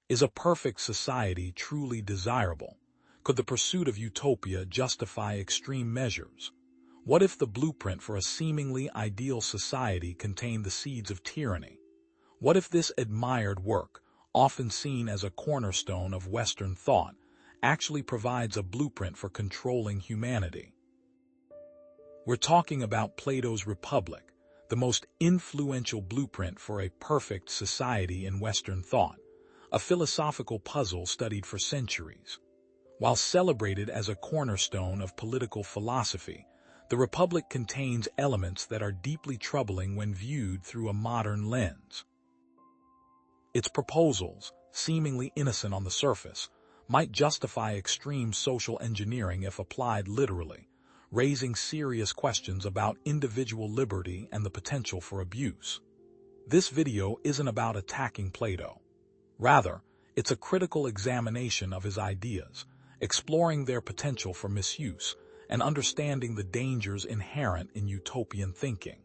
Is a perfect society truly desirable? Could the pursuit of utopia justify extreme measures? What if the blueprint for a seemingly ideal society contained the seeds of tyranny? What if this admired work, often seen as a cornerstone of Western thought, actually provides a blueprint for controlling humanity? We're talking about Plato's Republic, the most influential blueprint for a perfect society in Western thought, a philosophical puzzle studied for centuries. While celebrated as a cornerstone of political philosophy, the Republic contains elements that are deeply troubling when viewed through a modern lens. Its proposals, seemingly innocent on the surface, might justify extreme social engineering if applied literally, raising serious questions about individual liberty and the potential for abuse. This video isn't about attacking Plato. Rather, it's a critical examination of his ideas, exploring their potential for misuse, and understanding the dangers inherent in utopian thinking.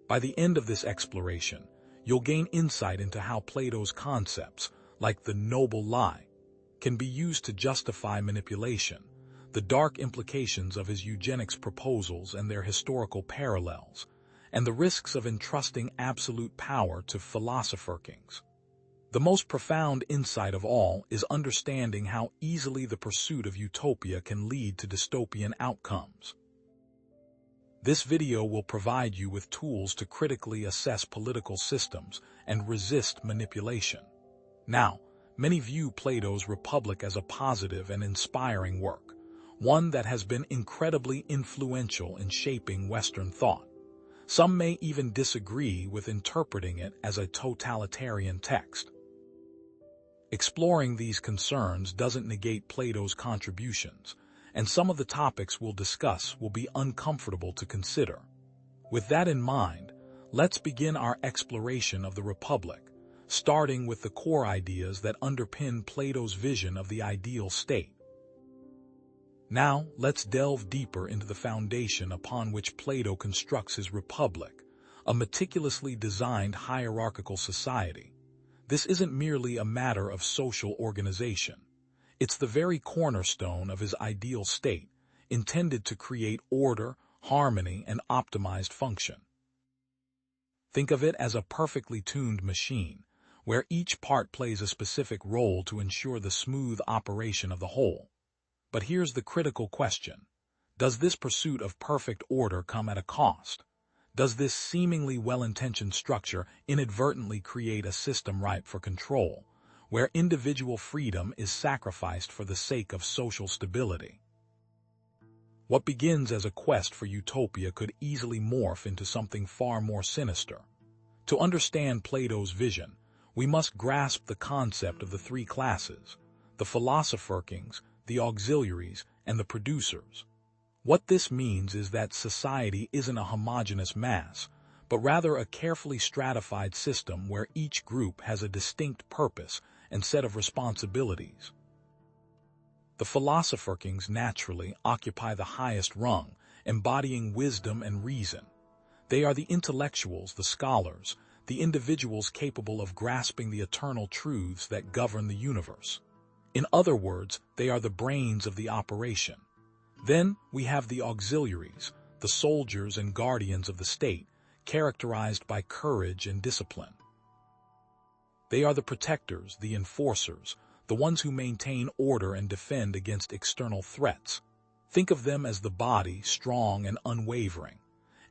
By the end of this exploration, you'll gain insight into how Plato's concepts, like the noble lie, can be used to justify manipulation, the dark implications of his eugenics proposals and their historical parallels, and the risks of entrusting absolute power to philosopher-kings. The most profound insight of all is understanding how easily the pursuit of utopia can lead to dystopian outcomes. This video will provide you with tools to critically assess political systems and resist manipulation. Now, many view Plato's Republic as a positive and inspiring work, one that has been incredibly influential in shaping Western thought. Some may even disagree with interpreting it as a totalitarian text. Exploring these concerns doesn't negate Plato's contributions, and some of the topics we'll discuss will be uncomfortable to consider. With that in mind, let's begin our exploration of the Republic, starting with the core ideas that underpin Plato's vision of the ideal state. Now, let's delve deeper into the foundation upon which Plato constructs his Republic, a meticulously designed hierarchical society. This isn't merely a matter of social organization. It's the very cornerstone of his ideal state, intended to create order, harmony, and optimized function. Think of it as a perfectly tuned machine, where each part plays a specific role to ensure the smooth operation of the whole. But here's the critical question. Does this pursuit of perfect order come at a cost? Does this seemingly well-intentioned structure inadvertently create a system ripe for control, where individual freedom is sacrificed for the sake of social stability? What begins as a quest for utopia could easily morph into something far more sinister. To understand Plato's vision, we must grasp the concept of the three classes: the philosopher-kings, the auxiliaries, and the producers. What this means is that society isn't a homogeneous mass, but rather a carefully stratified system where each group has a distinct purpose and set of responsibilities. The philosopher-kings naturally occupy the highest rung, embodying wisdom and reason. They are the intellectuals, the scholars, the individuals capable of grasping the eternal truths that govern the universe. In other words, they are the brains of the operation. Then we have the auxiliaries, the soldiers and guardians of the state, characterized by courage and discipline. They are the protectors, the enforcers, the ones who maintain order and defend against external threats. Think of them as the body, strong and unwavering.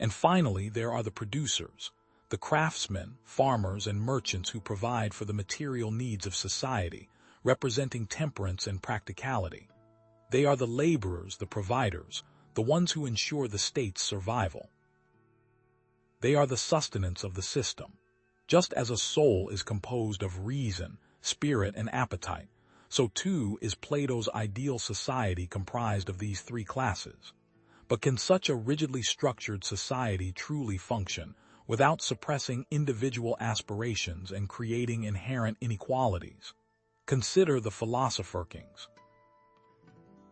And finally, there are the producers, the craftsmen, farmers, and merchants who provide for the material needs of society, representing temperance and practicality. They are the laborers, the providers, the ones who ensure the state's survival. They are the sustenance of the system. Just as a soul is composed of reason, spirit, and appetite, so too is Plato's ideal society comprised of these three classes. But can such a rigidly structured society truly function without suppressing individual aspirations and creating inherent inequalities? Consider the philosopher-kings.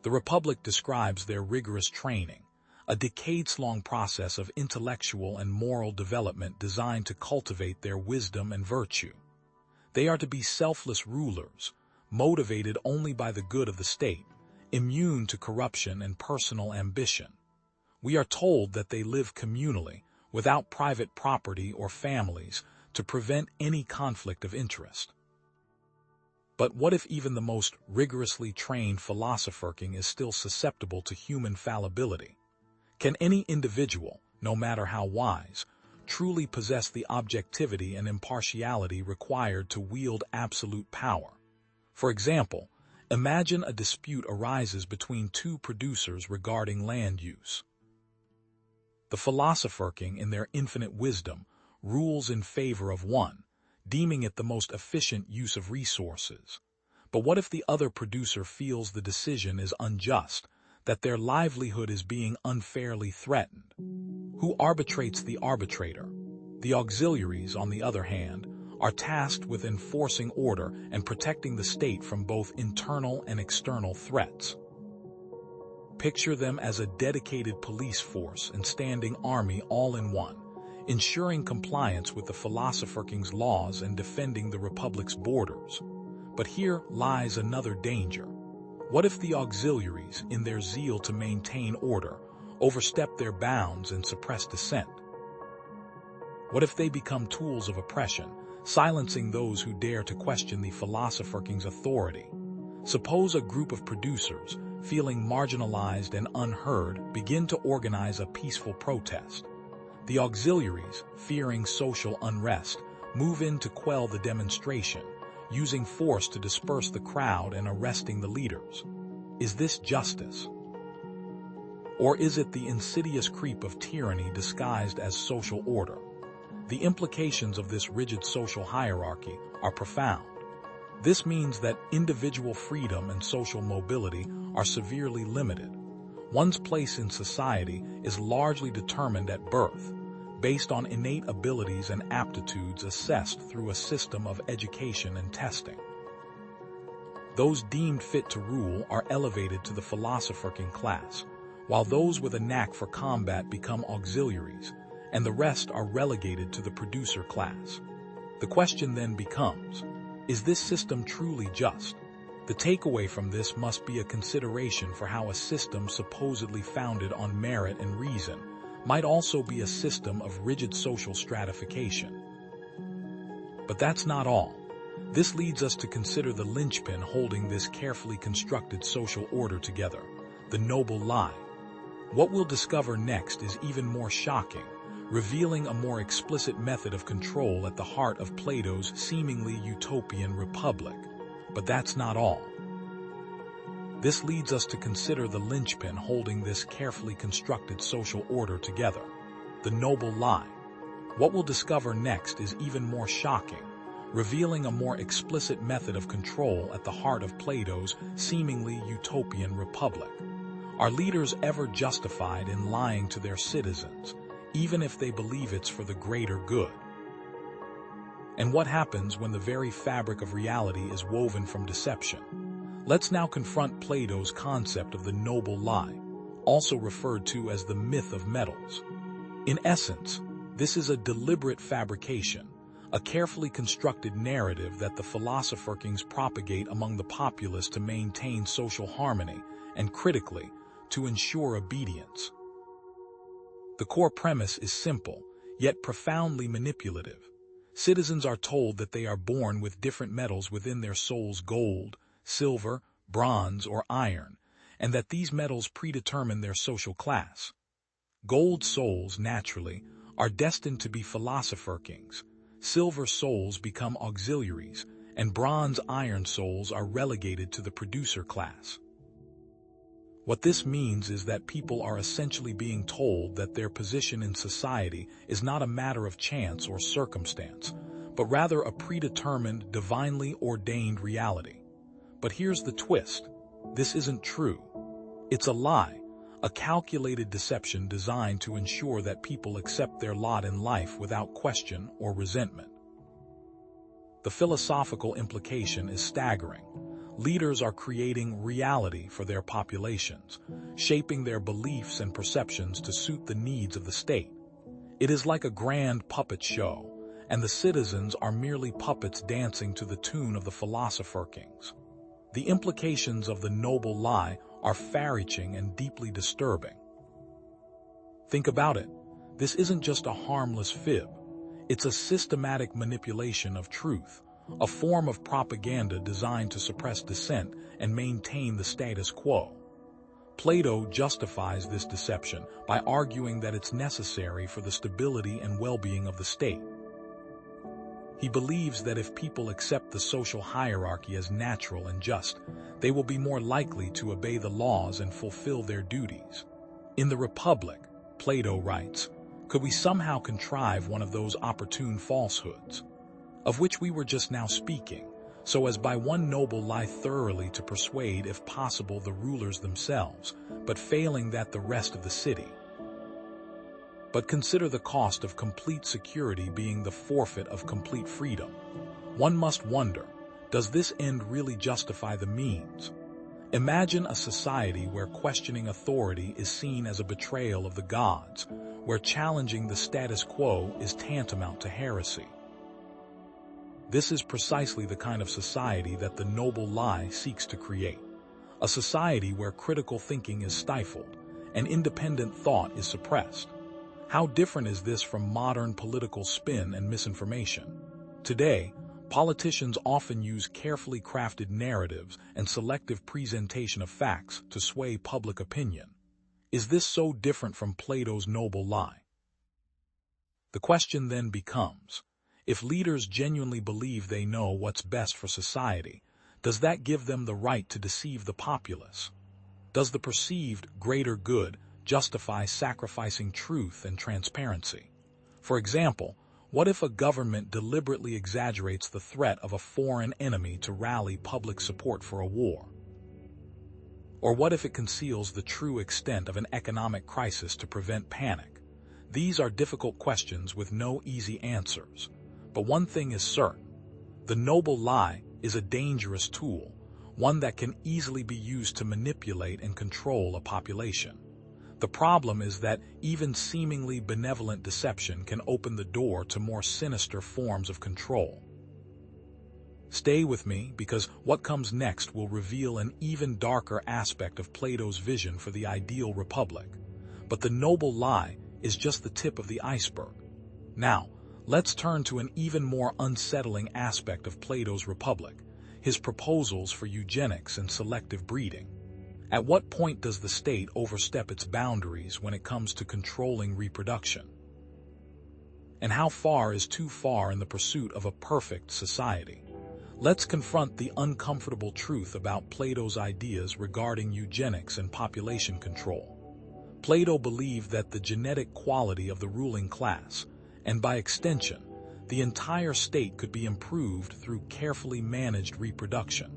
The Republic describes their rigorous training, a decades-long process of intellectual and moral development designed to cultivate their wisdom and virtue. They are to be selfless rulers, motivated only by the good of the state, immune to corruption and personal ambition. We are told that they live communally, without private property or families, to prevent any conflict of interest. But what if even the most rigorously trained philosopher king is still susceptible to human fallibility? Can any individual, no matter how wise, truly possess the objectivity and impartiality required to wield absolute power? For example, imagine a dispute arises between two producers regarding land use. The philosopher king, in their infinite wisdom, rules in favor of one, deeming it the most efficient use of resources. But what if the other producer feels the decision is unjust, that their livelihood is being unfairly threatened? Who arbitrates the arbitrator? The auxiliaries, on the other hand, are tasked with enforcing order and protecting the state from both internal and external threats. Picture them as a dedicated police force and standing army all in one, ensuring compliance with the philosopher king's laws and defending the republic's borders. But here lies another danger. What if the auxiliaries, in their zeal to maintain order, overstep their bounds and suppress dissent? What if they become tools of oppression, silencing those who dare to question the philosopher king's authority? Suppose a group of producers, feeling marginalized and unheard, begin to organize a peaceful protest. The auxiliaries, fearing social unrest, move in to quell the demonstration, using force to disperse the crowd and arresting the leaders. Is this justice? Or is it the insidious creep of tyranny disguised as social order? The implications of this rigid social hierarchy are profound. This means that individual freedom and social mobility are severely limited. One's place in society is largely determined at birth, based on innate abilities and aptitudes assessed through a system of education and testing. Those deemed fit to rule are elevated to the philosopher king class, while those with a knack for combat become auxiliaries, and the rest are relegated to the producer class. The question then becomes, is this system truly just? The takeaway from this must be a consideration for how a system supposedly founded on merit and reason might also be a system of rigid social stratification. But that's not all. This leads us to consider the linchpin holding this carefully constructed social order together, the noble lie. What we'll discover next is even more shocking, revealing a more explicit method of control at the heart of Plato's seemingly utopian republic. But that's not all. This leads us to consider the linchpin holding this carefully constructed social order together, the noble lie. What we'll discover next is even more shocking, revealing a more explicit method of control at the heart of Plato's seemingly utopian republic. Are leaders ever justified in lying to their citizens, even if they believe it's for the greater good? And what happens when the very fabric of reality is woven from deception? Let's now confront Plato's concept of the noble lie, also referred to as the myth of metals. In essence, this is a deliberate fabrication, a carefully constructed narrative that the philosopher kings propagate among the populace to maintain social harmony and, critically, to ensure obedience. The core premise is simple, yet profoundly manipulative. Citizens are told that they are born with different metals within their souls: gold, silver, bronze, or iron, and that these metals predetermine their social class. Gold souls, naturally, are destined to be philosopher kings. Silver souls become auxiliaries, and bronze-iron souls are relegated to the producer class. What this means is that people are essentially being told that their position in society is not a matter of chance or circumstance, but rather a predetermined, divinely ordained reality. But here's the twist. This isn't true. It's a lie, a calculated deception designed to ensure that people accept their lot in life without question or resentment. The philosophical implication is staggering. Leaders are creating reality for their populations, shaping their beliefs and perceptions to suit the needs of the state. It is like a grand puppet show, and the citizens are merely puppets dancing to the tune of the philosopher kings. The implications of the noble lie are far-reaching and deeply disturbing. Think about it. This isn't just a harmless fib. It's a systematic manipulation of truth, a form of propaganda designed to suppress dissent and maintain the status quo. Plato justifies this deception by arguing that it's necessary for the stability and well-being of the state. He believes that if people accept the social hierarchy as natural and just, they will be more likely to obey the laws and fulfill their duties. In the Republic, Plato writes, could we somehow contrive one of those opportune falsehoods, of which we were just now speaking, so as by one noble lie thoroughly to persuade, if possible, the rulers themselves, but failing that, the rest of the city? But consider the cost of complete security being the forfeit of complete freedom. One must wonder, does this end really justify the means? Imagine a society where questioning authority is seen as a betrayal of the gods, where challenging the status quo is tantamount to heresy. This is precisely the kind of society that the noble lie seeks to create. A society where critical thinking is stifled and independent thought is suppressed. How different is this from modern political spin and misinformation? Today, politicians often use carefully crafted narratives and selective presentation of facts to sway public opinion. Is this so different from Plato's noble lie? The question then becomes, if leaders genuinely believe they know what's best for society, does that give them the right to deceive the populace? Does the perceived greater good justify sacrificing truth and transparency? For example, what if a government deliberately exaggerates the threat of a foreign enemy to rally public support for a war? Or what if it conceals the true extent of an economic crisis to prevent panic? These are difficult questions with no easy answers. But one thing is certain: the noble lie is a dangerous tool, one that can easily be used to manipulate and control a population. The problem is that even seemingly benevolent deception can open the door to more sinister forms of control. Stay with me, because what comes next will reveal an even darker aspect of Plato's vision for the ideal republic. But the noble lie is just the tip of the iceberg. Now, let's turn to an even more unsettling aspect of Plato's republic, his proposals for eugenics and selective breeding. At what point does the state overstep its boundaries when it comes to controlling reproduction? And how far is too far in the pursuit of a perfect society? Let's confront the uncomfortable truth about Plato's ideas regarding eugenics and population control. Plato believed that the genetic quality of the ruling class, and by extension, the entire state, could be improved through carefully managed reproduction.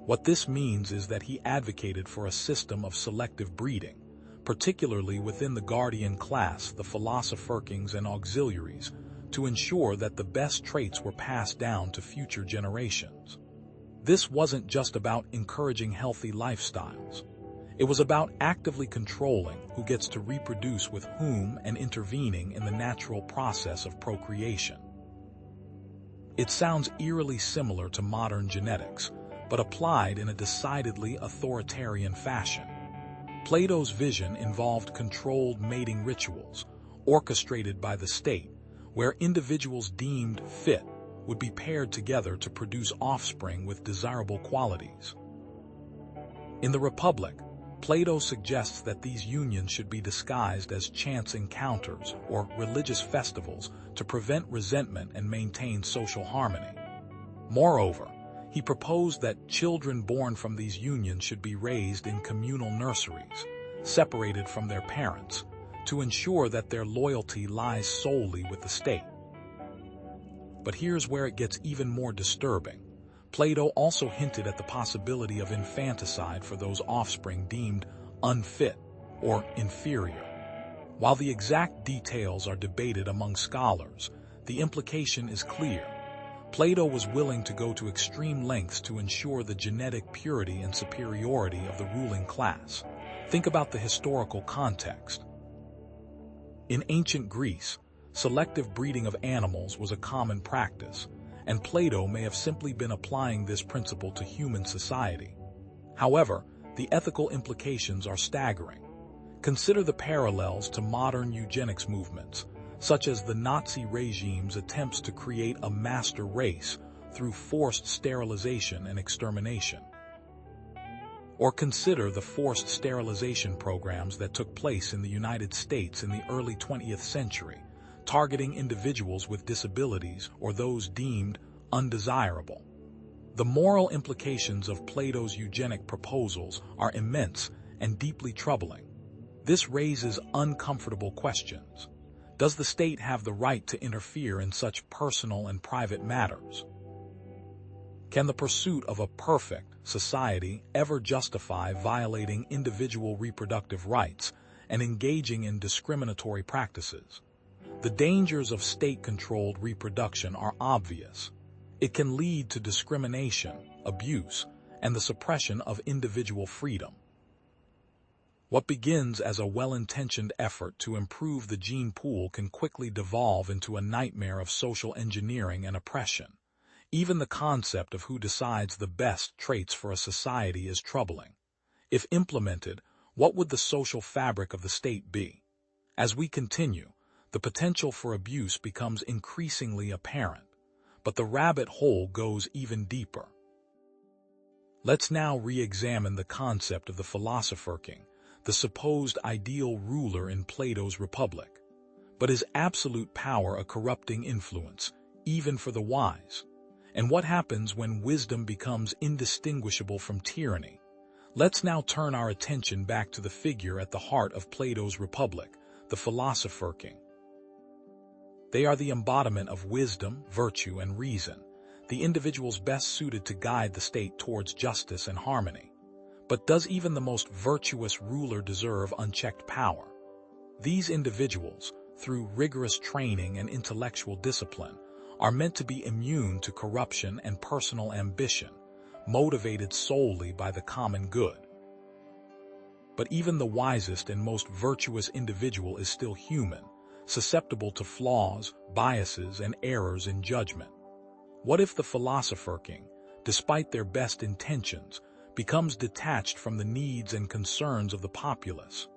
What this means is that he advocated for a system of selective breeding, particularly within the guardian class, the philosopher kings and auxiliaries, to ensure that the best traits were passed down to future generations. This wasn't just about encouraging healthy lifestyles. It was about actively controlling who gets to reproduce with whom and intervening in the natural process of procreation. It sounds eerily similar to modern genetics, but applied in a decidedly authoritarian fashion. Plato's vision involved controlled mating rituals, orchestrated by the state, where individuals deemed fit would be paired together to produce offspring with desirable qualities. In the Republic, Plato suggests that these unions should be disguised as chance encounters or religious festivals to prevent resentment and maintain social harmony. Moreover, he proposed that children born from these unions should be raised in communal nurseries, separated from their parents, to ensure that their loyalty lies solely with the state. But here's where it gets even more disturbing. Plato also hinted at the possibility of infanticide for those offspring deemed unfit or inferior. While the exact details are debated among scholars, the implication is clear. Plato was willing to go to extreme lengths to ensure the genetic purity and superiority of the ruling class. Think about the historical context. In ancient Greece, Selective breeding of animals was a common practice, and Plato may have simply been applying this principle to human society. However, the ethical implications are staggering. Consider the parallels to modern eugenics movements, such as the Nazi regime's attempts to create a master race through forced sterilization and extermination. Or consider the forced sterilization programs that took place in the United States in the early 20th century, targeting individuals with disabilities or those deemed undesirable. The moral implications of Plato's eugenic proposals are immense and deeply troubling. This raises uncomfortable questions. Does the state have the right to interfere in such personal and private matters? Can the pursuit of a perfect society ever justify violating individual reproductive rights and engaging in discriminatory practices? The dangers of state-controlled reproduction are obvious. It can lead to discrimination, abuse, and the suppression of individual freedom. What begins as a well-intentioned effort to improve the gene pool can quickly devolve into a nightmare of social engineering and oppression. Even the concept of who decides the best traits for a society is troubling. If implemented, what would the social fabric of the state be? As we continue, the potential for abuse becomes increasingly apparent, but the rabbit hole goes even deeper. Let's now re-examine the concept of the philosopher king, the supposed ideal ruler in Plato's Republic. But is absolute power a corrupting influence, even for the wise? And what happens when wisdom becomes indistinguishable from tyranny? Let's now turn our attention back to the figure at the heart of Plato's Republic, the philosopher king. They are the embodiment of wisdom, virtue, and reason, the individuals best suited to guide the state towards justice and harmony. But does even the most virtuous ruler deserve unchecked power? These individuals, through rigorous training and intellectual discipline, are meant to be immune to corruption and personal ambition, motivated solely by the common good. But even the wisest and most virtuous individual is still human, susceptible to flaws, biases, and errors in judgment. What if the philosopher king, despite their best intentions, becomes detached from the needs and concerns of the populace?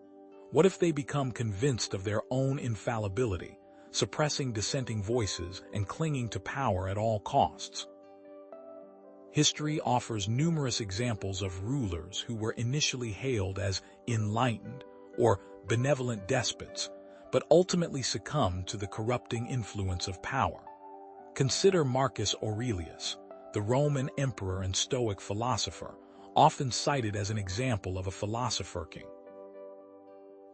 What if they become convinced of their own infallibility, suppressing dissenting voices and clinging to power at all costs? History offers numerous examples of rulers who were initially hailed as enlightened or benevolent despots, but ultimately succumbed to the corrupting influence of power. Consider Marcus Aurelius, the Roman emperor and Stoic philosopher, often cited as an example of a philosopher king.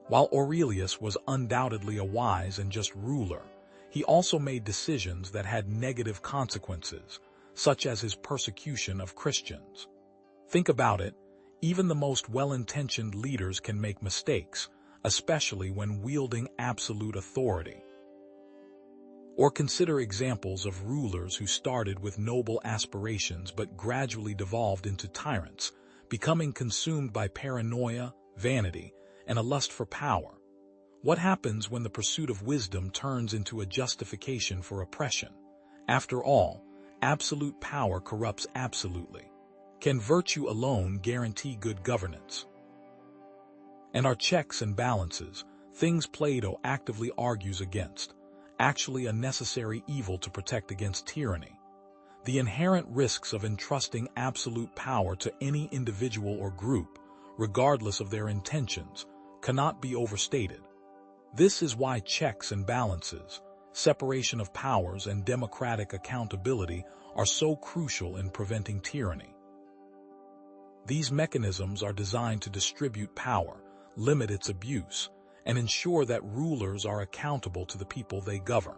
While Aurelius was undoubtedly a wise and just ruler, he also made decisions that had negative consequences, such as his persecution of Christians. Think about it, even the most well-intentioned leaders can make mistakes, especially when wielding absolute authority. Or consider examples of rulers who started with noble aspirations but gradually devolved into tyrants, becoming consumed by paranoia, vanity, and a lust for power. What happens when the pursuit of wisdom turns into a justification for oppression? After all, absolute power corrupts absolutely. Can virtue alone guarantee good governance? And are checks and balances, things Plato actively argues against, actually a necessary evil to protect against tyranny? The inherent risks of entrusting absolute power to any individual or group, regardless of their intentions, cannot be overstated. This is why checks and balances, separation of powers, and democratic accountability are so crucial in preventing tyranny. These mechanisms are designed to distribute power, limit its abuse, and ensure that rulers are accountable to the people they govern.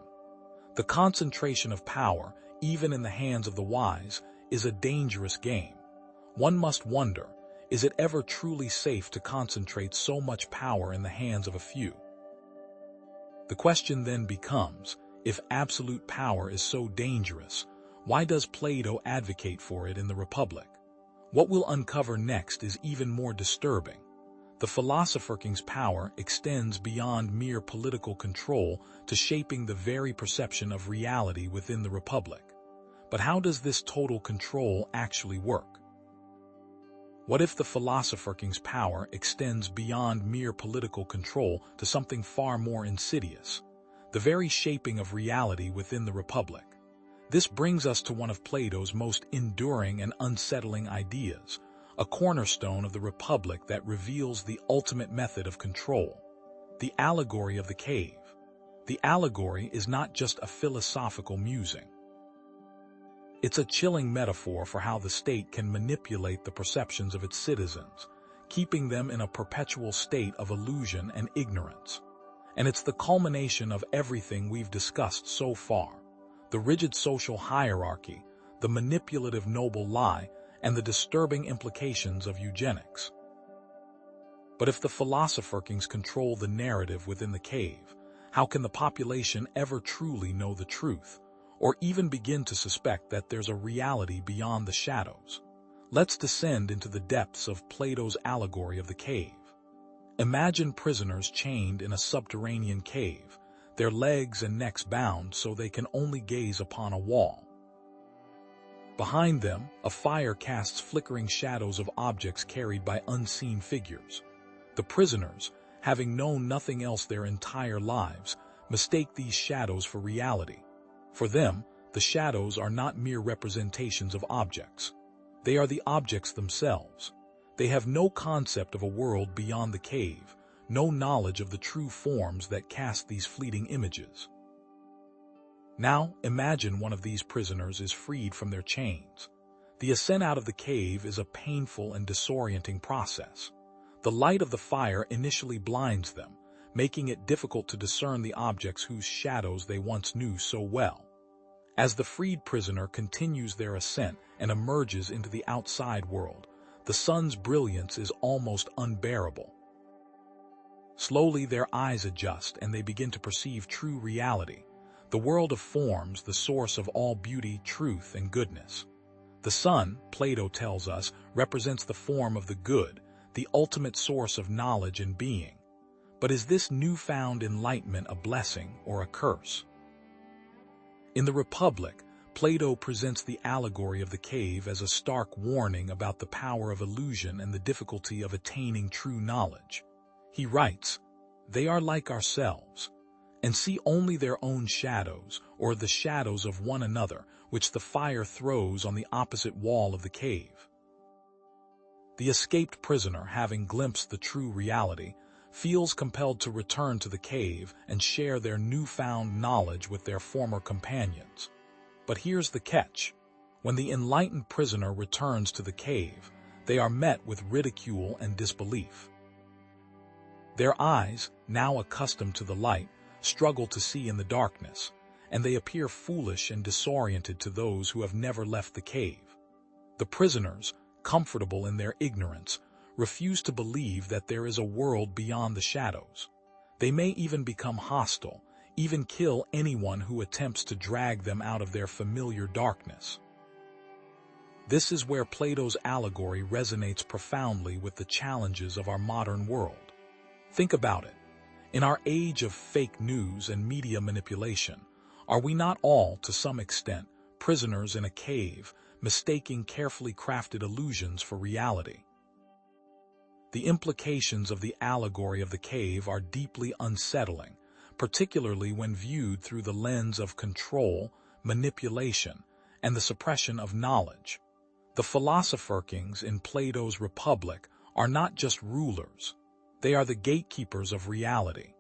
The concentration of power, even in the hands of the wise, is a dangerous game. One must wonder, is it ever truly safe to concentrate so much power in the hands of a few? The question then becomes, if absolute power is so dangerous, why does Plato advocate for it in the Republic? What we'll uncover next is even more disturbing. The philosopher-king's power extends beyond mere political control to shaping the very perception of reality within the Republic. But how does this total control actually work? What if the philosopher-king's power extends beyond mere political control to something far more insidious, the very shaping of reality within the Republic? This brings us to one of Plato's most enduring and unsettling ideas, a cornerstone of the Republic that reveals the ultimate method of control: the allegory of the cave. The allegory is not just a philosophical musing. It's a chilling metaphor for how the state can manipulate the perceptions of its citizens, keeping them in a perpetual state of illusion and ignorance. And it's the culmination of everything we've discussed so far: the rigid social hierarchy, the manipulative noble lie, and the disturbing implications of eugenics. But if the philosopher-kings control the narrative within the cave, how can the population ever truly know the truth, or even begin to suspect that there's a reality beyond the shadows? Let's descend into the depths of Plato's allegory of the cave. Imagine prisoners chained in a subterranean cave, their legs and necks bound so they can only gaze upon a wall. Behind them, a fire casts flickering shadows of objects carried by unseen figures. The prisoners, having known nothing else their entire lives, mistake these shadows for reality. For them, the shadows are not mere representations of objects. They are the objects themselves. They have no concept of a world beyond the cave, no knowledge of the true forms that cast these fleeting images. Now, imagine one of these prisoners is freed from their chains. The ascent out of the cave is a painful and disorienting process. The light of the fire initially blinds them, making it difficult to discern the objects whose shadows they once knew so well. As the freed prisoner continues their ascent and emerges into the outside world, the sun's brilliance is almost unbearable. Slowly their eyes adjust and they begin to perceive true reality, the world of forms, the source of all beauty, truth, and goodness. The sun, Plato tells us, represents the form of the good, the ultimate source of knowledge and being. But is this newfound enlightenment a blessing or a curse? In the Republic, Plato presents the allegory of the cave as a stark warning about the power of illusion and the difficulty of attaining true knowledge. He writes, "They are like ourselves, and see only their own shadows, or the shadows of one another, which the fire throws on the opposite wall of the cave." The escaped prisoner, having glimpsed the true reality, feels compelled to return to the cave and share their newfound knowledge with their former companions. But here's the catch. When the enlightened prisoner returns to the cave, they are met with ridicule and disbelief. Their eyes, now accustomed to the light, struggle to see in the darkness, and they appear foolish and disoriented to those who have never left the cave. The prisoners, comfortable in their ignorance, refuse to believe that there is a world beyond the shadows. They may even become hostile, even kill anyone who attempts to drag them out of their familiar darkness. This is where Plato's allegory resonates profoundly with the challenges of our modern world. Think about it. In our age of fake news and media manipulation, are we not all, to some extent, prisoners in a cave, mistaking carefully crafted illusions for reality? The implications of the allegory of the cave are deeply unsettling, particularly when viewed through the lens of control, manipulation, and the suppression of knowledge. The philosopher-kings in Plato's Republic are not just rulers. They are the gatekeepers of reality.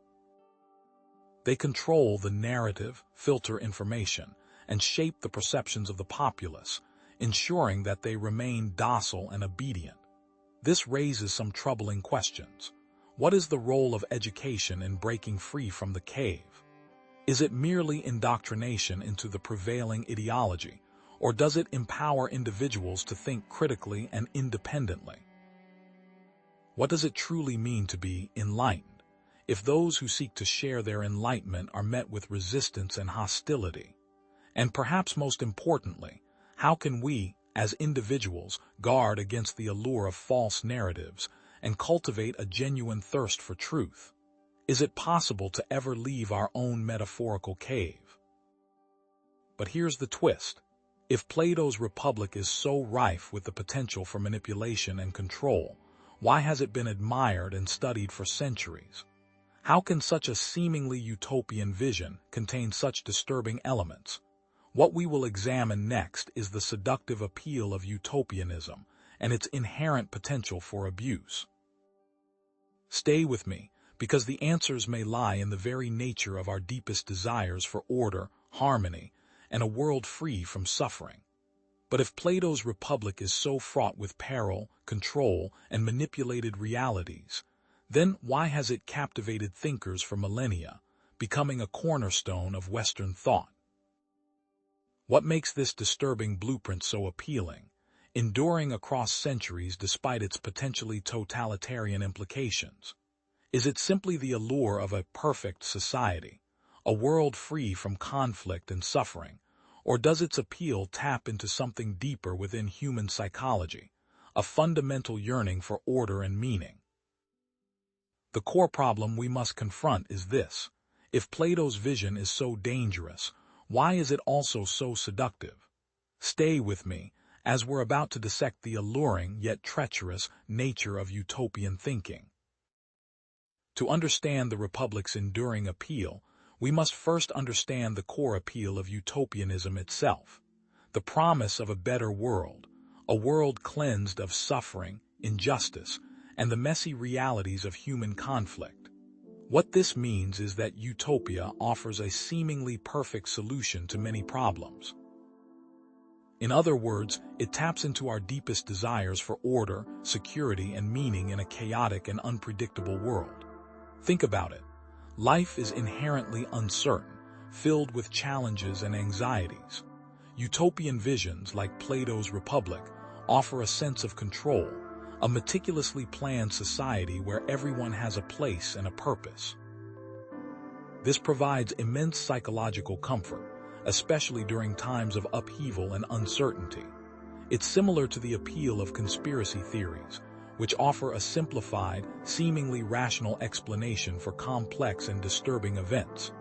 They control the narrative, filter information, and shape the perceptions of the populace, ensuring that they remain docile and obedient. This raises some troubling questions. What is the role of education in breaking free from the cave? Is it merely indoctrination into the prevailing ideology, or does it empower individuals to think critically and independently? What does it truly mean to be enlightened, if those who seek to share their enlightenment are met with resistance and hostility? And perhaps most importantly, how can we, as individuals, guard against the allure of false narratives and cultivate a genuine thirst for truth? Is it possible to ever leave our own metaphorical cave? But here's the twist. If Plato's Republic is so rife with the potential for manipulation and control, why has it been admired and studied for centuries? How can such a seemingly utopian vision contain such disturbing elements? What we will examine next is the seductive appeal of utopianism and its inherent potential for abuse. Stay with me, because the answers may lie in the very nature of our deepest desires for order, harmony, and a world free from suffering. But if Plato's Republic is so fraught with peril, control, and manipulated realities, then why has it captivated thinkers for millennia, becoming a cornerstone of Western thought? What makes this disturbing blueprint so appealing, enduring across centuries despite its potentially totalitarian implications? Is it simply the allure of a perfect society, a world free from conflict and suffering, or does its appeal tap into something deeper within human psychology, a fundamental yearning for order and meaning? The core problem we must confront is this: if Plato's vision is so dangerous, why is it also so seductive? Stay with me, as we're about to dissect the alluring yet treacherous nature of utopian thinking. To understand the Republic's enduring appeal, we must first understand the core appeal of utopianism itself, the promise of a better world, a world cleansed of suffering, injustice, and the messy realities of human conflict. What this means is that utopia offers a seemingly perfect solution to many problems. In other words, it taps into our deepest desires for order, security, and meaning in a chaotic and unpredictable world. Think about it. Life is inherently uncertain, filled with challenges and anxieties. Utopian visions like Plato's Republic offer a sense of control, a meticulously planned society where everyone has a place and a purpose. This provides immense psychological comfort, especially during times of upheaval and uncertainty. It's similar to the appeal of conspiracy theories, which offer a simplified, seemingly rational explanation for complex and disturbing events.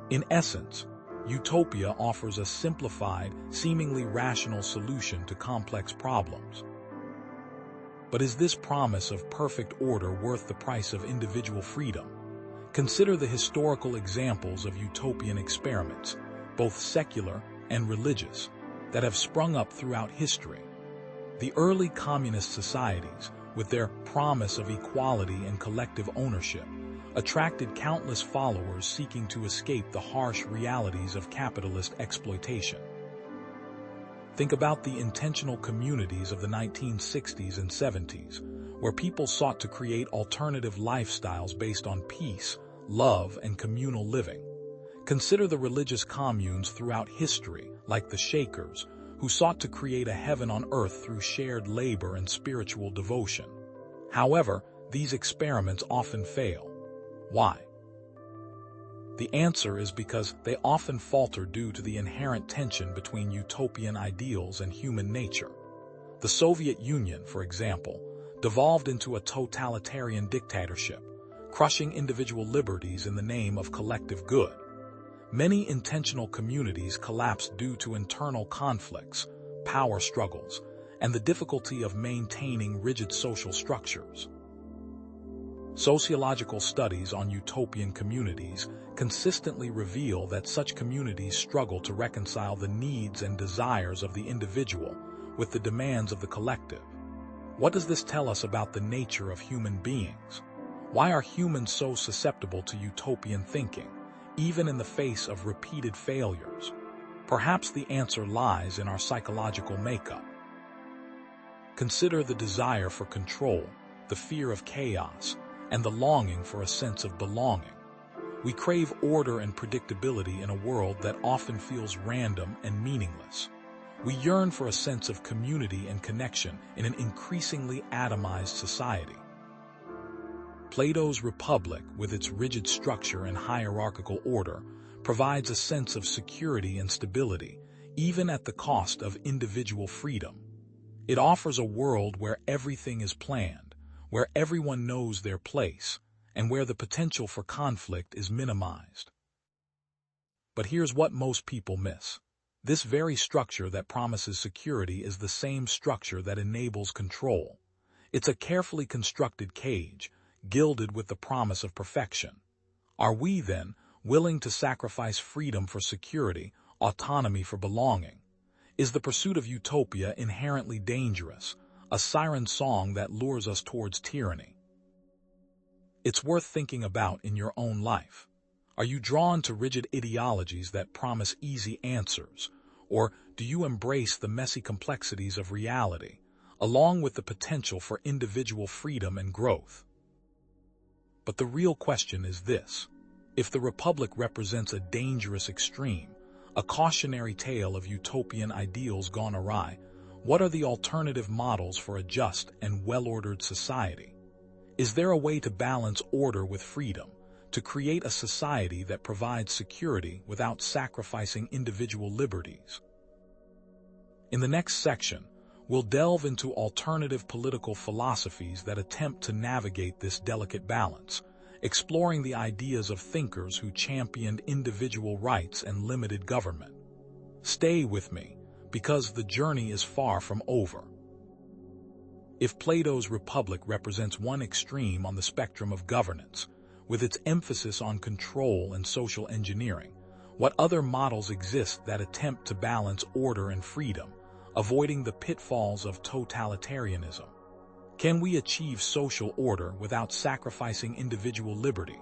In essence, utopia offers a simplified, seemingly rational solution to complex problems. But is this promise of perfect order worth the price of individual freedom? Consider the historical examples of utopian experiments, both secular and religious, that have sprung up throughout history. The early communist societies, with their promise of equality and collective ownership, attracted countless followers seeking to escape the harsh realities of capitalist exploitation. Think about the intentional communities of the 1960s and 70s, where people sought to create alternative lifestyles based on peace, love, and communal living. Consider the religious communes throughout history, like the Shakers, who sought to create a heaven on earth through shared labor and spiritual devotion. However, these experiments often fail. Why? The answer is because they often falter due to the inherent tension between utopian ideals and human nature. The Soviet Union, for example, devolved into a totalitarian dictatorship, crushing individual liberties in the name of collective good. Many intentional communities collapsed due to internal conflicts, power struggles, and the difficulty of maintaining rigid social structures. Sociological studies on utopian communities consistently reveal that such communities struggle to reconcile the needs and desires of the individual with the demands of the collective. What does this tell us about the nature of human beings? Why are humans so susceptible to utopian thinking, even in the face of repeated failures? Perhaps the answer lies in our psychological makeup. Consider the desire for control, the fear of chaos, and the longing for a sense of belonging. We crave order and predictability in a world that often feels random and meaningless. We yearn for a sense of community and connection in an increasingly atomized society. Plato's Republic, with its rigid structure and hierarchical order, provides a sense of security and stability, even at the cost of individual freedom. It offers a world where everything is planned, where everyone knows their place, and where the potential for conflict is minimized. But here's what most people miss. This very structure that promises security is the same structure that enables control. It's a carefully constructed cage, gilded with the promise of perfection. Are we, then, willing to sacrifice freedom for security, autonomy for belonging? Is the pursuit of utopia inherently dangerous, a siren song that lures us towards tyranny? It's worth thinking about in your own life. Are you drawn to rigid ideologies that promise easy answers, or do you embrace the messy complexities of reality, along with the potential for individual freedom and growth? But the real question is this: if the Republic represents a dangerous extreme, a cautionary tale of utopian ideals gone awry, what are the alternative models for a just and well-ordered society? Is there a way to balance order with freedom, to create a society that provides security without sacrificing individual liberties? In the next section, we'll delve into alternative political philosophies that attempt to navigate this delicate balance, exploring the ideas of thinkers who championed individual rights and limited government. Stay with me, because the journey is far from over. If Plato's Republic represents one extreme on the spectrum of governance, with its emphasis on control and social engineering, what other models exist that attempt to balance order and freedom, avoiding the pitfalls of totalitarianism? Can we achieve social order without sacrificing individual liberty?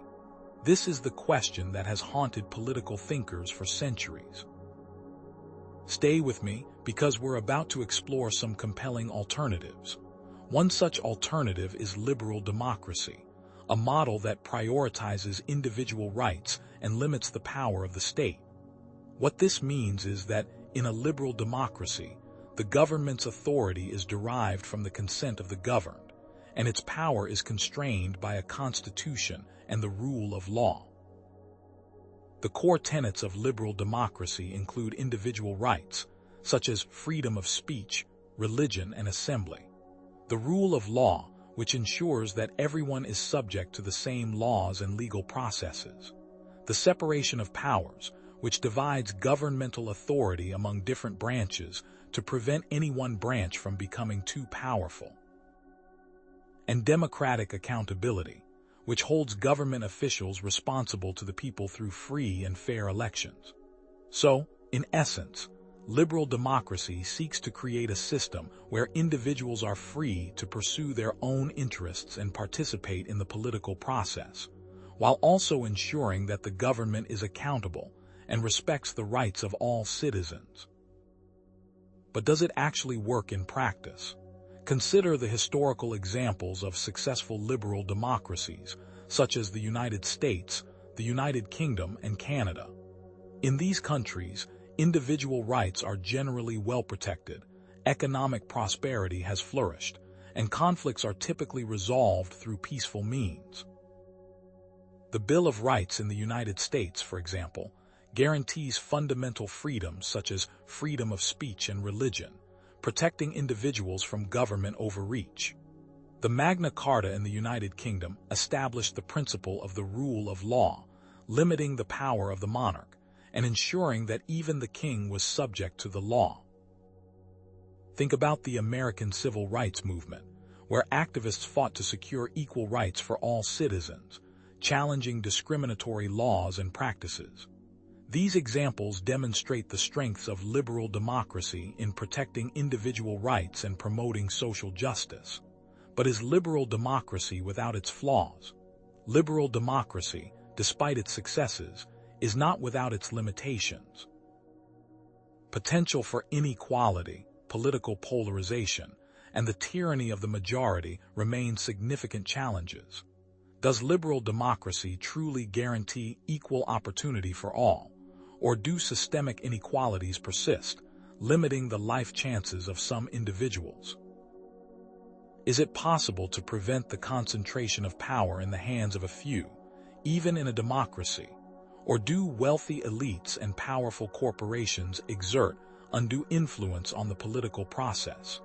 This is the question that has haunted political thinkers for centuries. Stay with me, because we're about to explore some compelling alternatives. One such alternative is liberal democracy, a model that prioritizes individual rights and limits the power of the state. What this means is that, in a liberal democracy, the government's authority is derived from the consent of the governed, and its power is constrained by a constitution and the rule of law. The core tenets of liberal democracy include individual rights, such as freedom of speech, religion, and assembly; the rule of law, which ensures that everyone is subject to the same laws and legal processes; the separation of powers, which divides governmental authority among different branches to prevent any one branch from becoming too powerful; and democratic accountability, which holds government officials responsible to the people through free and fair elections. So, in essence, liberal democracy seeks to create a system where individuals are free to pursue their own interests and participate in the political process, while also ensuring that the government is accountable and respects the rights of all citizens. But does it actually work in practice? Consider the historical examples of successful liberal democracies, such as the United States, the United Kingdom, and Canada. In these countries, individual rights are generally well protected, economic prosperity has flourished, and conflicts are typically resolved through peaceful means. The Bill of Rights in the United States, for example, guarantees fundamental freedoms such as freedom of speech and religion, protecting individuals from government overreach. The Magna Carta in the United Kingdom established the principle of the rule of law, limiting the power of the monarch, and ensuring that even the king was subject to the law. Think about the American Civil Rights Movement, where activists fought to secure equal rights for all citizens, challenging discriminatory laws and practices. These examples demonstrate the strengths of liberal democracy in protecting individual rights and promoting social justice. But is liberal democracy without its flaws? Liberal democracy, despite its successes, is not without its limitations. Potential for inequality, political polarization, and the tyranny of the majority remain significant challenges. Does liberal democracy truly guarantee equal opportunity for all, or do systemic inequalities persist, limiting the life chances of some individuals? Is it possible to prevent the concentration of power in the hands of a few, even in a democracy? Or do wealthy elites and powerful corporations exert undue influence on the political process?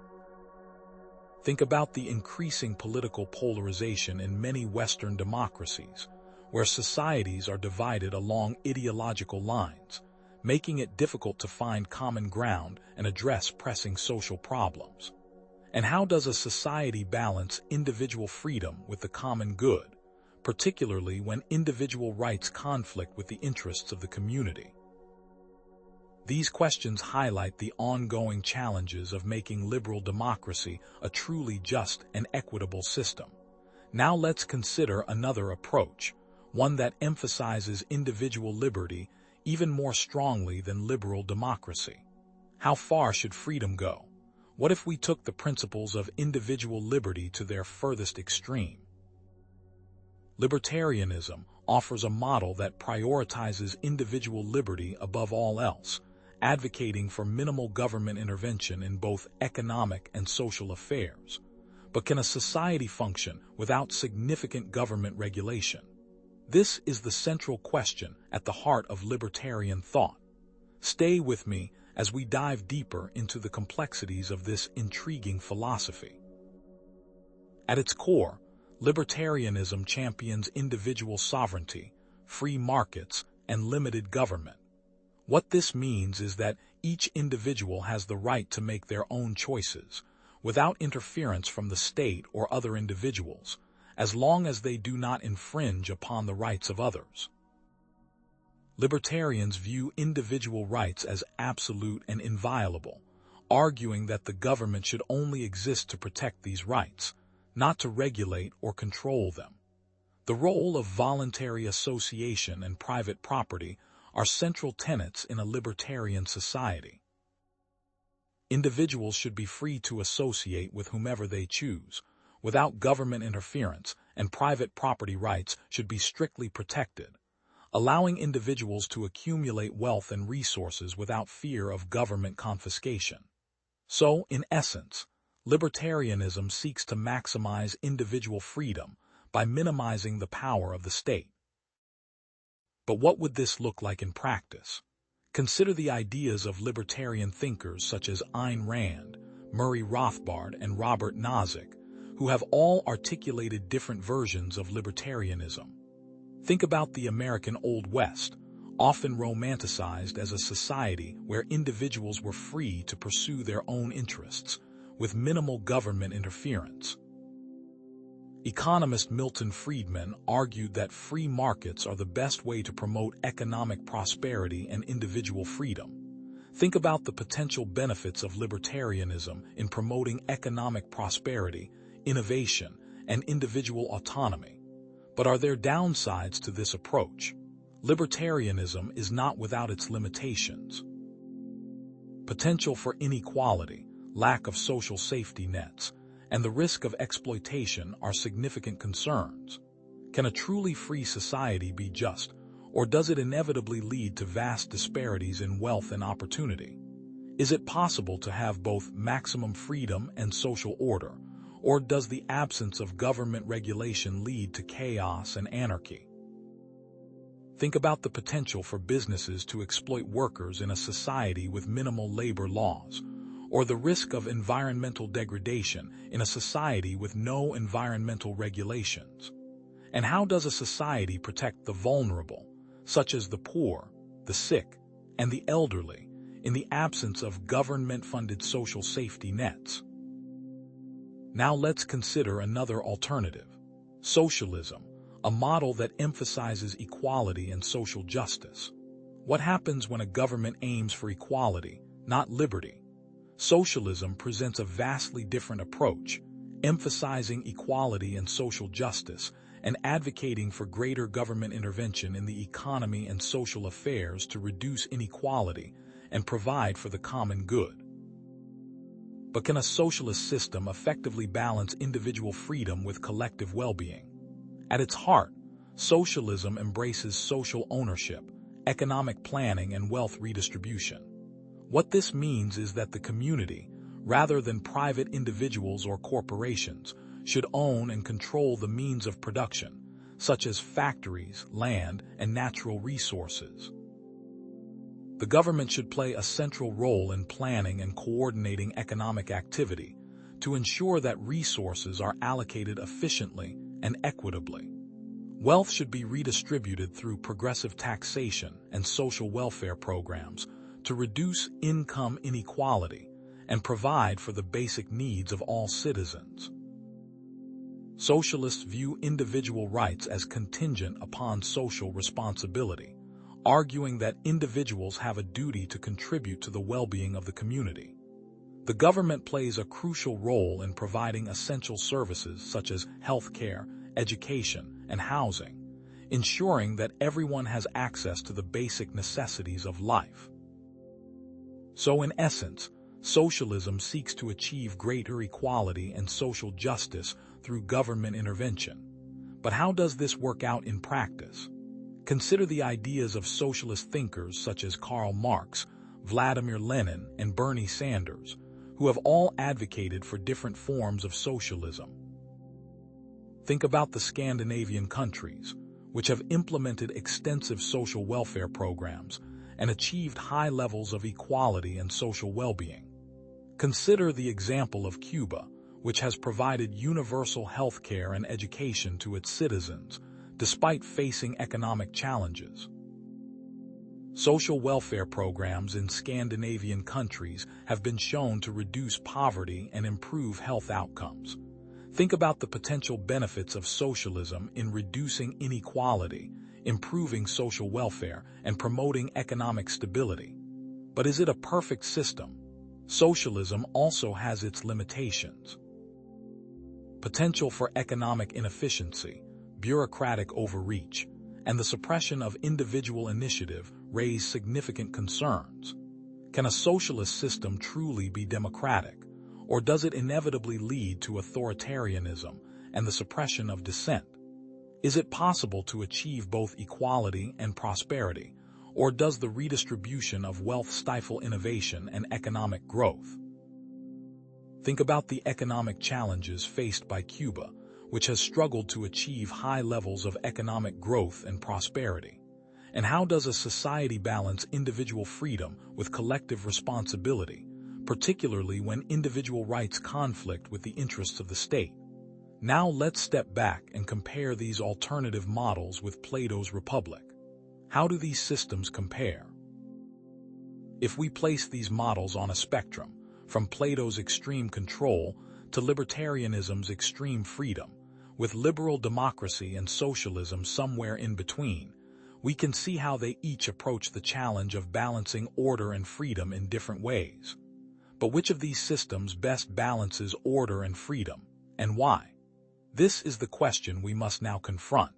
Think about the increasing political polarization in many Western democracies, where societies are divided along ideological lines, making it difficult to find common ground and address pressing social problems. And how does a society balance individual freedom with the common good, particularly when individual rights conflict with the interests of the community? These questions highlight the ongoing challenges of making liberal democracy a truly just and equitable system. Now let's consider another approach, one that emphasizes individual liberty even more strongly than liberal democracy. How far should freedom go? What if we took the principles of individual liberty to their furthest extreme? Libertarianism offers a model that prioritizes individual liberty above all else, advocating for minimal government intervention in both economic and social affairs. But can a society function without significant government regulation? This is the central question at the heart of libertarian thought. Stay with me as we dive deeper into the complexities of this intriguing philosophy. At its core, libertarianism champions individual sovereignty, free markets, and limited government. What this means is that each individual has the right to make their own choices, without interference from the state or other individuals, as long as they do not infringe upon the rights of others. Libertarians view individual rights as absolute and inviolable, arguing that the government should only exist to protect these rights, not to regulate or control them. The role of voluntary association and private property are central tenets in a libertarian society. Individuals should be free to associate with whomever they choose, without government interference, and private property rights should be strictly protected, allowing individuals to accumulate wealth and resources without fear of government confiscation. So, in essence, libertarianism seeks to maximize individual freedom by minimizing the power of the state. But what would this look like in practice? Consider the ideas of libertarian thinkers such as Ayn Rand, Murray Rothbard, and Robert Nozick, who have all articulated different versions of libertarianism. Think about the American Old West, often romanticized as a society where individuals were free to pursue their own interests, with minimal government interference. Economist Milton Friedman argued that free markets are the best way to promote economic prosperity and individual freedom. Think about the potential benefits of libertarianism in promoting economic prosperity, innovation, and individual autonomy. But are there downsides to this approach? Libertarianism is not without its limitations. Potential for inequality, lack of social safety nets, and the risk of exploitation are significant concerns. Can a truly free society be just, or does it inevitably lead to vast disparities in wealth and opportunity? Is it possible to have both maximum freedom and social order, or does the absence of government regulation lead to chaos and anarchy? Think about the potential for businesses to exploit workers in a society with minimal labor laws, or the risk of environmental degradation in a society with no environmental regulations. And how does a society protect the vulnerable, such as the poor, the sick, and the elderly, in the absence of government-funded social safety nets? Now let's consider another alternative: socialism, a model that emphasizes equality and social justice. What happens when a government aims for equality, not liberty? Socialism presents a vastly different approach, emphasizing equality and social justice and advocating for greater government intervention in the economy and social affairs to reduce inequality and provide for the common good. But can a socialist system effectively balance individual freedom with collective well-being? At its heart, socialism embraces social ownership, economic planning, and wealth redistribution. What this means is that the community, rather than private individuals or corporations, should own and control the means of production, such as factories, land, and natural resources. The government should play a central role in planning and coordinating economic activity to ensure that resources are allocated efficiently and equitably. Wealth should be redistributed through progressive taxation and social welfare programs to reduce income inequality and provide for the basic needs of all citizens. Socialists view individual rights as contingent upon social responsibility, arguing that individuals have a duty to contribute to the well-being of the community. The government plays a crucial role in providing essential services such as health care, education, and housing, ensuring that everyone has access to the basic necessities of life. So in essence, socialism seeks to achieve greater equality and social justice through government intervention. But how does this work out in practice? Consider the ideas of socialist thinkers such as Karl Marx, Vladimir Lenin, and Bernie Sanders, who have all advocated for different forms of socialism. Think about the Scandinavian countries, which have implemented extensive social welfare programs and achieved high levels of equality and social well-being. Consider the example of Cuba, which has provided universal health care and education to its citizens, despite facing economic challenges. Social welfare programs in Scandinavian countries have been shown to reduce poverty and improve health outcomes. Think about the potential benefits of socialism in reducing inequality, improving social welfare, and promoting economic stability. But is it a perfect system? Socialism also has its limitations. Potential for economic inefficiency, bureaucratic overreach, and the suppression of individual initiative raise significant concerns. Can a socialist system truly be democratic, or does it inevitably lead to authoritarianism and the suppression of dissent? Is it possible to achieve both equality and prosperity, or does the redistribution of wealth stifle innovation and economic growth? Think about the economic challenges faced by Cuba, which has struggled to achieve high levels of economic growth and prosperity. And how does a society balance individual freedom with collective responsibility, particularly when individual rights conflict with the interests of the state? Now let's step back and compare these alternative models with Plato's Republic. How do these systems compare? If we place these models on a spectrum, from Plato's extreme control to libertarianism's extreme freedom, with liberal democracy and socialism somewhere in between, we can see how they each approach the challenge of balancing order and freedom in different ways. But which of these systems best balances order and freedom, and why? This is the question we must now confront.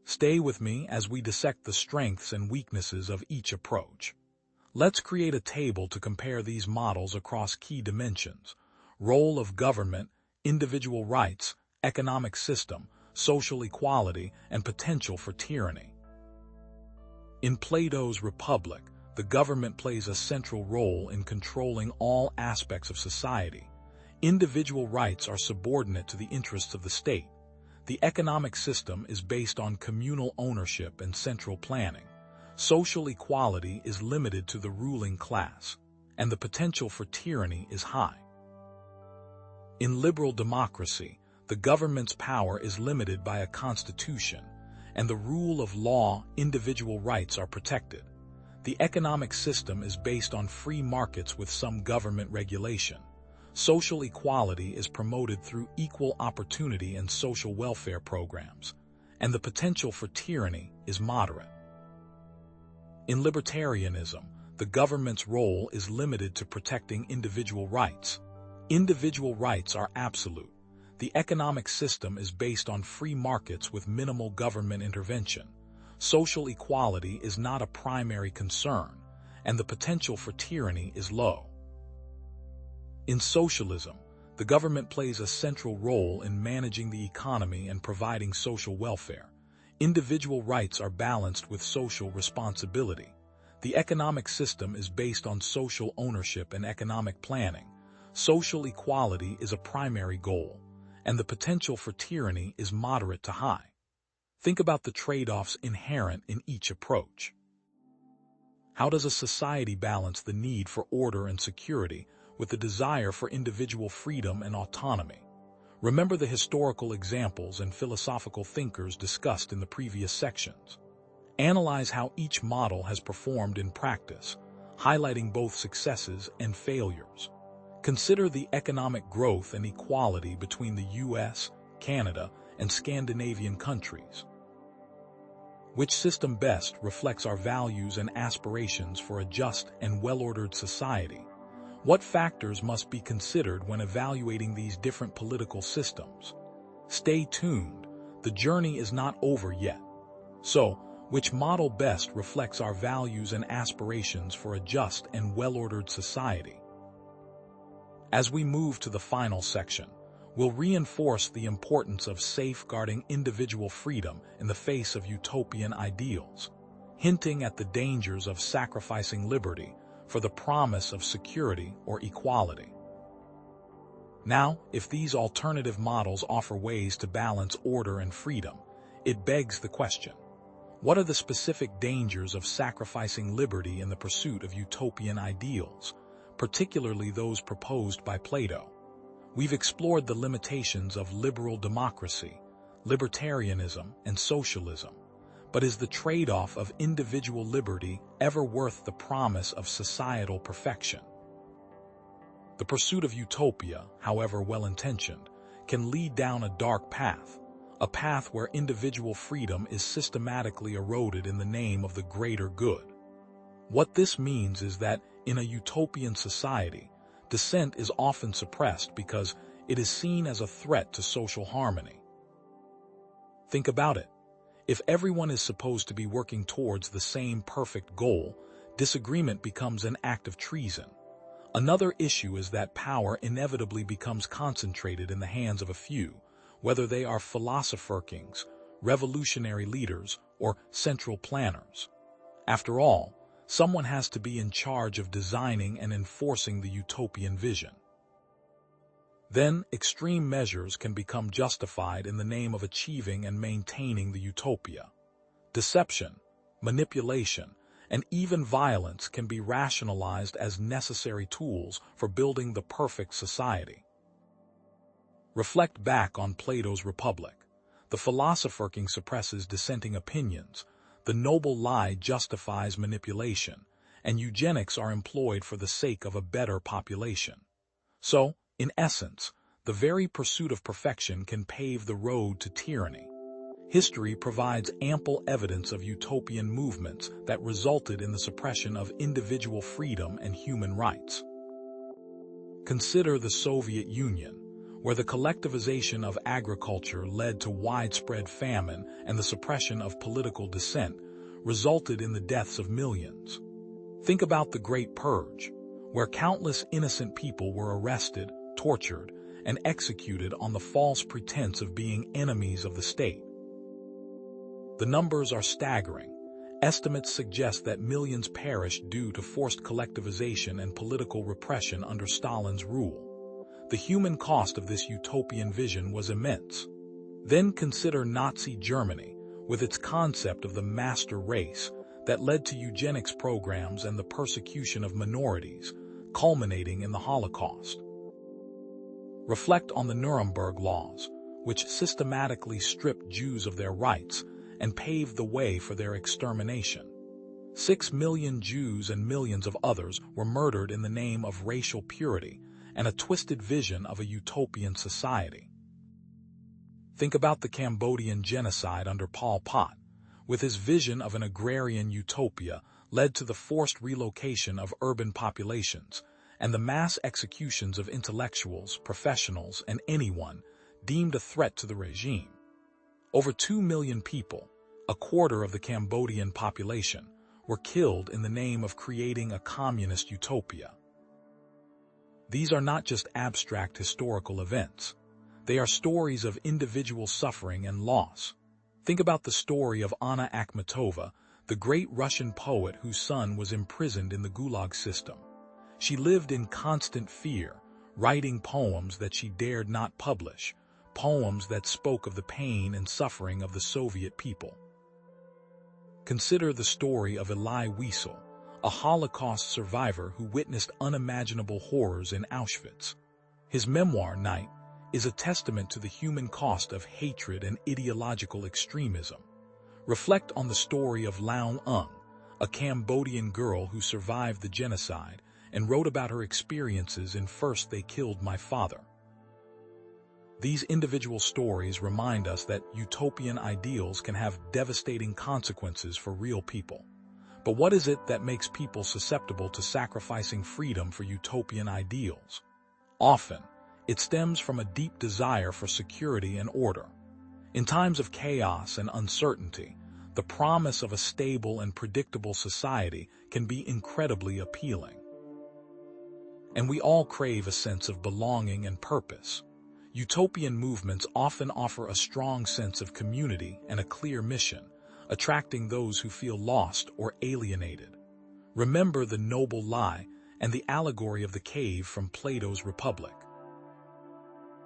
Stay with me as we dissect the strengths and weaknesses of each approach. Let's create a table to compare these models across key dimensions: role of government, individual rights, economic system, social equality, and potential for tyranny. In Plato's Republic, the government plays a central role in controlling all aspects of society. Individual rights are subordinate to the interests of the state. The economic system is based on communal ownership and central planning. Social equality is limited to the ruling class, and the potential for tyranny is high. In liberal democracy, the government's power is limited by a constitution, and the rule of law, individual rights are protected. The economic system is based on free markets with some government regulation. Social equality is promoted through equal opportunity and social welfare programs, and the potential for tyranny is moderate. In libertarianism, the government's role is limited to protecting individual rights. Individual rights are absolute. The economic system is based on free markets with minimal government intervention. Social equality is not a primary concern, and the potential for tyranny is low. In socialism, the government plays a central role in managing the economy and providing social welfare. Individual rights are balanced with social responsibility. The economic system is based on social ownership and economic planning. Social equality is a primary goal, and the potential for tyranny is moderate to high. Think about the trade-offs inherent in each approach. How does a society balance the need for order and security with the desire for individual freedom and autonomy. Remember the historical examples and philosophical thinkers discussed in the previous sections. Analyze how each model has performed in practice, highlighting both successes and failures. Consider the economic growth and equality between the US, Canada, and Scandinavian countries. Which system best reflects our values and aspirations for a just and well-ordered society? What factors must be considered when evaluating these different political systems? Stay tuned, the journey is not over yet. So, which model best reflects our values and aspirations for a just and well-ordered society? As we move to the final section, we'll reinforce the importance of safeguarding individual freedom in the face of utopian ideals, hinting at the dangers of sacrificing liberty for the promise of security or equality. Now, if these alternative models offer ways to balance order and freedom, it begs the question: what are the specific dangers of sacrificing liberty in the pursuit of utopian ideals, particularly those proposed by Plato? We've explored the limitations of liberal democracy, libertarianism, and socialism. But is the trade-off of individual liberty ever worth the promise of societal perfection? The pursuit of utopia, however well-intentioned, can lead down a dark path, a path where individual freedom is systematically eroded in the name of the greater good. What this means is that, in a utopian society, dissent is often suppressed because it is seen as a threat to social harmony. Think about it. If everyone is supposed to be working towards the same perfect goal, disagreement becomes an act of treason. Another issue is that power inevitably becomes concentrated in the hands of a few, whether they are philosopher-kings, revolutionary leaders, or central planners. After all, someone has to be in charge of designing and enforcing the utopian vision. Then, extreme measures can become justified in the name of achieving and maintaining the utopia. Deception, manipulation, and even violence can be rationalized as necessary tools for building the perfect society. Reflect back on Plato's Republic. The philosopher-king suppresses dissenting opinions, the noble lie justifies manipulation, and eugenics are employed for the sake of a better population. So, in essence, the very pursuit of perfection can pave the road to tyranny. History provides ample evidence of utopian movements that resulted in the suppression of individual freedom and human rights. Consider the Soviet Union, where the collectivization of agriculture led to widespread famine and the suppression of political dissent resulted in the deaths of millions. Think about the Great Purge, where countless innocent people were arrested, tortured, and executed on the false pretense of being enemies of the state. The numbers are staggering. Estimates suggest that millions perished due to forced collectivization and political repression under Stalin's rule. The human cost of this utopian vision was immense. Then consider Nazi Germany, with its concept of the master race that led to eugenics programs and the persecution of minorities, culminating in the Holocaust. Reflect on the Nuremberg laws, which systematically stripped Jews of their rights and paved the way for their extermination. 6 million Jews and millions of others were murdered in the name of racial purity and a twisted vision of a utopian society. Think about the Cambodian genocide under Pol Pot, with his vision of an agrarian utopia led to the forced relocation of urban populations and the mass executions of intellectuals, professionals, and anyone deemed a threat to the regime. Over 2 million people, a quarter of the Cambodian population, were killed in the name of creating a communist utopia. These are not just abstract historical events. They are stories of individual suffering and loss. Think about the story of Anna Akhmatova, the great Russian poet whose son was imprisoned in the Gulag system. She lived in constant fear, writing poems that she dared not publish, poems that spoke of the pain and suffering of the Soviet people. Consider the story of Elie Wiesel, a Holocaust survivor who witnessed unimaginable horrors in Auschwitz. His memoir, Night, is a testament to the human cost of hatred and ideological extremism. Reflect on the story of Laun Ung, a Cambodian girl who survived the genocide and wrote about her experiences in First They Killed My Father. These individual stories remind us that utopian ideals can have devastating consequences for real people. But what is it that makes people susceptible to sacrificing freedom for utopian ideals? Often, it stems from a deep desire for security and order. In times of chaos and uncertainty, the promise of a stable and predictable society can be incredibly appealing. And we all crave a sense of belonging and purpose. Utopian movements often offer a strong sense of community and a clear mission, attracting those who feel lost or alienated. Remember the noble lie and the allegory of the cave from Plato's Republic.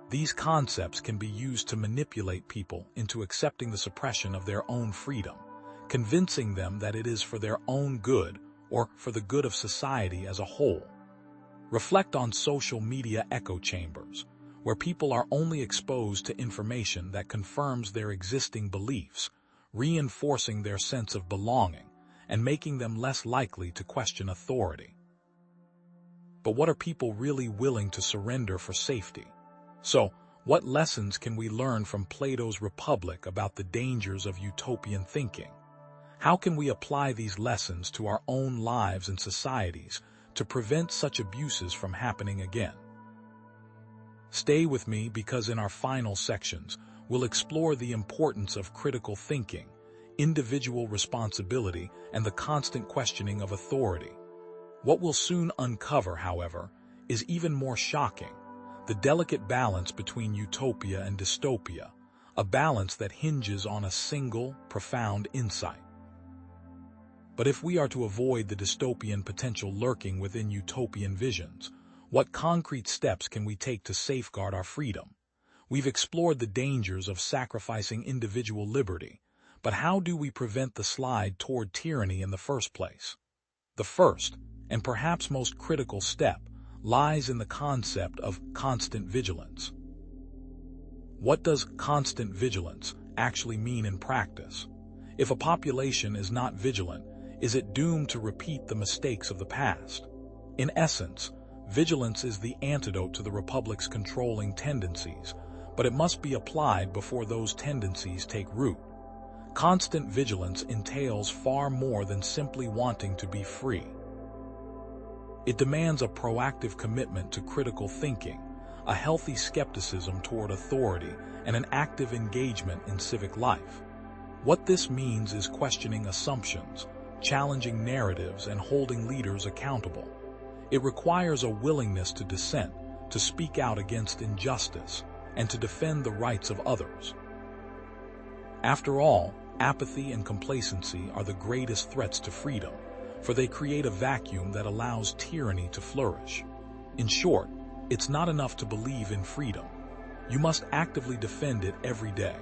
These concepts can be used to manipulate people into accepting the suppression of their own freedom, convincing them that it is for their own good or for the good of society as a whole. Reflect on social media echo chambers, where people are only exposed to information that confirms their existing beliefs, reinforcing their sense of belonging and making them less likely to question authority. But what are people really willing to surrender for safety? So, what lessons can we learn from Plato's Republic about the dangers of utopian thinking? How can we apply these lessons to our own lives and societies to prevent such abuses from happening again? Stay with me because in our final sections, we'll explore the importance of critical thinking, individual responsibility, and the constant questioning of authority. What we'll soon uncover, however, is even more shocking: the delicate balance between utopia and dystopia, a balance that hinges on a single, profound insight. But if we are to avoid the dystopian potential lurking within utopian visions, what concrete steps can we take to safeguard our freedom? We've explored the dangers of sacrificing individual liberty, but how do we prevent the slide toward tyranny in the first place? The first, and perhaps most critical step, lies in the concept of constant vigilance. What does constant vigilance actually mean in practice? If a population is not vigilant, is it doomed to repeat the mistakes of the past? In essence, vigilance is the antidote to the Republic's controlling tendencies, but it must be applied before those tendencies take root. Constant vigilance entails far more than simply wanting to be free. It demands a proactive commitment to critical thinking, a healthy skepticism toward authority, and an active engagement in civic life. What this means is questioning assumptions, challenging narratives, and holding leaders accountable. It requires a willingness to dissent, to speak out against injustice, and to defend the rights of others. After all, apathy and complacency are the greatest threats to freedom, for they create a vacuum that allows tyranny to flourish. In short, it's not enough to believe in freedom. You must actively defend it every day.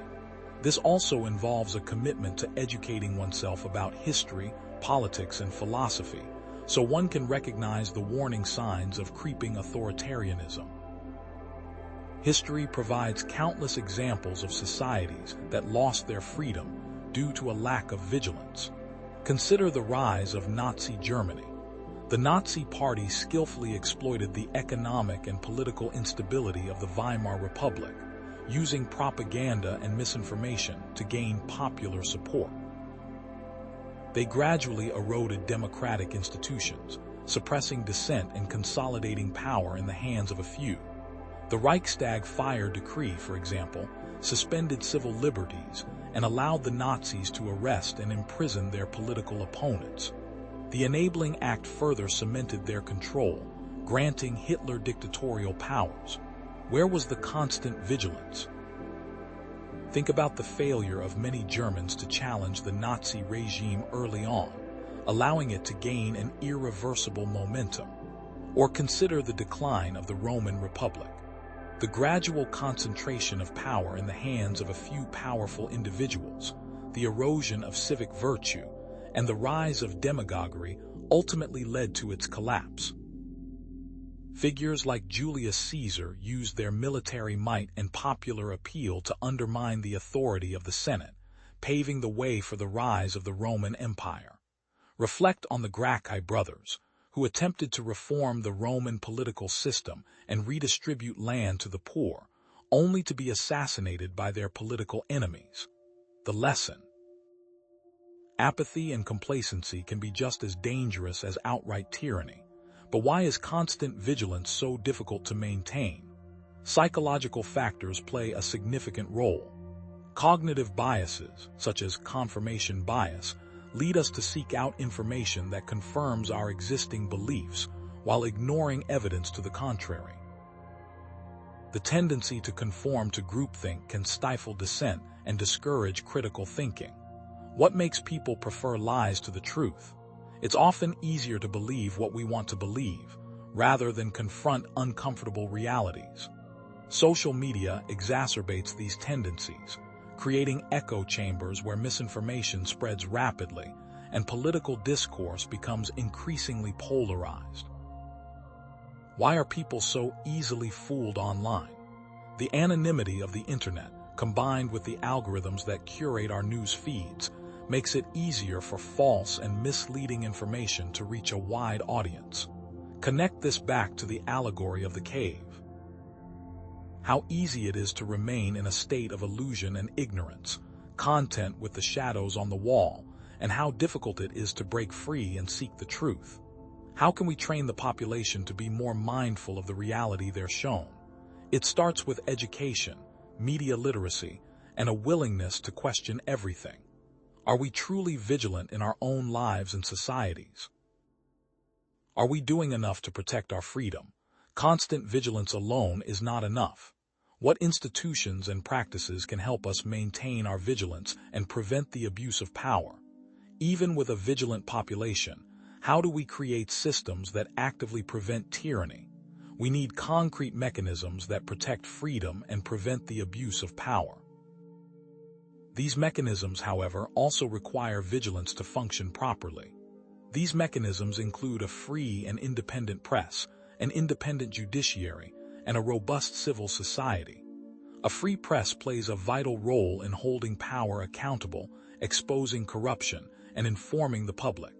This also involves a commitment to educating oneself about history, politics, and philosophy, so one can recognize the warning signs of creeping authoritarianism. History provides countless examples of societies that lost their freedom due to a lack of vigilance. Consider the rise of Nazi Germany. The Nazi Party skillfully exploited the economic and political instability of the Weimar Republic, using propaganda and misinformation to gain popular support. They gradually eroded democratic institutions, suppressing dissent and consolidating power in the hands of a few. The Reichstag fire decree, for example, suspended civil liberties and allowed the Nazis to arrest and imprison their political opponents. The Enabling Act further cemented their control, granting Hitler dictatorial powers. Where was the constant vigilance? Think about the failure of many Germans to challenge the Nazi regime early on, allowing it to gain an irreversible momentum. Or consider the decline of the Roman Republic. The gradual concentration of power in the hands of a few powerful individuals, the erosion of civic virtue, and the rise of demagoguery ultimately led to its collapse. Figures like Julius Caesar used their military might and popular appeal to undermine the authority of the Senate, paving the way for the rise of the Roman Empire. Reflect on the Gracchi brothers, who attempted to reform the Roman political system and redistribute land to the poor, only to be assassinated by their political enemies. The lesson: apathy and complacency can be just as dangerous as outright tyranny. But why is constant vigilance so difficult to maintain? Psychological factors play a significant role. Cognitive biases, such as confirmation bias, lead us to seek out information that confirms our existing beliefs while ignoring evidence to the contrary. The tendency to conform to groupthink can stifle dissent and discourage critical thinking. What makes people prefer lies to the truth? It's often easier to believe what we want to believe, rather than confront uncomfortable realities. Social media exacerbates these tendencies, creating echo chambers where misinformation spreads rapidly and political discourse becomes increasingly polarized. Why are people so easily fooled online? The anonymity of the internet, combined with the algorithms that curate our news feeds, makes it easier for false and misleading information to reach a wide audience. Connect this back to the allegory of the cave. How easy it is to remain in a state of illusion and ignorance, content with the shadows on the wall, and how difficult it is to break free and seek the truth. How can we train the population to be more mindful of the reality they're shown? It starts with education, media literacy, and a willingness to question everything. Are we truly vigilant in our own lives and societies? Are we doing enough to protect our freedom? Constant vigilance alone is not enough. What institutions and practices can help us maintain our vigilance and prevent the abuse of power? Even with a vigilant population, how do we create systems that actively prevent tyranny? We need concrete mechanisms that protect freedom and prevent the abuse of power. These mechanisms, however, also require vigilance to function properly. These mechanisms include a free and independent press, an independent judiciary, and a robust civil society. A free press plays a vital role in holding power accountable, exposing corruption, and informing the public.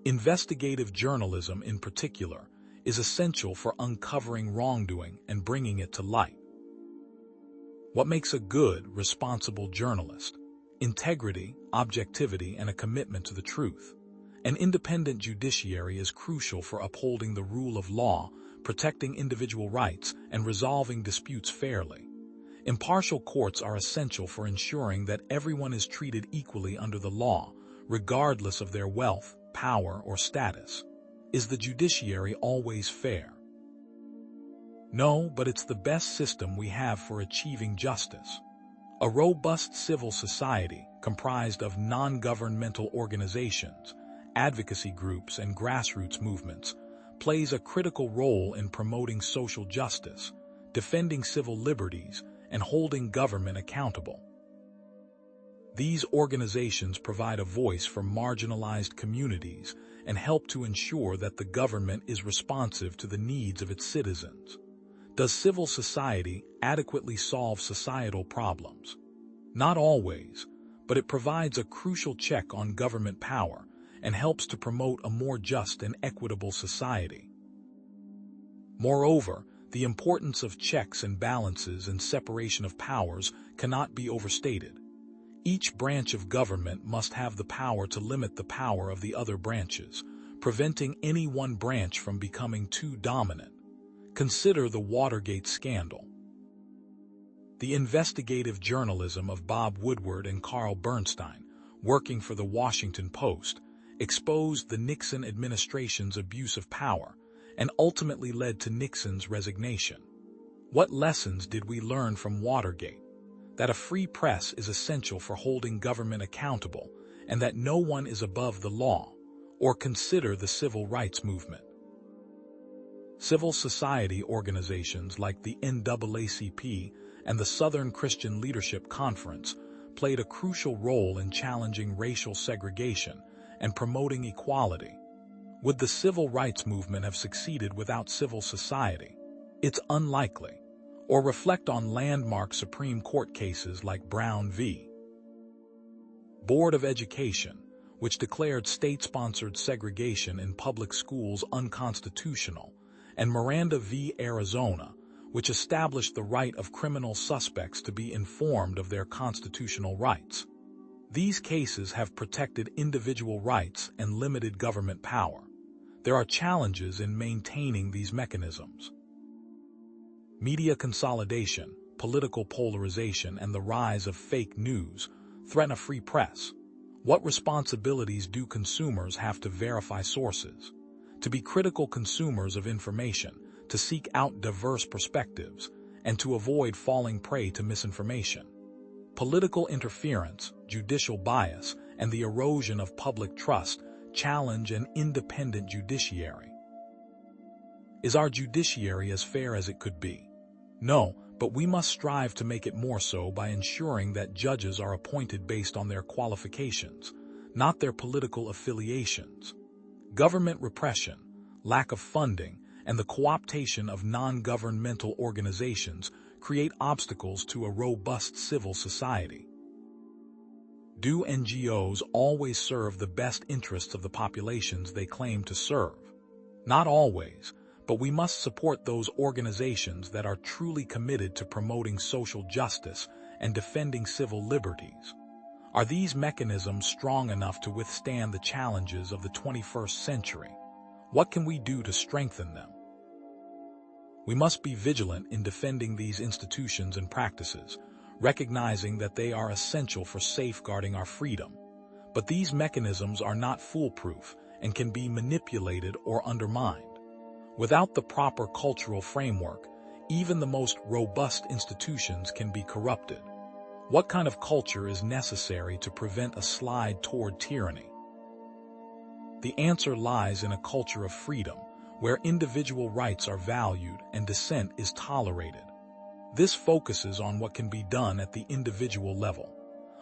Investigative journalism, in particular, is essential for uncovering wrongdoing and bringing it to light. What makes a good, responsible journalist? Integrity, objectivity, and a commitment to the truth. An independent judiciary is crucial for upholding the rule of law, protecting individual rights, and resolving disputes fairly. Impartial courts are essential for ensuring that everyone is treated equally under the law, regardless of their wealth, power, or status. Is the judiciary always fair? No, but it's the best system we have for achieving justice. A robust civil society, comprised of non-governmental organizations, advocacy groups, and grassroots movements, plays a critical role in promoting social justice, defending civil liberties, and holding government accountable. These organizations provide a voice for marginalized communities and help to ensure that the government is responsive to the needs of its citizens. Does civil society adequately solve societal problems? Not always, but it provides a crucial check on government power and helps to promote a more just and equitable society. Moreover, the importance of checks and balances and separation of powers cannot be overstated. Each branch of government must have the power to limit the power of the other branches, preventing any one branch from becoming too dominant. Consider the Watergate scandal. The investigative journalism of Bob Woodward and Carl Bernstein, working for the Washington Post, exposed the Nixon administration's abuse of power and ultimately led to Nixon's resignation. What lessons did we learn from Watergate? That a free press is essential for holding government accountable and that no one is above the law. Or consider the civil rights movement. Civil society organizations like the NAACP and the Southern Christian Leadership Conference played a crucial role in challenging racial segregation and promoting equality. Would the civil rights movement have succeeded without civil society? It's unlikely. Or reflect on landmark Supreme Court cases like Brown v. Board of Education, which declared state-sponsored segregation in public schools unconstitutional, and Miranda v. Arizona, which established the right of criminal suspects to be informed of their constitutional rights. These cases have protected individual rights and limited government power. There are challenges in maintaining these mechanisms. Media consolidation, political polarization, and the rise of fake news threaten a free press. What responsibilities do consumers have to verify sources, to be critical consumers of information, to seek out diverse perspectives, and to avoid falling prey to misinformation? Political interference, judicial bias, and the erosion of public trust challenge an independent judiciary. Is our judiciary as fair as it could be? No, but we must strive to make it more so by ensuring that judges are appointed based on their qualifications, not their political affiliations. Government repression, lack of funding, and the co-optation of non-governmental organizations create obstacles to a robust civil society. Do NGOs always serve the best interests of the populations they claim to serve? Not always, but we must support those organizations that are truly committed to promoting social justice and defending civil liberties. Are these mechanisms strong enough to withstand the challenges of the 21st century? What can we do to strengthen them? We must be vigilant in defending these institutions and practices, recognizing that they are essential for safeguarding our freedom. But these mechanisms are not foolproof and can be manipulated or undermined. Without the proper cultural framework, even the most robust institutions can be corrupted. What kind of culture is necessary to prevent a slide toward tyranny? The answer lies in a culture of freedom, where individual rights are valued and dissent is tolerated. This focuses on what can be done at the individual level.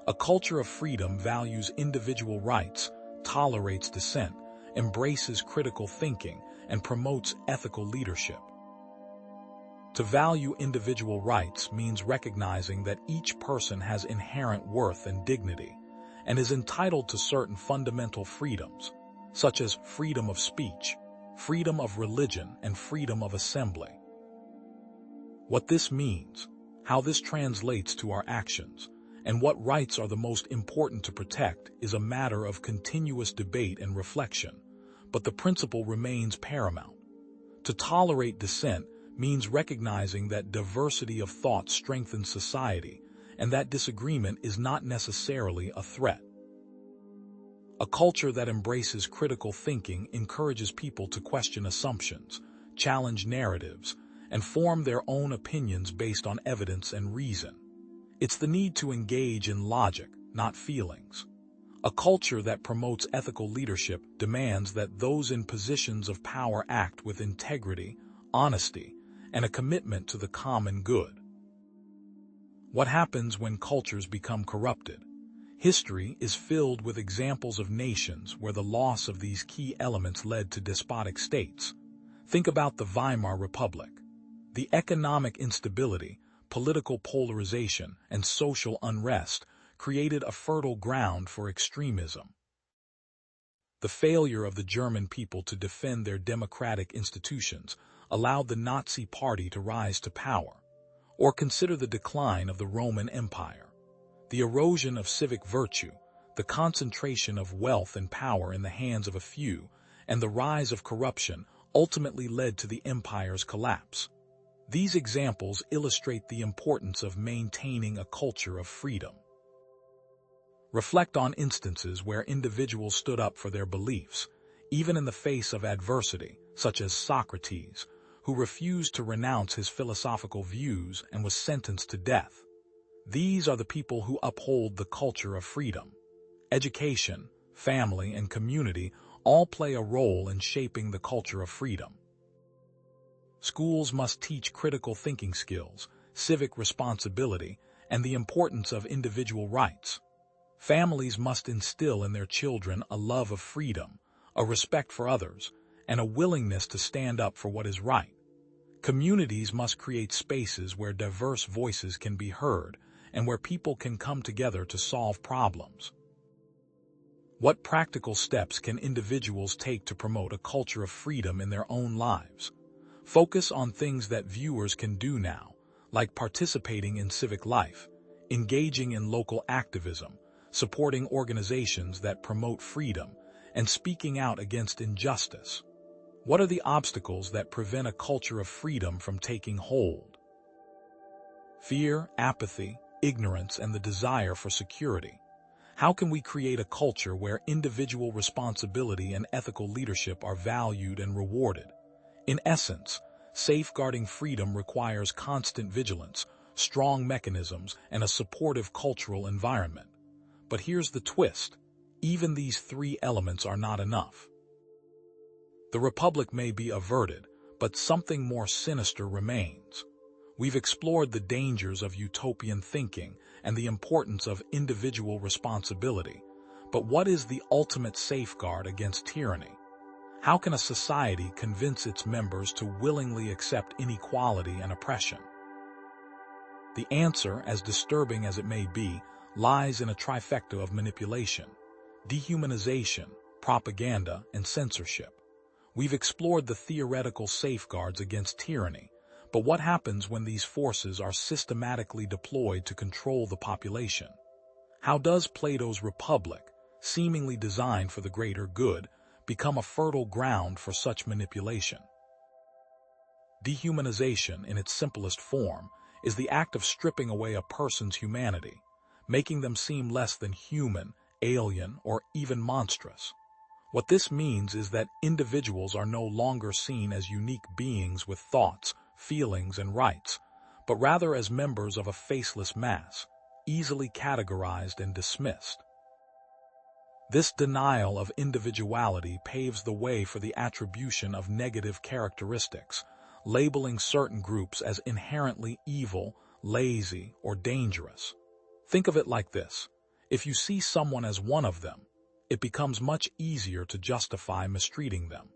A culture of freedom values individual rights, tolerates dissent, embraces critical thinking, and promotes ethical leadership. To value individual rights means recognizing that each person has inherent worth and dignity, and is entitled to certain fundamental freedoms, such as freedom of speech, freedom of religion, and freedom of assembly. What this means, how this translates to our actions, and what rights are the most important to protect is a matter of continuous debate and reflection, but the principle remains paramount. To tolerate dissent means recognizing that diversity of thought strengthens society, and that disagreement is not necessarily a threat. A culture that embraces critical thinking encourages people to question assumptions, challenge narratives, and form their own opinions based on evidence and reason. It's the need to engage in logic, not feelings. A culture that promotes ethical leadership demands that those in positions of power act with integrity, honesty, and a commitment to the common good. What happens when cultures become corrupted? History is filled with examples of nations where the loss of these key elements led to despotic states. Think about the Weimar Republic. The economic instability, political polarization, and social unrest created a fertile ground for extremism. The failure of the German people to defend their democratic institutions allowed the Nazi Party to rise to power. Or consider the decline of the Roman Empire. The erosion of civic virtue, the concentration of wealth and power in the hands of a few, and the rise of corruption ultimately led to the empire's collapse. These examples illustrate the importance of maintaining a culture of freedom. Reflect on instances where individuals stood up for their beliefs, even in the face of adversity, such as Socrates, who refused to renounce his philosophical views and was sentenced to death. These are the people who uphold the culture of freedom. Education, family, and community all play a role in shaping the culture of freedom. Schools must teach critical thinking skills, civic responsibility, and the importance of individual rights. Families must instill in their children a love of freedom, a respect for others, and a willingness to stand up for what is right. Communities must create spaces where diverse voices can be heard and where people can come together to solve problems. What practical steps can individuals take to promote a culture of freedom in their own lives? Focus on things that viewers can do now, like participating in civic life, engaging in local activism, supporting organizations that promote freedom, and speaking out against injustice. What are the obstacles that prevent a culture of freedom from taking hold? Fear, apathy, ignorance, and the desire for security. How can we create a culture where individual responsibility and ethical leadership are valued and rewarded? In essence, safeguarding freedom requires constant vigilance, strong mechanisms, and a supportive cultural environment. But here's the twist. Even these three elements are not enough. The Republic may be averted, but something more sinister remains. We've explored the dangers of utopian thinking and the importance of individual responsibility. But what is the ultimate safeguard against tyranny? How can a society convince its members to willingly accept inequality and oppression? The answer, as disturbing as it may be, lies in a trifecta of manipulation: dehumanization, propaganda, and censorship. We've explored the theoretical safeguards against tyranny, but what happens when these forces are systematically deployed to control the population? How does Plato's Republic, seemingly designed for the greater good, become a fertile ground for such manipulation? Dehumanization, in its simplest form, is the act of stripping away a person's humanity, making them seem less than human, alien, or even monstrous. What this means is that individuals are no longer seen as unique beings with thoughts, feelings, and rights, but rather as members of a faceless mass, easily categorized and dismissed. This denial of individuality paves the way for the attribution of negative characteristics, labeling certain groups as inherently evil, lazy, or dangerous. Think of it like this: if you see someone as one of them, it becomes much easier to justify mistreating them.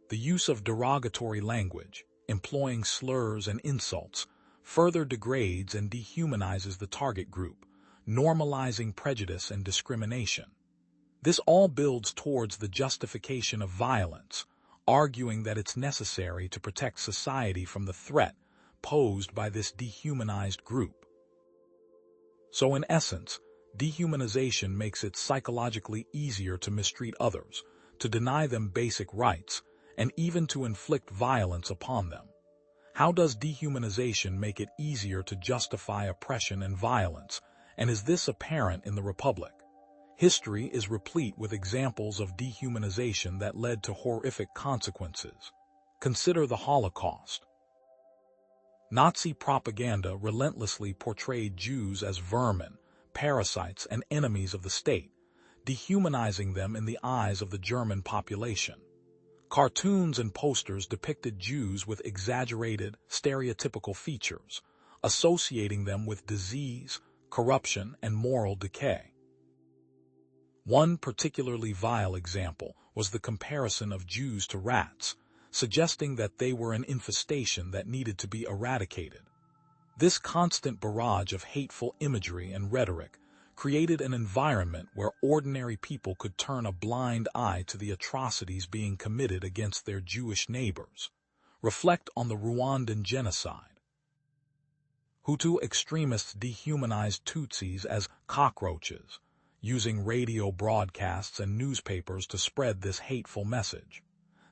The use of derogatory language, employing slurs and insults, further degrades and dehumanizes the target group, normalizing prejudice and discrimination. This all builds towards the justification of violence, arguing that it's necessary to protect society from the threat posed by this dehumanized group. So in essence, dehumanization makes it psychologically easier to mistreat others, to deny them basic rights, and even to inflict violence upon them. How does dehumanization make it easier to justify oppression and violence, and is this apparent in the Republic? History is replete with examples of dehumanization that led to horrific consequences. Consider the Holocaust. Nazi propaganda relentlessly portrayed Jews as vermin, parasites, and enemies of the state, dehumanizing them in the eyes of the German population. Cartoons and posters depicted Jews with exaggerated, stereotypical features, associating them with disease, corruption, and moral decay. One particularly vile example was the comparison of Jews to rats, suggesting that they were an infestation that needed to be eradicated. This constant barrage of hateful imagery and rhetoric created an environment where ordinary people could turn a blind eye to the atrocities being committed against their Jewish neighbors. Reflect on the Rwandan genocide. Hutu extremists dehumanized Tutsis as cockroaches, using radio broadcasts and newspapers to spread this hateful message.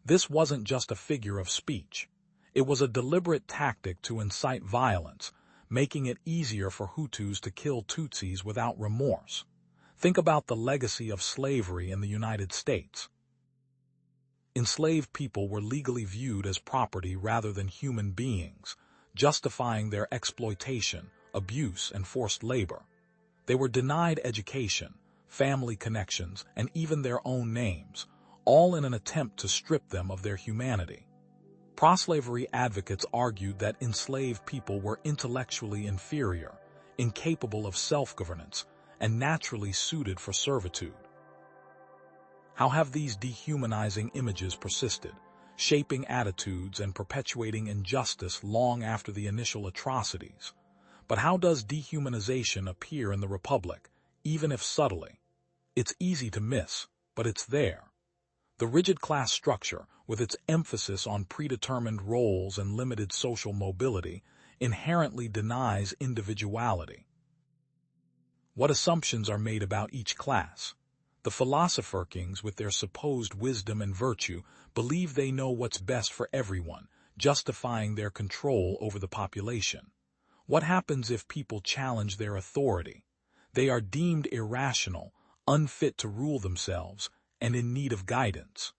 This wasn't just a figure of speech. It was a deliberate tactic to incite violence, making it easier for Hutus to kill Tutsis without remorse. Think about the legacy of slavery in the United States. Enslaved people were legally viewed as property rather than human beings, justifying their exploitation, abuse, and forced labor. They were denied education, family connections, and even their own names, all in an attempt to strip them of their humanity. Pro-slavery advocates argued that enslaved people were intellectually inferior, incapable of self-governance, and naturally suited for servitude. How have these dehumanizing images persisted, shaping attitudes and perpetuating injustice long after the initial atrocities? But how does dehumanization appear in the Republic, even if subtly? It's easy to miss, but it's there. The rigid class structure, with its emphasis on predetermined roles and limited social mobility, inherently denies individuality. What assumptions are made about each class? The philosopher kings, with their supposed wisdom and virtue, believe they know what's best for everyone, justifying their control over the population. What happens if people challenge their authority? They are deemed irrational, unfit to rule themselves, and in need of guidance.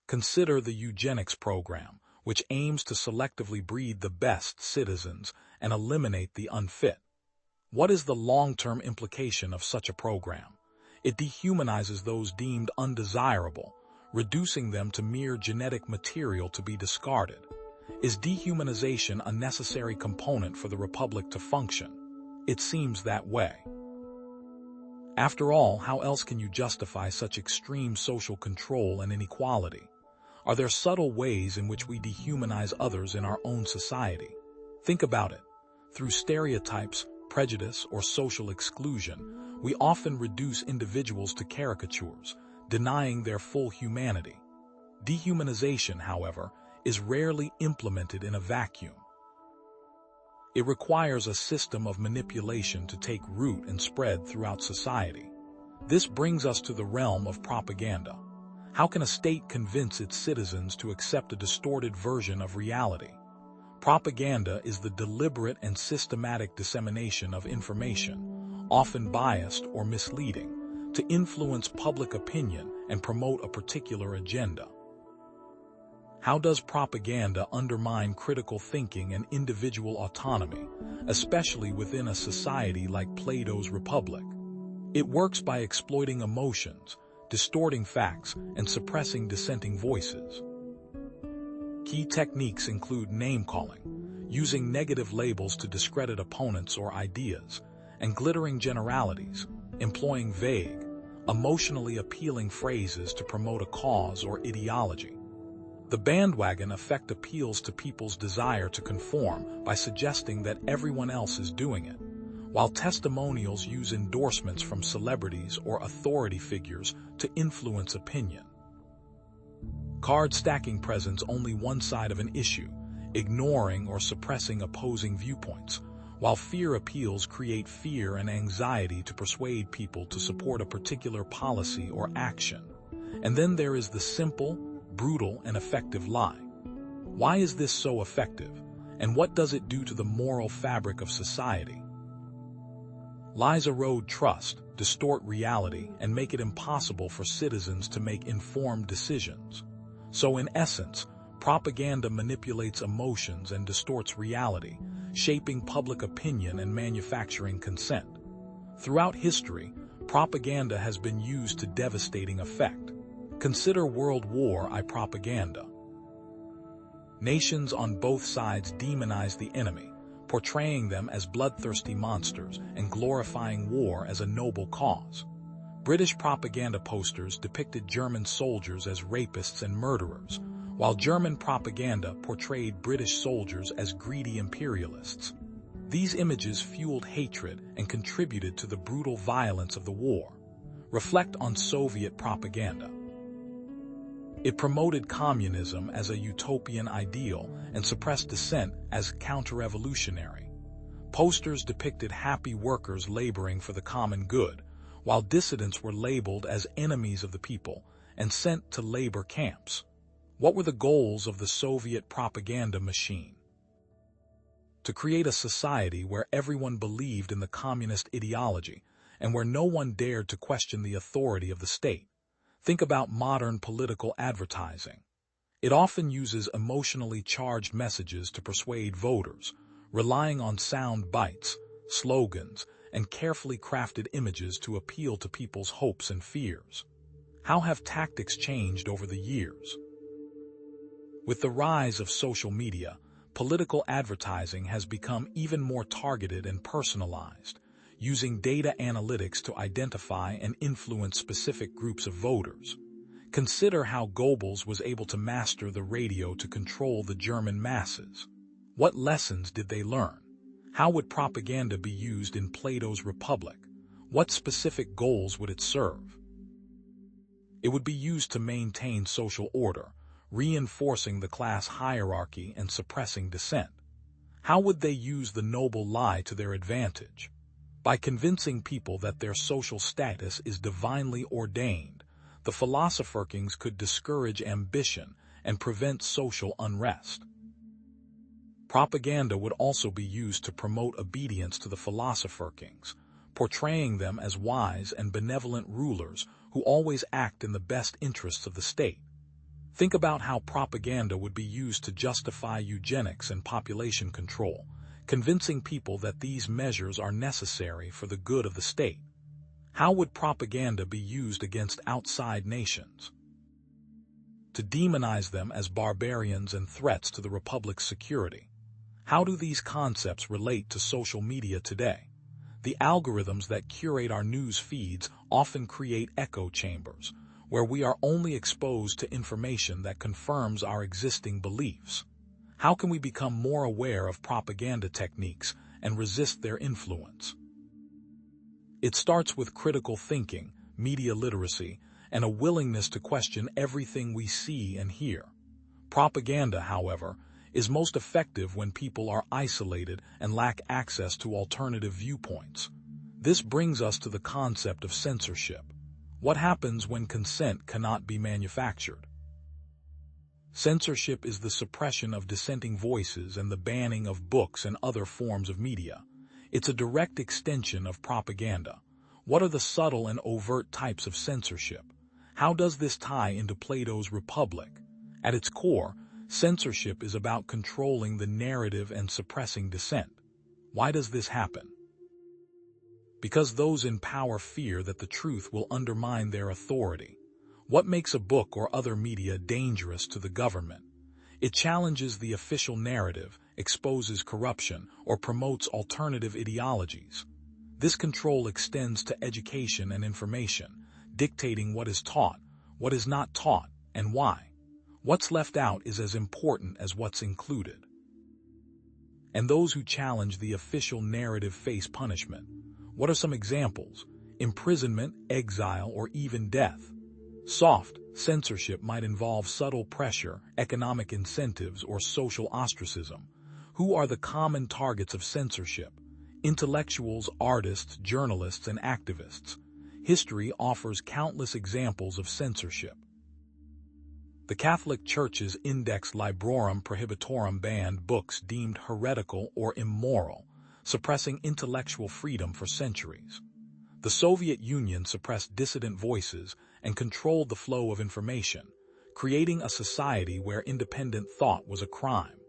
Consider the eugenics program, which aims to selectively breed the best citizens and eliminate the unfit. What is the long-term implication of such a program? It dehumanizes those deemed undesirable, reducing them to mere genetic material to be discarded. Is dehumanization a necessary component for the Republic to function? It seems that way. After all, how else can you justify such extreme social control and inequality? Are there subtle ways in which we dehumanize others in our own society? Think about it. Through stereotypes, prejudice, or social exclusion, we often reduce individuals to caricatures, denying their full humanity. Dehumanization, however, is rarely implemented in a vacuum. It requires a system of manipulation to take root and spread throughout society. This brings us to the realm of propaganda. How can a state convince its citizens to accept a distorted version of reality? Propaganda is the deliberate and systematic dissemination of information, often biased or misleading, to influence public opinion and promote a particular agenda. How does propaganda undermine critical thinking and individual autonomy, especially within a society like Plato's Republic? It works by exploiting emotions, distorting facts, and suppressing dissenting voices. Key techniques include name-calling, using negative labels to discredit opponents or ideas, and glittering generalities, employing vague, emotionally appealing phrases to promote a cause or ideology. The bandwagon effect appeals to people's desire to conform by suggesting that everyone else is doing it, while testimonials use endorsements from celebrities or authority figures to influence opinion. Card stacking presents only one side of an issue, ignoring or suppressing opposing viewpoints, while fear appeals create fear and anxiety to persuade people to support a particular policy or action. And then there is the simple, brutal, and effective lie. Why is this so effective, and what does it do to the moral fabric of society? Lies erode trust, distort reality, and make it impossible for citizens to make informed decisions. So in essence, propaganda manipulates emotions and distorts reality, shaping public opinion and manufacturing consent. Throughout history, propaganda has been used to devastating effect. Consider World War I propaganda. Nations on both sides demonize the enemy, portraying them as bloodthirsty monsters and glorifying war as a noble cause. British propaganda posters depicted German soldiers as rapists and murderers, while German propaganda portrayed British soldiers as greedy imperialists. These images fueled hatred and contributed to the brutal violence of the war. Reflect on Soviet propaganda. It promoted communism as a utopian ideal and suppressed dissent as counter-revolutionary. Posters depicted happy workers laboring for the common good, while dissidents were labeled as enemies of the people and sent to labor camps. What were the goals of the Soviet propaganda machine? To create a society where everyone believed in the communist ideology and where no one dared to question the authority of the state. Think about modern political advertising. It often uses emotionally charged messages to persuade voters, relying on sound bites, slogans, and carefully crafted images to appeal to people's hopes and fears. How have tactics changed over the years? With the rise of social media, political advertising has become even more targeted and personalized, using data analytics to identify and influence specific groups of voters. Consider how Goebbels was able to master the radio to control the German masses. What lessons did they learn? How would propaganda be used in Plato's Republic? What specific goals would it serve? It would be used to maintain social order, reinforcing the class hierarchy and suppressing dissent. How would they use the noble lie to their advantage? By convincing people that their social status is divinely ordained, the philosopher-kings could discourage ambition and prevent social unrest. Propaganda would also be used to promote obedience to the philosopher-kings, portraying them as wise and benevolent rulers who always act in the best interests of the state. Think about how propaganda would be used to justify eugenics and population control, convincing people that these measures are necessary for the good of the state. How would propaganda be used against outside nations? To demonize them as barbarians and threats to the Republic's security. How do these concepts relate to social media today? The algorithms that curate our news feeds often create echo chambers, where we are only exposed to information that confirms our existing beliefs. How can we become more aware of propaganda techniques and resist their influence? It starts with critical thinking, media literacy, and a willingness to question everything we see and hear. Propaganda, however, is most effective when people are isolated and lack access to alternative viewpoints. This brings us to the concept of censorship. What happens when consent cannot be manufactured? Censorship is the suppression of dissenting voices and the banning of books and other forms of media. It's a direct extension of propaganda. What are the subtle and overt types of censorship? How does this tie into Plato's Republic? At its core, censorship is about controlling the narrative and suppressing dissent. Why does this happen? Because those in power fear that the truth will undermine their authority. What makes a book or other media dangerous to the government? It challenges the official narrative, exposes corruption, or promotes alternative ideologies. This control extends to education and information, dictating what is taught, what is not taught, and why. What's left out is as important as what's included. And those who challenge the official narrative face punishment. What are some examples? Imprisonment, exile, or even death. Soft censorship might involve subtle pressure, economic incentives, or social ostracism. Who are the common targets of censorship? Intellectuals, artists, journalists, and activists. History offers countless examples of censorship. The Catholic Church's Index Librorum Prohibitorum banned books deemed heretical or immoral, suppressing intellectual freedom for centuries. The Soviet Union suppressed dissident voices and controlled the flow of information, creating a society where independent thought was a crime.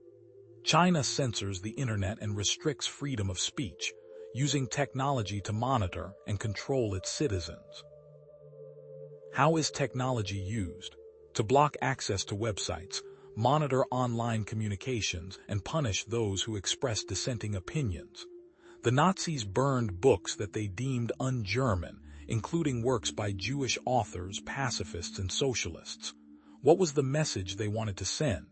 China censors the internet and restricts freedom of speech, using technology to monitor and control its citizens. How is technology used? To block access to websites, monitor online communications, and punish those who express dissenting opinions. The Nazis burned books that they deemed un-German, including works by Jewish authors, pacifists, and socialists. What was the message they wanted to send?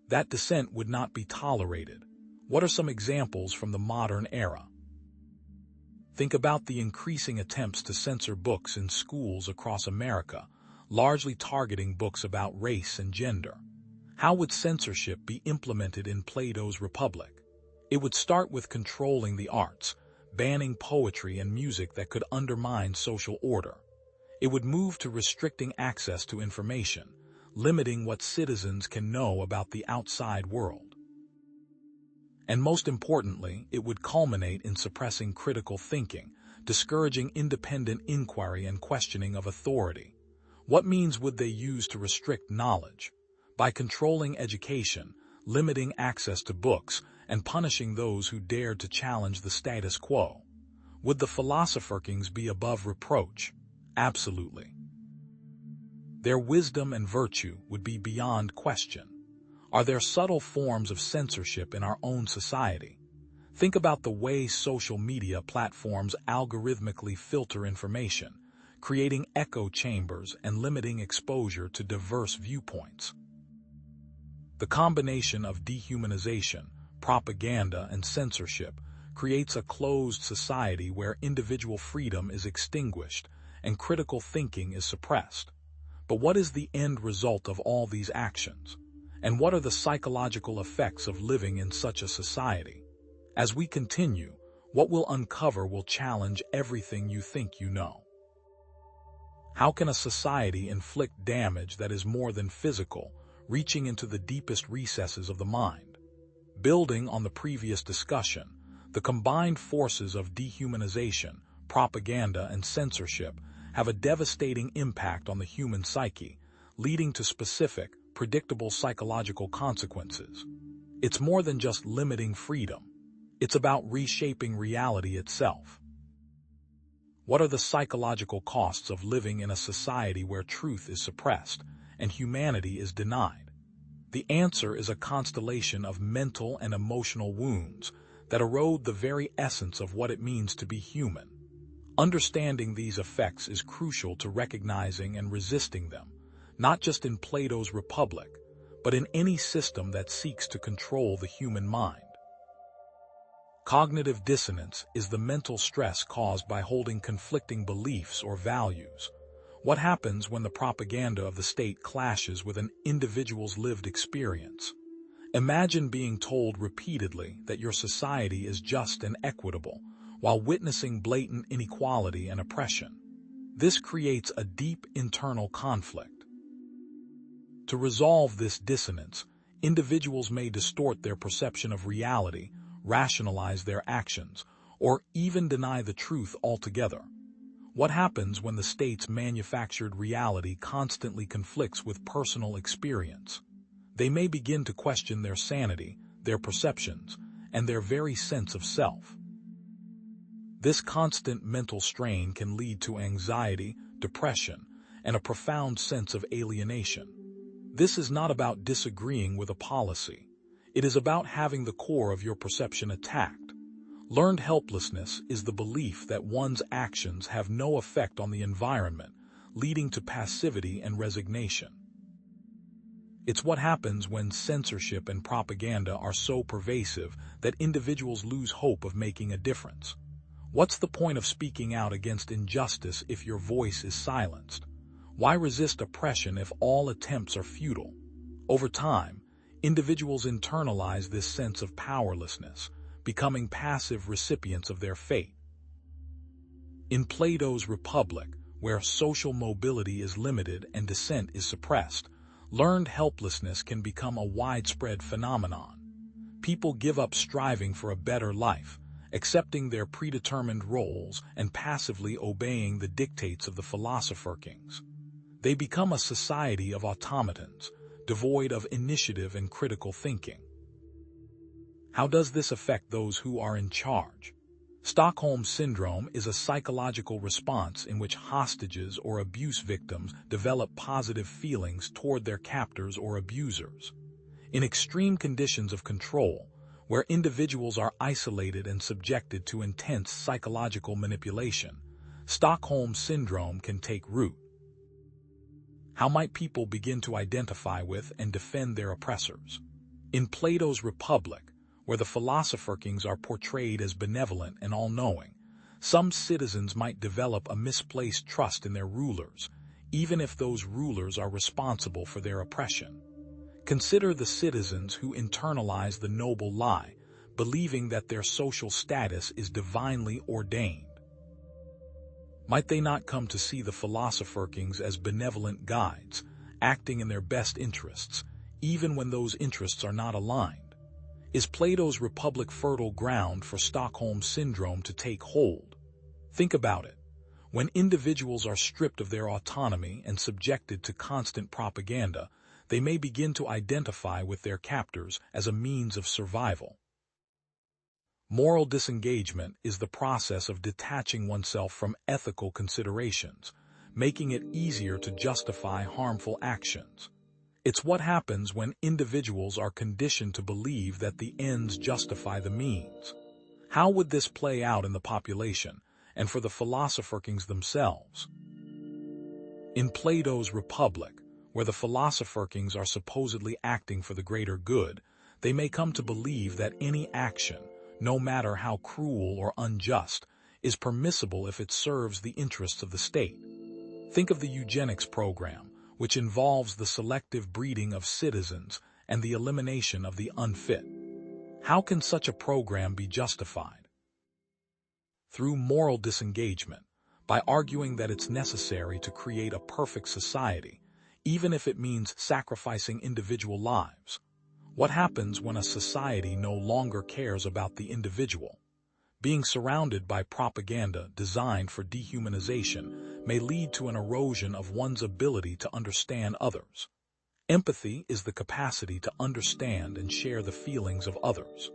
That dissent would not be tolerated. What are some examples from the modern era? Think about the increasing attempts to censor books in schools across America, largely targeting books about race and gender. How would censorship be implemented in Plato's Republic? It would start with controlling the arts, banning poetry and music that could undermine social order. It would move to restricting access to information, limiting what citizens can know about the outside world. And most importantly, it would culminate in suppressing critical thinking, discouraging independent inquiry and questioning of authority. What means would they use to restrict knowledge? By controlling education, limiting access to books, and punishing those who dared to challenge the status quo. Would the philosopher-kings be above reproach? Absolutely. Their wisdom and virtue would be beyond question. Are there subtle forms of censorship in our own society? Think about the way social media platforms algorithmically filter information, creating echo chambers and limiting exposure to diverse viewpoints. The combination of dehumanization, propaganda, and censorship creates a closed society where individual freedom is extinguished and critical thinking is suppressed. But what is the end result of all these actions? And what are the psychological effects of living in such a society? As we continue, what we'll uncover will challenge everything you think you know. How can a society inflict damage that is more than physical, reaching into the deepest recesses of the mind? Building on the previous discussion, the combined forces of dehumanization, propaganda, and censorship have a devastating impact on the human psyche, leading to specific, predictable psychological consequences. It's more than just limiting freedom. It's about reshaping reality itself. What are the psychological costs of living in a society where truth is suppressed and humanity is denied? The answer is a constellation of mental and emotional wounds that erode the very essence of what it means to be human. Understanding these effects is crucial to recognizing and resisting them, not just in Plato's Republic, but in any system that seeks to control the human mind. Cognitive dissonance is the mental stress caused by holding conflicting beliefs or values. What happens when the propaganda of the state clashes with an individual's lived experience? Imagine being told repeatedly that your society is just and equitable, while witnessing blatant inequality and oppression. This creates a deep internal conflict. To resolve this dissonance, individuals may distort their perception of reality, rationalize their actions, or even deny the truth altogether. What happens when the state's manufactured reality constantly conflicts with personal experience? They may begin to question their sanity, their perceptions, and their very sense of self. This constant mental strain can lead to anxiety, depression, and a profound sense of alienation. This is not about disagreeing with a policy. It is about having the core of your perception attacked. Learned helplessness is the belief that one's actions have no effect on the environment, leading to passivity and resignation. It's what happens when censorship and propaganda are so pervasive that individuals lose hope of making a difference. What's the point of speaking out against injustice if your voice is silenced? Why resist oppression if all attempts are futile? Over time, individuals internalize this sense of powerlessness, becoming passive recipients of their fate. In Plato's Republic, where social mobility is limited and dissent is suppressed, learned helplessness can become a widespread phenomenon. People give up striving for a better life, accepting their predetermined roles and passively obeying the dictates of the philosopher kings. They become a society of automatons, devoid of initiative and critical thinking. How does this affect those who are in charge? Stockholm Syndrome is a psychological response in which hostages or abuse victims develop positive feelings toward their captors or abusers. In extreme conditions of control, where individuals are isolated and subjected to intense psychological manipulation, Stockholm Syndrome can take root. How might people begin to identify with and defend their oppressors? In Plato's Republic, where the philosopher kings are portrayed as benevolent and all-knowing, some citizens might develop a misplaced trust in their rulers, even if those rulers are responsible for their oppression. Consider the citizens who internalize the noble lie, believing that their social status is divinely ordained. Might they not come to see the philosopher kings as benevolent guides, acting in their best interests, even when those interests are not aligned? Is Plato's Republic fertile ground for Stockholm Syndrome to take hold? Think about it. When individuals are stripped of their autonomy and subjected to constant propaganda, they may begin to identify with their captors as a means of survival. Moral disengagement is the process of detaching oneself from ethical considerations, making it easier to justify harmful actions. It's what happens when individuals are conditioned to believe that the ends justify the means. How would this play out in the population and for the philosopher kings themselves? In Plato's Republic, where the philosopher kings are supposedly acting for the greater good, they may come to believe that any action, no matter how cruel or unjust, is permissible if it serves the interests of the state. Think of the eugenics program, which involves the selective breeding of citizens and the elimination of the unfit. How can such a program be justified? Through moral disengagement, by arguing that it's necessary to create a perfect society, even if it means sacrificing individual lives. What happens when a society no longer cares about the individual? Being surrounded by propaganda designed for dehumanization may lead to an erosion of one's ability to understand others. Empathy is the capacity to understand and share the feelings of others.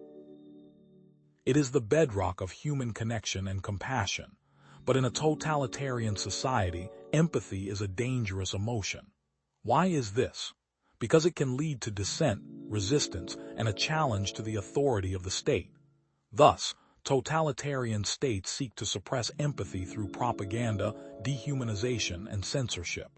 It is the bedrock of human connection and compassion, but in a totalitarian society, empathy is a dangerous emotion. Why is this? Because it can lead to dissent, resistance, and a challenge to the authority of the state. Thus, totalitarian states seek to suppress empathy through propaganda, dehumanization, and censorship.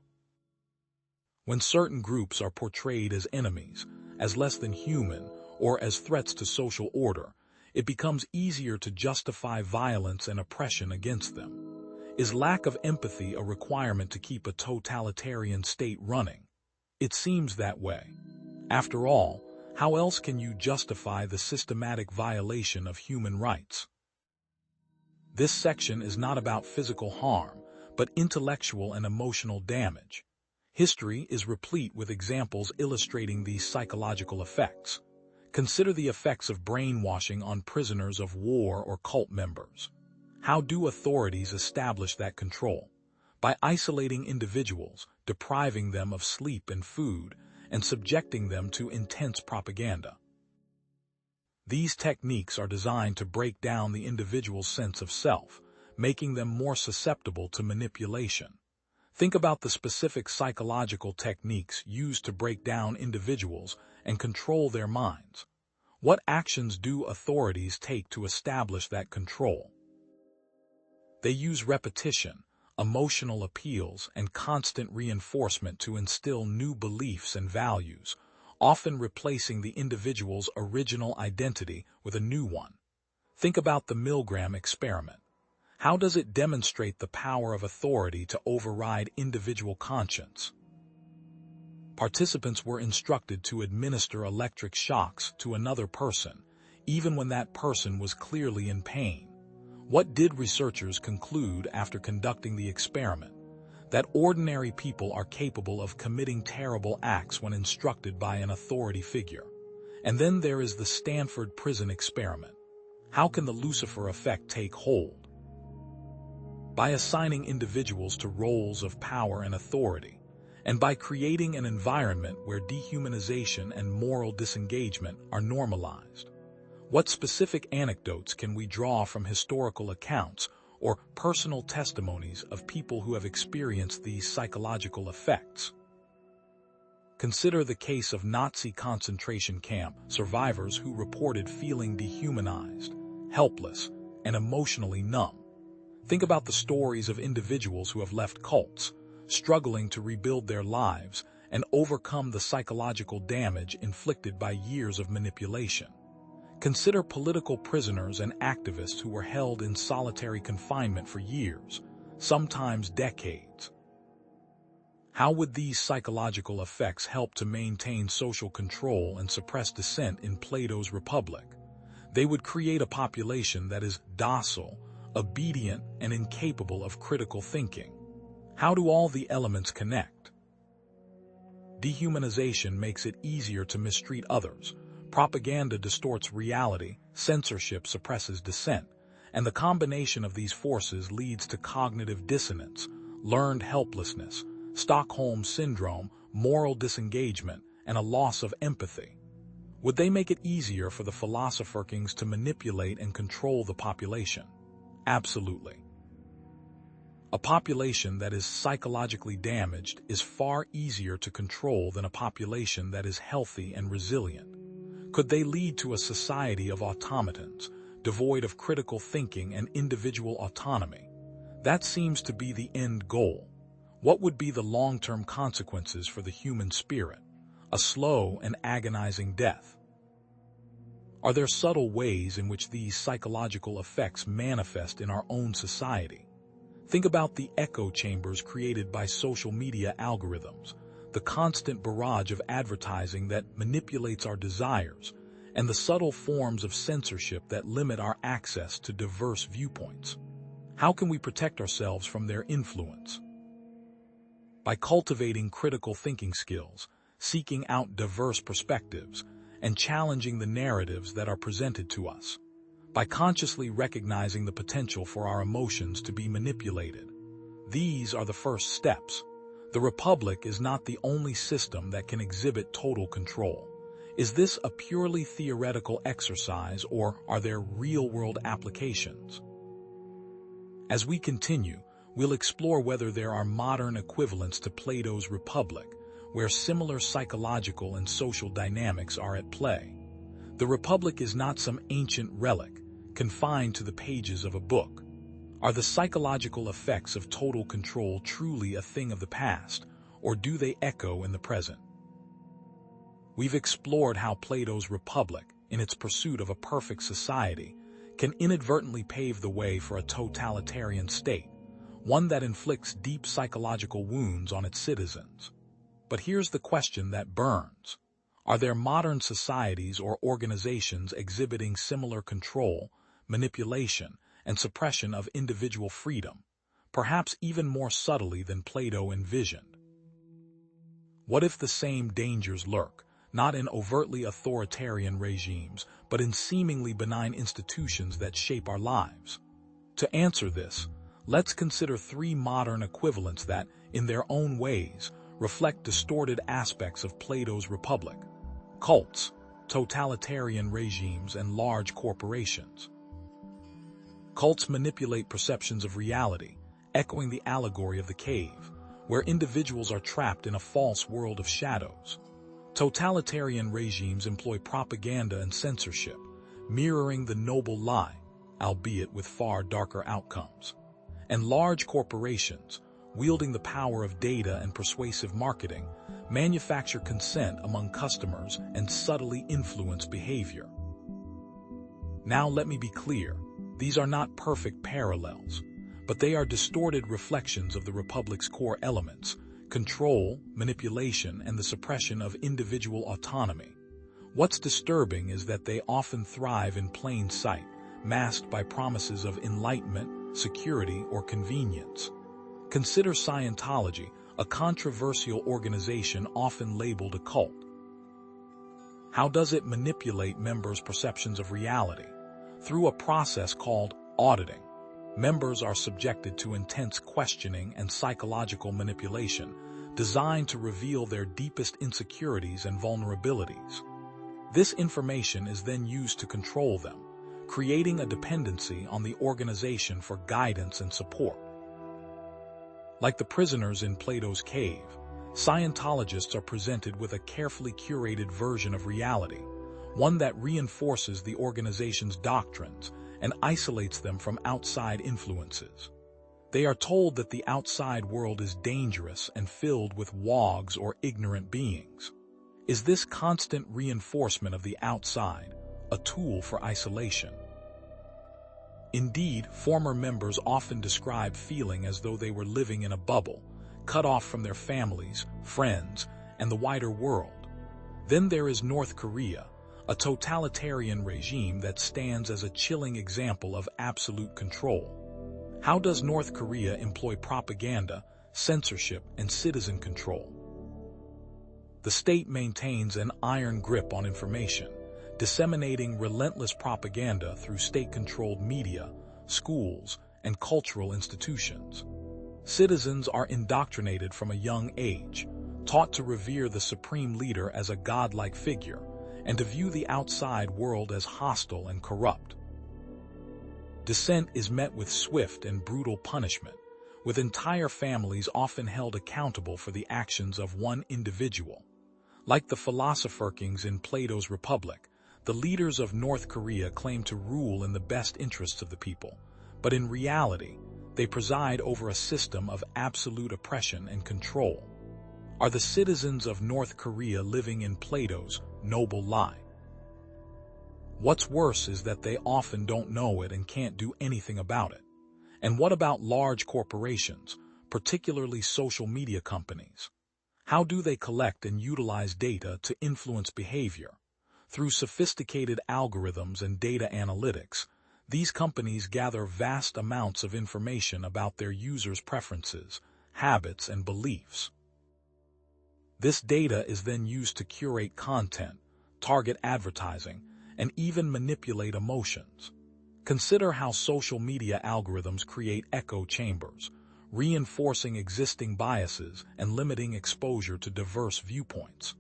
When certain groups are portrayed as enemies, as less than human, or as threats to social order, it becomes easier to justify violence and oppression against them. Is lack of empathy a requirement to keep a totalitarian state running? It seems that way. After all, how else can you justify the systematic violation of human rights? This section is not about physical harm, but intellectual and emotional damage. History is replete with examples illustrating these psychological effects. Consider the effects of brainwashing on prisoners of war or cult members. How do authorities establish that control? By isolating individuals, depriving them of sleep and food, and subjecting them to intense propaganda. These techniques are designed to break down the individual's sense of self, making them more susceptible to manipulation. Think about the specific psychological techniques used to break down individuals and control their minds. What actions do authorities take to establish that control? They use repetition, emotional appeals, and constant reinforcement to instill new beliefs and values, often replacing the individual's original identity with a new one. Think about the Milgram experiment. How does it demonstrate the power of authority to override individual conscience? Participants were instructed to administer electric shocks to another person, even when that person was clearly in pain. What did researchers conclude after conducting the experiment? That ordinary people are capable of committing terrible acts when instructed by an authority figure. And then there is the Stanford prison experiment. How can the Lucifer effect take hold? By assigning individuals to roles of power and authority, and by creating an environment where dehumanization and moral disengagement are normalized. What specific anecdotes can we draw from historical accounts or personal testimonies of people who have experienced these psychological effects? Consider the case of Nazi concentration camp survivors who reported feeling dehumanized, helpless, and emotionally numb. Think about the stories of individuals who have left cults, struggling to rebuild their lives and overcome the psychological damage inflicted by years of manipulation. Consider political prisoners and activists who were held in solitary confinement for years, sometimes decades. How would these psychological effects help to maintain social control and suppress dissent in Plato's Republic? They would create a population that is docile, obedient, and incapable of critical thinking. How do all the elements connect? Dehumanization makes it easier to mistreat others. Propaganda distorts reality, censorship suppresses dissent, and the combination of these forces leads to cognitive dissonance, learned helplessness, Stockholm syndrome, moral disengagement, and a loss of empathy. Would they make it easier for the philosopher kings to manipulate and control the population? Absolutely. A population that is psychologically damaged is far easier to control than a population that is healthy and resilient. Could they lead to a society of automatons, devoid of critical thinking and individual autonomy. That seems to be the end goal. What would be the long-term consequences for the human spirit? A slow and agonizing death. Are there subtle ways in which these psychological effects manifest in our own society? Think about the echo chambers created by social media algorithms, the constant barrage of advertising that manipulates our desires, and the subtle forms of censorship that limit our access to diverse viewpoints. How can we protect ourselves from their influence? By cultivating critical thinking skills, seeking out diverse perspectives, and challenging the narratives that are presented to us. By consciously recognizing the potential for our emotions to be manipulated. These are the first steps. The Republic is not the only system that can exhibit total control. Is this a purely theoretical exercise, or are there real-world applications? As we continue, we'll explore whether there are modern equivalents to Plato's Republic, where similar psychological and social dynamics are at play. The Republic is not some ancient relic, confined to the pages of a book. Are the psychological effects of total control truly a thing of the past, or do they echo in the present? We've explored how Plato's Republic, in its pursuit of a perfect society, can inadvertently pave the way for a totalitarian state, one that inflicts deep psychological wounds on its citizens. But here's the question that burns. Are there modern societies or organizations exhibiting similar control, manipulation, and suppression of individual freedom, perhaps even more subtly than Plato envisioned? What if the same dangers lurk, not in overtly authoritarian regimes, but in seemingly benign institutions that shape our lives? To answer this, let's consider three modern equivalents that, in their own ways, reflect distorted aspects of Plato's Republic: cults, totalitarian regimes, and large corporations. Cults manipulate perceptions of reality, echoing the allegory of the cave, where individuals are trapped in a false world of shadows. Totalitarian regimes employ propaganda and censorship, mirroring the noble lie, albeit with far darker outcomes. And large corporations, wielding the power of data and persuasive marketing, manufacture consent among customers and subtly influence behavior. Now let me be clear, these are not perfect parallels, but they are distorted reflections of the Republic's core elements: control, manipulation, and the suppression of individual autonomy. What's disturbing is that they often thrive in plain sight, masked by promises of enlightenment, security, or convenience. Consider Scientology, a controversial organization often labeled a cult. How does it manipulate members' perceptions of reality? Through a process called auditing. Members are subjected to intense questioning and psychological manipulation, designed to reveal their deepest insecurities and vulnerabilities. This information is then used to control them, creating a dependency on the organization for guidance and support. Like the prisoners in Plato's cave, Scientologists are presented with a carefully curated version of reality, one that reinforces the organization's doctrines and isolates them from outside influences. They are told that the outside world is dangerous and filled with wogs or ignorant beings. Is this constant reinforcement of the outside a tool for isolation? Indeed, former members often describe feeling as though they were living in a bubble, cut off from their families, friends, and the wider world. Then there is North Korea, a totalitarian regime that stands as a chilling example of absolute control. How does North Korea employ propaganda, censorship, and citizen control? The state maintains an iron grip on information, disseminating relentless propaganda through state-controlled media, schools, and cultural institutions. Citizens are indoctrinated from a young age, taught to revere the supreme leader as a godlike figure, and to view the outside world as hostile and corrupt. Dissent is met with swift and brutal punishment, with entire families often held accountable for the actions of one individual. Like the philosopher kings in Plato's Republic, The leaders of North Korea claim to rule in the best interests of the people, but in reality, they preside over a system of absolute oppression and control. Are the citizens of North Korea living in Plato's noble lie? What's worse is that they often don't know it and can't do anything about it. And what about large corporations, particularly social media companies? How do they collect and utilize data to influence behavior? Through sophisticated algorithms and data analytics, these companies gather vast amounts of information about their users' preferences, habits, and beliefs. This data is then used to curate content, target advertising, and even manipulate emotions. Consider how social media algorithms create echo chambers, reinforcing existing biases and limiting exposure to diverse viewpoints.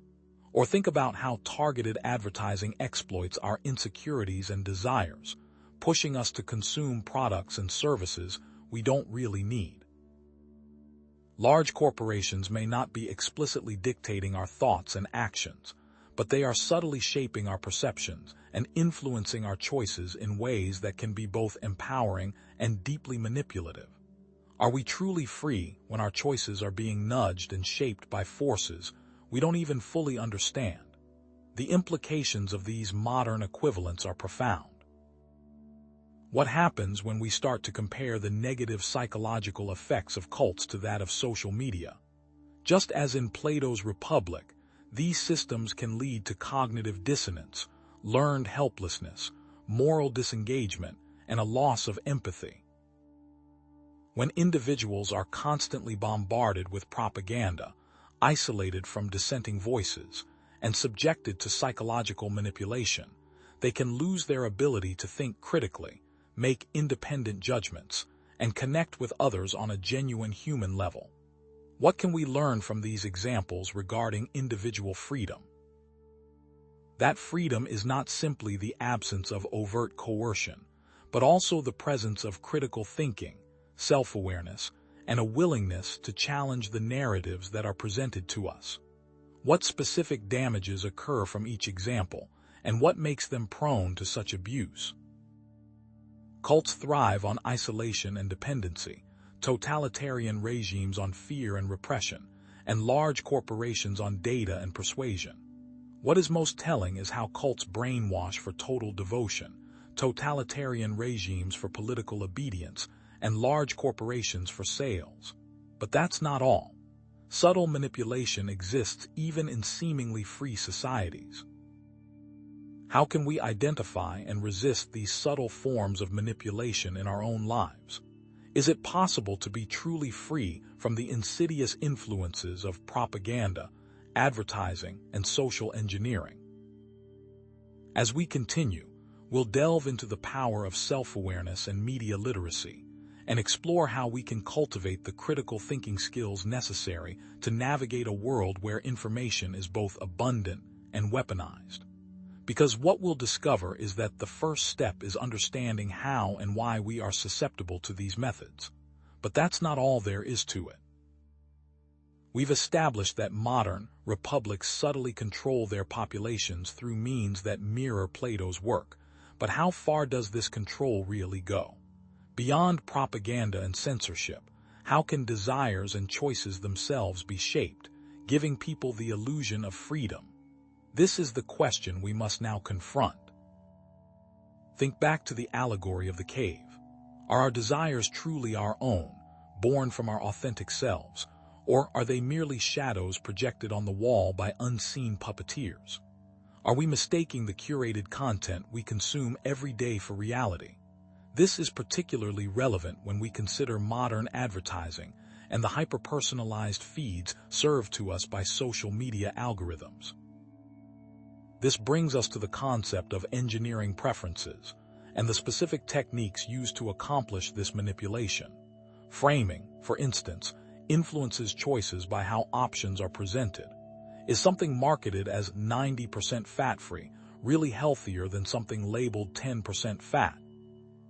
Or think about how targeted advertising exploits our insecurities and desires, pushing us to consume products and services we don't really need. Large corporations may not be explicitly dictating our thoughts and actions, but they are subtly shaping our perceptions and influencing our choices in ways that can be both empowering and deeply manipulative. Are we truly free when our choices are being nudged and shaped by forces we don't even fully understand? The implications of these modern equivalents are profound. What happens when we start to compare the negative psychological effects of cults to that of social media? Just as in Plato's Republic, these systems can lead to cognitive dissonance, learned helplessness, moral disengagement, and a loss of empathy. When individuals are constantly bombarded with propaganda, isolated from dissenting voices, and subjected to psychological manipulation, they can lose their ability to think critically, make independent judgments, and connect with others on a genuine human level. What can we learn from these examples regarding individual freedom? That freedom is not simply the absence of overt coercion, but also the presence of critical thinking, self-awareness, and a willingness to challenge the narratives that are presented to us. What specific damages occur from each example, and what makes them prone to such abuse? Cults thrive on isolation and dependency, totalitarian regimes on fear and repression, and large corporations on data and persuasion. What is most telling is how cults brainwash for total devotion, totalitarian regimes for political obedience, and large corporations for sales. But that's not all. Subtle manipulation exists even in seemingly free societies. How can we identify and resist these subtle forms of manipulation in our own lives? Is it possible to be truly free from the insidious influences of propaganda, advertising, and social engineering? As we continue, we'll delve into the power of self-awareness and media literacy, and explore how we can cultivate the critical thinking skills necessary to navigate a world where information is both abundant and weaponized. Because what we'll discover is that the first step is understanding how and why we are susceptible to these methods. But that's not all there is to it. We've established that modern republics subtly control their populations through means that mirror Plato's work. But how far does this control really go? Beyond propaganda and censorship, how can desires and choices themselves be shaped, giving people the illusion of freedom? This is the question we must now confront. Think back to the allegory of the cave. Are our desires truly our own, born from our authentic selves, or are they merely shadows projected on the wall by unseen puppeteers? Are we mistaking the curated content we consume every day for reality? This is particularly relevant when we consider modern advertising and the hyper-personalized feeds served to us by social media algorithms. This brings us to the concept of engineering preferences and the specific techniques used to accomplish this manipulation. Framing, for instance, influences choices by how options are presented. Is something marketed as 90% fat-free really healthier than something labeled 10% fat?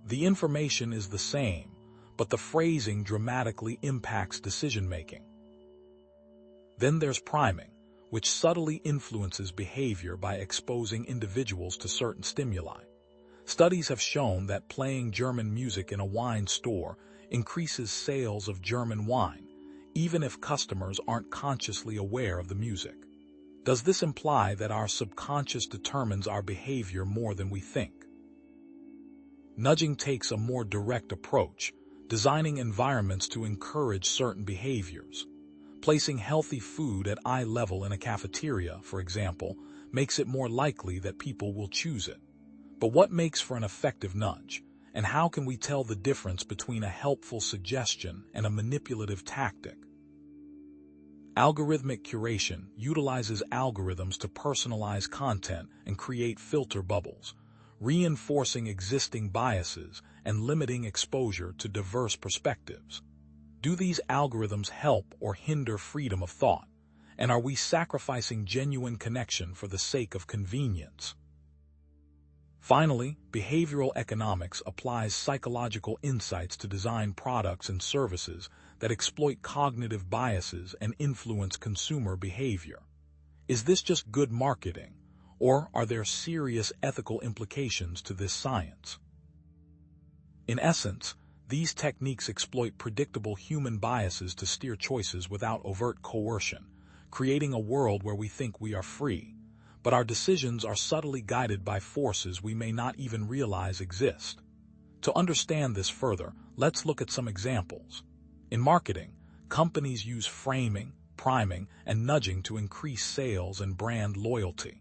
The information is the same, but the phrasing dramatically impacts decision-making. Then there's priming, which subtly influences behavior by exposing individuals to certain stimuli. Studies have shown that playing German music in a wine store increases sales of German wine, even if customers aren't consciously aware of the music. Does this imply that our subconscious determines our behavior more than we think? Nudging takes a more direct approach, designing environments to encourage certain behaviors. Placing healthy food at eye level in a cafeteria, for example, makes it more likely that people will choose it. But what makes for an effective nudge, and how can we tell the difference between a helpful suggestion and a manipulative tactic? Algorithmic curation utilizes algorithms to personalize content and create filter bubbles, reinforcing existing biases and limiting exposure to diverse perspectives. Do these algorithms help or hinder freedom of thought? And are we sacrificing genuine connection for the sake of convenience? Finally, behavioral economics applies psychological insights to design products and services that exploit cognitive biases and influence consumer behavior. Is this just good marketing, or are there serious ethical implications to this science? In essence, these techniques exploit predictable human biases to steer choices without overt coercion, creating a world where we think we are free, but our decisions are subtly guided by forces we may not even realize exist. To understand this further, let's look at some examples. In marketing, companies use framing, priming, and nudging to increase sales and brand loyalty.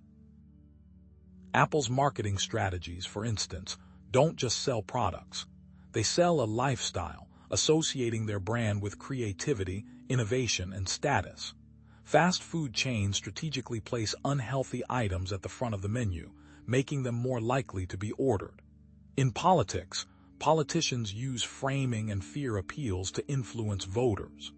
Apple's marketing strategies, for instance, don't just sell products. They sell a lifestyle, associating their brand with creativity, innovation, and status. Fast food chains strategically place unhealthy items at the front of the menu, making them more likely to be ordered. In politics, politicians use framing and fear appeals to influence voters.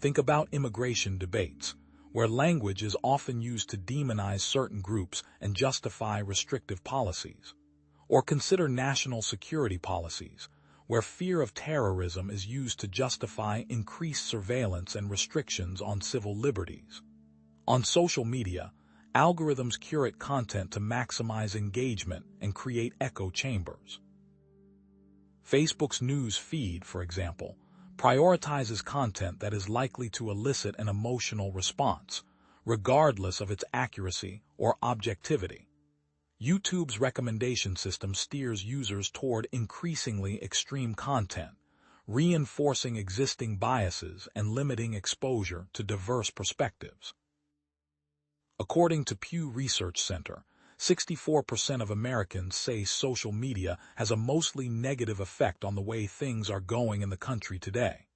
Think about immigration debates, where language is often used to demonize certain groups and justify restrictive policies. Or consider national security policies, where fear of terrorism is used to justify increased surveillance and restrictions on civil liberties. On social media, algorithms curate content to maximize engagement and create echo chambers. Facebook's news feed, for example, prioritizes content that is likely to elicit an emotional response, regardless of its accuracy or objectivity. YouTube's recommendation system steers users toward increasingly extreme content, reinforcing existing biases and limiting exposure to diverse perspectives. According to Pew Research Center, 64% of Americans say social media has a mostly negative effect on the way things are going in the country today.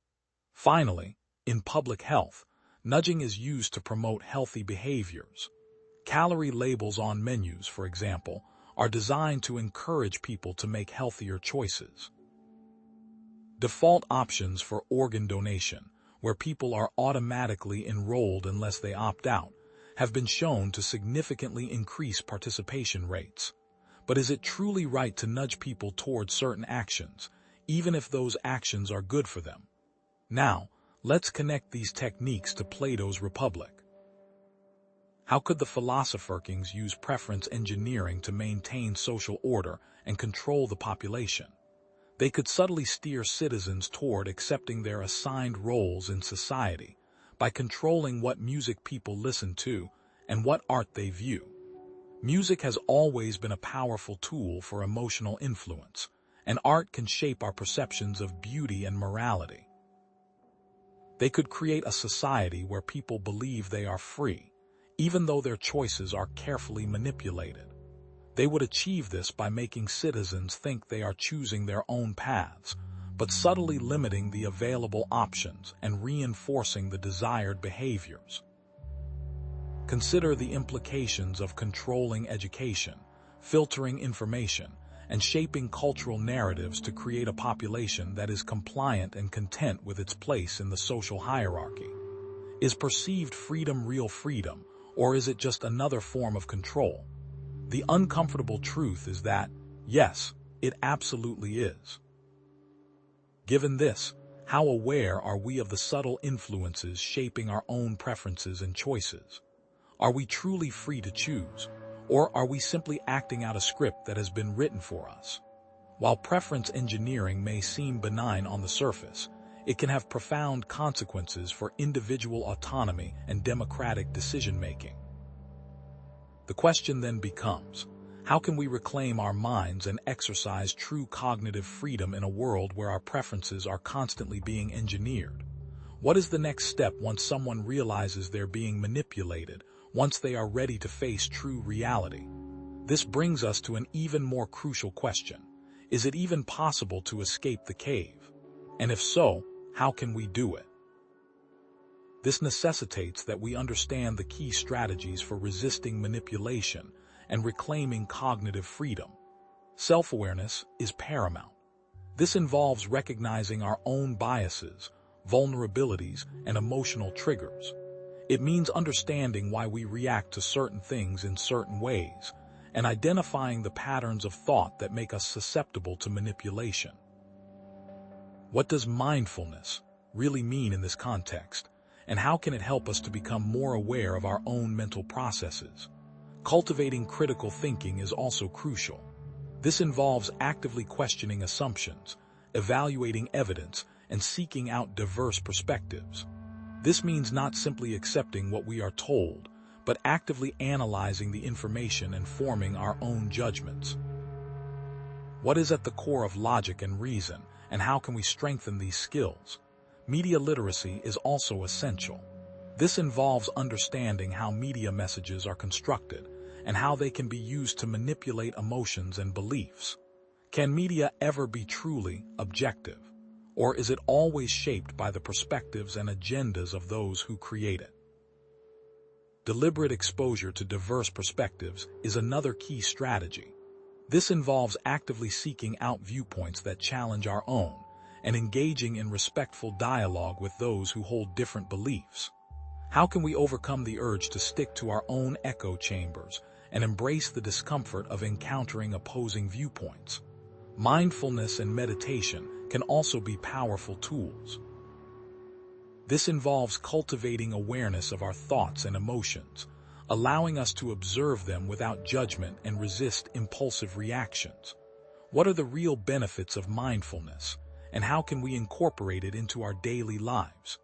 Finally, in public health, nudging is used to promote healthy behaviors. Calorie labels on menus, for example, are designed to encourage people to make healthier choices. Default options for organ donation, where people are automatically enrolled unless they opt out, have been shown to significantly increase participation rates. But is it truly right to nudge people toward certain actions, even if those actions are good for them? Now, let's connect these techniques to Plato's Republic. How could the philosopher kings use preference engineering to maintain social order and control the population? They could subtly steer citizens toward accepting their assigned roles in society by controlling what music people listen to and what art they view. Music has always been a powerful tool for emotional influence, and art can shape our perceptions of beauty and morality. They could create a society where people believe they are free, even though their choices are carefully manipulated. They would achieve this by making citizens think they are choosing their own paths, but subtly limiting the available options and reinforcing the desired behaviors. Consider the implications of controlling education, filtering information, and shaping cultural narratives to create a population that is compliant and content with its place in the social hierarchy. Is perceived freedom real freedom, or is it just another form of control? The uncomfortable truth is that, yes, it absolutely is. Given this, How aware are we of the subtle influences shaping our own preferences and choices? Are we truly free to choose, or are we simply acting out a script that has been written for us? While preference engineering may seem benign on the surface, it can have profound consequences for individual autonomy and democratic decision-making. The question then becomes, how can we reclaim our minds and exercise true cognitive freedom in a world where our preferences are constantly being engineered? What is the next step once someone realizes they're being manipulated, once they are ready to face true reality? This brings us to an even more crucial question. Is it even possible to escape the cave? And if so, how can we do it? This necessitates that we understand the key strategies for resisting manipulation and reclaiming cognitive freedom. Self-awareness is paramount. This involves recognizing our own biases, vulnerabilities, and emotional triggers. It means understanding why we react to certain things in certain ways, and identifying the patterns of thought that make us susceptible to manipulation. What does mindfulness really mean in this context, and how can it help us to become more aware of our own mental processes? Cultivating critical thinking is also crucial. This involves actively questioning assumptions, evaluating evidence, and seeking out diverse perspectives. This means not simply accepting what we are told, but actively analyzing the information and forming our own judgments. What is at the core of logic and reason, and how can we strengthen these skills? Media literacy is also essential. This involves understanding how media messages are constructed and how they can be used to manipulate emotions and beliefs. Can media ever be truly objective, or is it always shaped by the perspectives and agendas of those who create it? Deliberate exposure to diverse perspectives is another key strategy. This involves actively seeking out viewpoints that challenge our own and engaging in respectful dialogue with those who hold different beliefs. How can we overcome the urge to stick to our own echo chambers and embrace the discomfort of encountering opposing viewpoints? Mindfulness and meditation can also be powerful tools. This involves cultivating awareness of our thoughts and emotions, allowing us to observe them without judgment and resist impulsive reactions. What are the real benefits of mindfulness, and how can we incorporate it into our daily lives?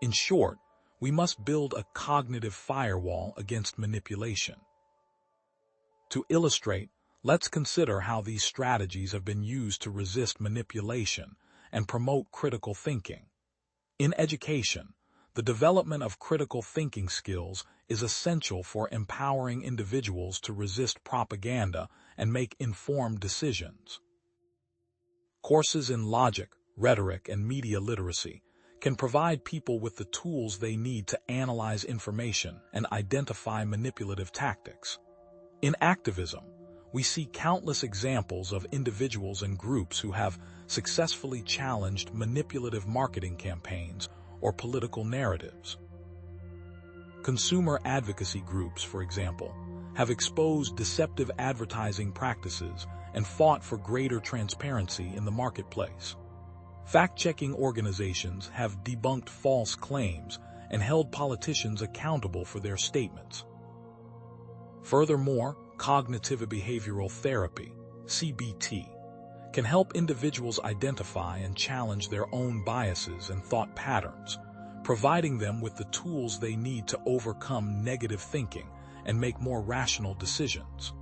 In short, we must build a cognitive firewall against manipulation. To illustrate, let's consider how these strategies have been used to resist manipulation and promote critical thinking. In education, the development of critical thinking skills is essential for empowering individuals to resist propaganda and make informed decisions. Courses in logic, rhetoric, and media literacy can provide people with the tools they need to analyze information and identify manipulative tactics. In activism, we see countless examples of individuals and groups who have successfully challenged manipulative marketing campaigns or political narratives. Consumer advocacy groups, for example, have exposed deceptive advertising practices and fought for greater transparency in the marketplace. Fact-checking organizations have debunked false claims and held politicians accountable for their statements. Furthermore, cognitive behavioral therapy, CBT, can help individuals identify and challenge their own biases and thought patterns, providing them with the tools they need to overcome negative thinking and make more rational decisions.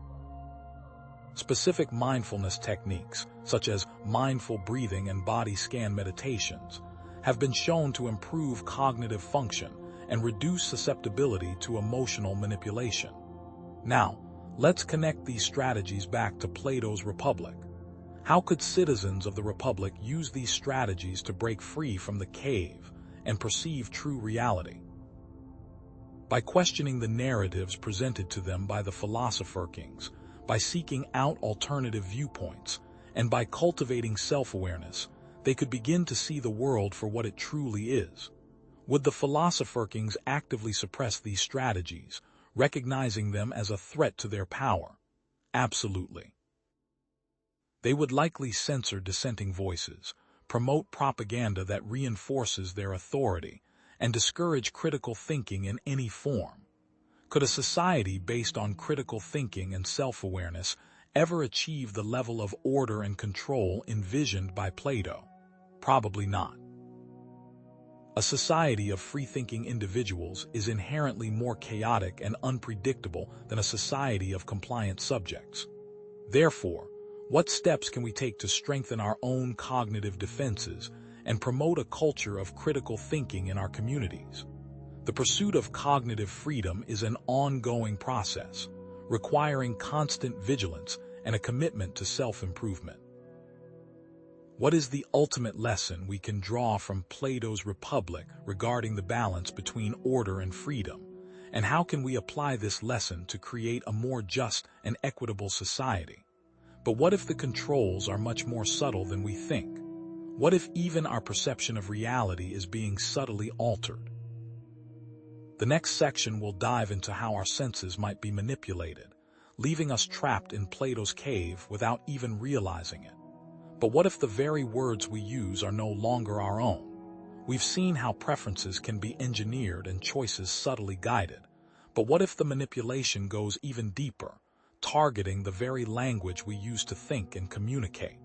Specific mindfulness techniques, such as mindful breathing and body scan meditations, have been shown to improve cognitive function and reduce susceptibility to emotional manipulation. Now, let's connect these strategies back to Plato's Republic. How could citizens of the Republic use these strategies to break free from the cave and perceive true reality? By questioning the narratives presented to them by the philosopher kings, by seeking out alternative viewpoints, and by cultivating self-awareness, they could begin to see the world for what it truly is. Would the philosopher kings actively suppress these strategies, recognizing them as a threat to their power? Absolutely. They would likely censor dissenting voices, promote propaganda that reinforces their authority, and discourage critical thinking in any form. Could a society based on critical thinking and self-awareness ever achieve the level of order and control envisioned by Plato? Probably not. A society of free-thinking individuals is inherently more chaotic and unpredictable than a society of compliant subjects. Therefore, what steps can we take to strengthen our own cognitive defenses and promote a culture of critical thinking in our communities? The pursuit of cognitive freedom is an ongoing process, requiring constant vigilance and a commitment to self-improvement. What is the ultimate lesson we can draw from Plato's Republic regarding the balance between order and freedom, and how can we apply this lesson to create a more just and equitable society? But what if the controls are much more subtle than we think? What if even our perception of reality is being subtly altered? The next section will dive into how our senses might be manipulated, leaving us trapped in Plato's cave without even realizing it. But what if the very words we use are no longer our own? We've seen how preferences can be engineered and choices subtly guided. But what if the manipulation goes even deeper, targeting the very language we use to think and communicate?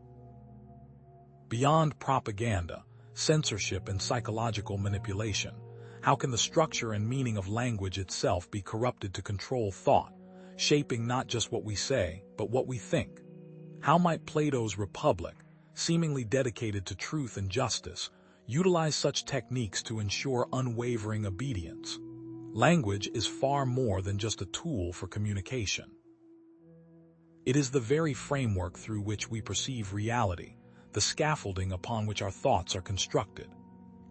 Beyond propaganda, censorship, and psychological manipulation, how can the structure and meaning of language itself be corrupted to control thought, shaping not just what we say, but what we think? How might Plato's Republic, seemingly dedicated to truth and justice, utilize such techniques to ensure unwavering obedience? Language is far more than just a tool for communication. It is the very framework through which we perceive reality, the scaffolding upon which our thoughts are constructed.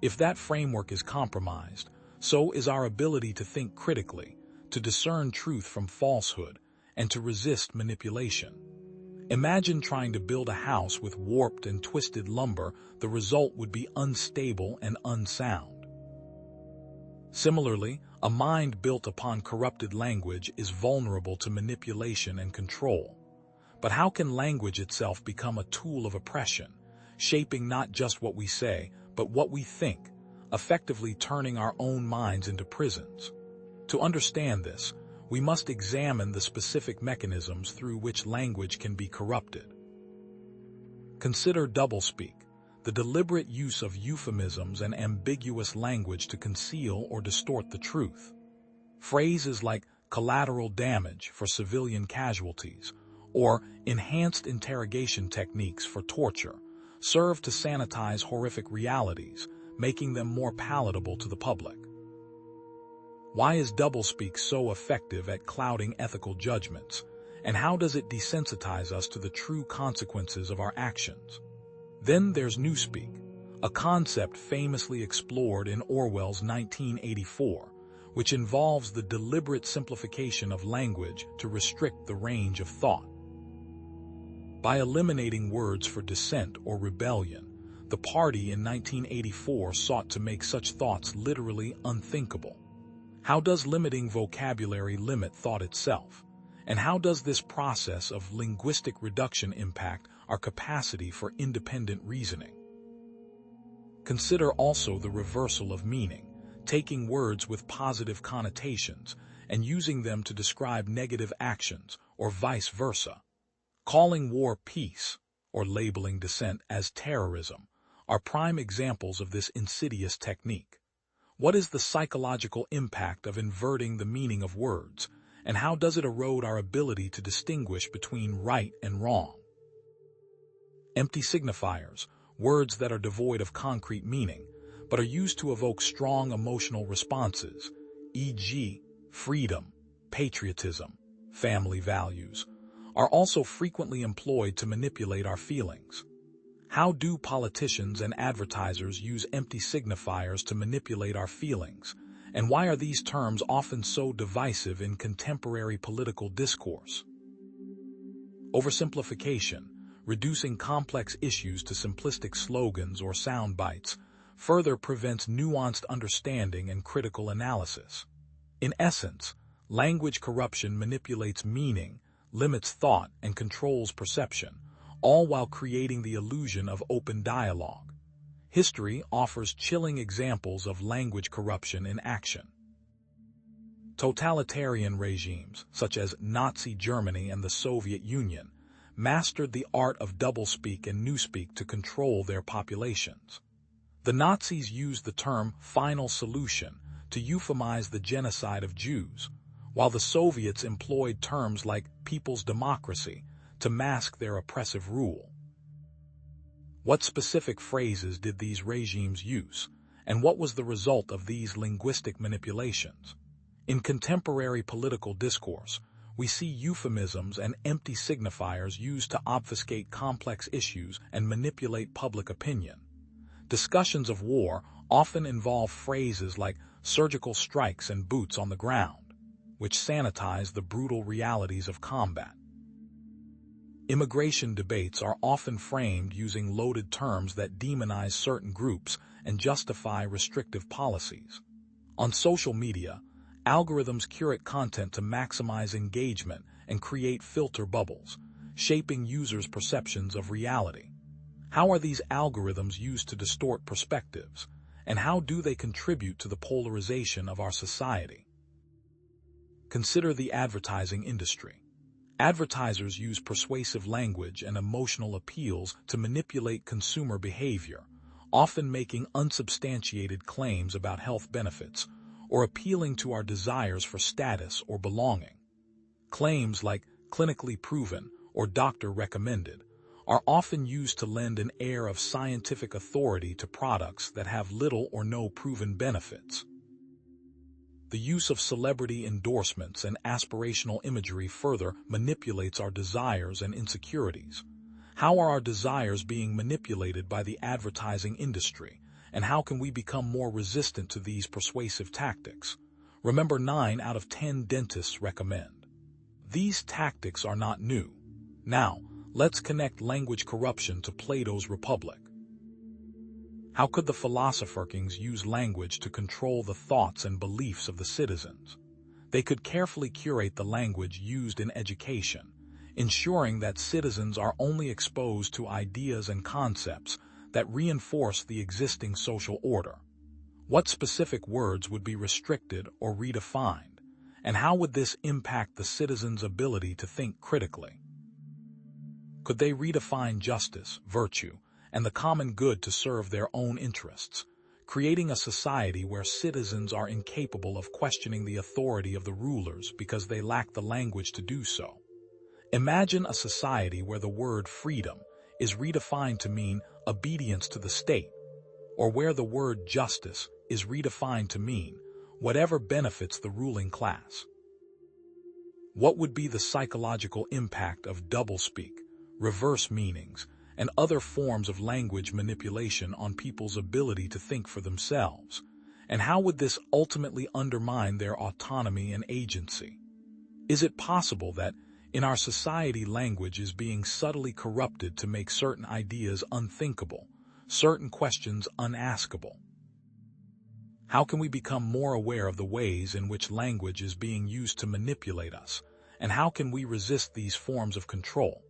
If that framework is compromised, so is our ability to think critically, to discern truth from falsehood, and to resist manipulation. Imagine trying to build a house with warped and twisted lumber. The result would be unstable and unsound. Similarly, a mind built upon corrupted language is vulnerable to manipulation and control. But how can language itself become a tool of oppression, shaping not just what we say, but what we think, effectively turning our own minds into prisons? To understand this, we must examine the specific mechanisms through which language can be corrupted. Consider doublespeak, the deliberate use of euphemisms and ambiguous language to conceal or distort the truth. Phrases like collateral damage for civilian casualties or enhanced interrogation techniques for torture serve to sanitize horrific realities, making them more palatable to the public. Why is doublespeak so effective at clouding ethical judgments, and how does it desensitize us to the true consequences of our actions? Then there's newspeak, a concept famously explored in Orwell's 1984, which involves the deliberate simplification of language to restrict the range of thought. By eliminating words for dissent or rebellion, the party in 1984 sought to make such thoughts literally unthinkable. How does limiting vocabulary limit thought itself? And how does this process of linguistic reduction impact our capacity for independent reasoning? Consider also the reversal of meaning, taking words with positive connotations and using them to describe negative actions, or vice versa. Calling war peace, or labeling dissent as terrorism, are prime examples of this insidious technique. What is the psychological impact of inverting the meaning of words, and how does it erode our ability to distinguish between right and wrong? Empty signifiers, words that are devoid of concrete meaning, but are used to evoke strong emotional responses, e.g., freedom, patriotism, family values, are also frequently employed to manipulate our feelings. How do politicians and advertisers use empty signifiers to manipulate our feelings, and why are these terms often so divisive in contemporary political discourse? Oversimplification, reducing complex issues to simplistic slogans or sound bites, further prevents nuanced understanding and critical analysis. In essence, language corruption manipulates meaning, limits thought, and controls perception, all while creating the illusion of open dialogue. history offers chilling examples of language corruption in action. Totalitarian regimes, such as Nazi Germany and the Soviet Union, mastered the art of doublespeak and newspeak to control their populations. The Nazis used the term final solution to euphemize the genocide of Jews, while the Soviets employed terms like people's democracy to mask their oppressive rule. What specific phrases did these regimes use, and what was the result of these linguistic manipulations? In contemporary political discourse, we see euphemisms and empty signifiers used to obfuscate complex issues and manipulate public opinion. Discussions of war often involve phrases like surgical strikes and boots on the ground, which sanitize the brutal realities of combat. Immigration debates are often framed using loaded terms that demonize certain groups and justify restrictive policies. On social media, algorithms curate content to maximize engagement and create filter bubbles, shaping users' perceptions of reality. How are these algorithms used to distort perspectives, and how do they contribute to the polarization of our society? Consider the advertising industry. Advertisers use persuasive language and emotional appeals to manipulate consumer behavior, often making unsubstantiated claims about health benefits or appealing to our desires for status or belonging. Claims like clinically proven or doctor recommended are often used to lend an air of scientific authority to products that have little or no proven benefits. The use of celebrity endorsements and aspirational imagery further manipulates our desires and insecurities. How are our desires being manipulated by the advertising industry, and how can we become more resistant to these persuasive tactics? Remember, 9 out of 10 dentists recommend. These tactics are not new. Now, let's connect language corruption to Plato's Republic. How could the philosopher kings use language to control the thoughts and beliefs of the citizens? They could carefully curate the language used in education, ensuring that citizens are only exposed to ideas and concepts that reinforce the existing social order. What specific words would be restricted or redefined, and how would this impact the citizens' ability to think critically? Could they redefine justice, virtue, and the common good to serve their own interests, creating a society where citizens are incapable of questioning the authority of the rulers because they lack the language to do so? Imagine a society where the word freedom is redefined to mean obedience to the state, or where the word justice is redefined to mean whatever benefits the ruling class. What would be the psychological impact of doublespeak, reverse meanings, and other forms of language manipulation on people's ability to think for themselves? And how would this ultimately undermine their autonomy and agency? Is it possible that in our society language is being subtly corrupted to make certain ideas unthinkable, certain questions unaskable? How can we become more aware of the ways in which language is being used to manipulate us, and how can we resist these forms of control?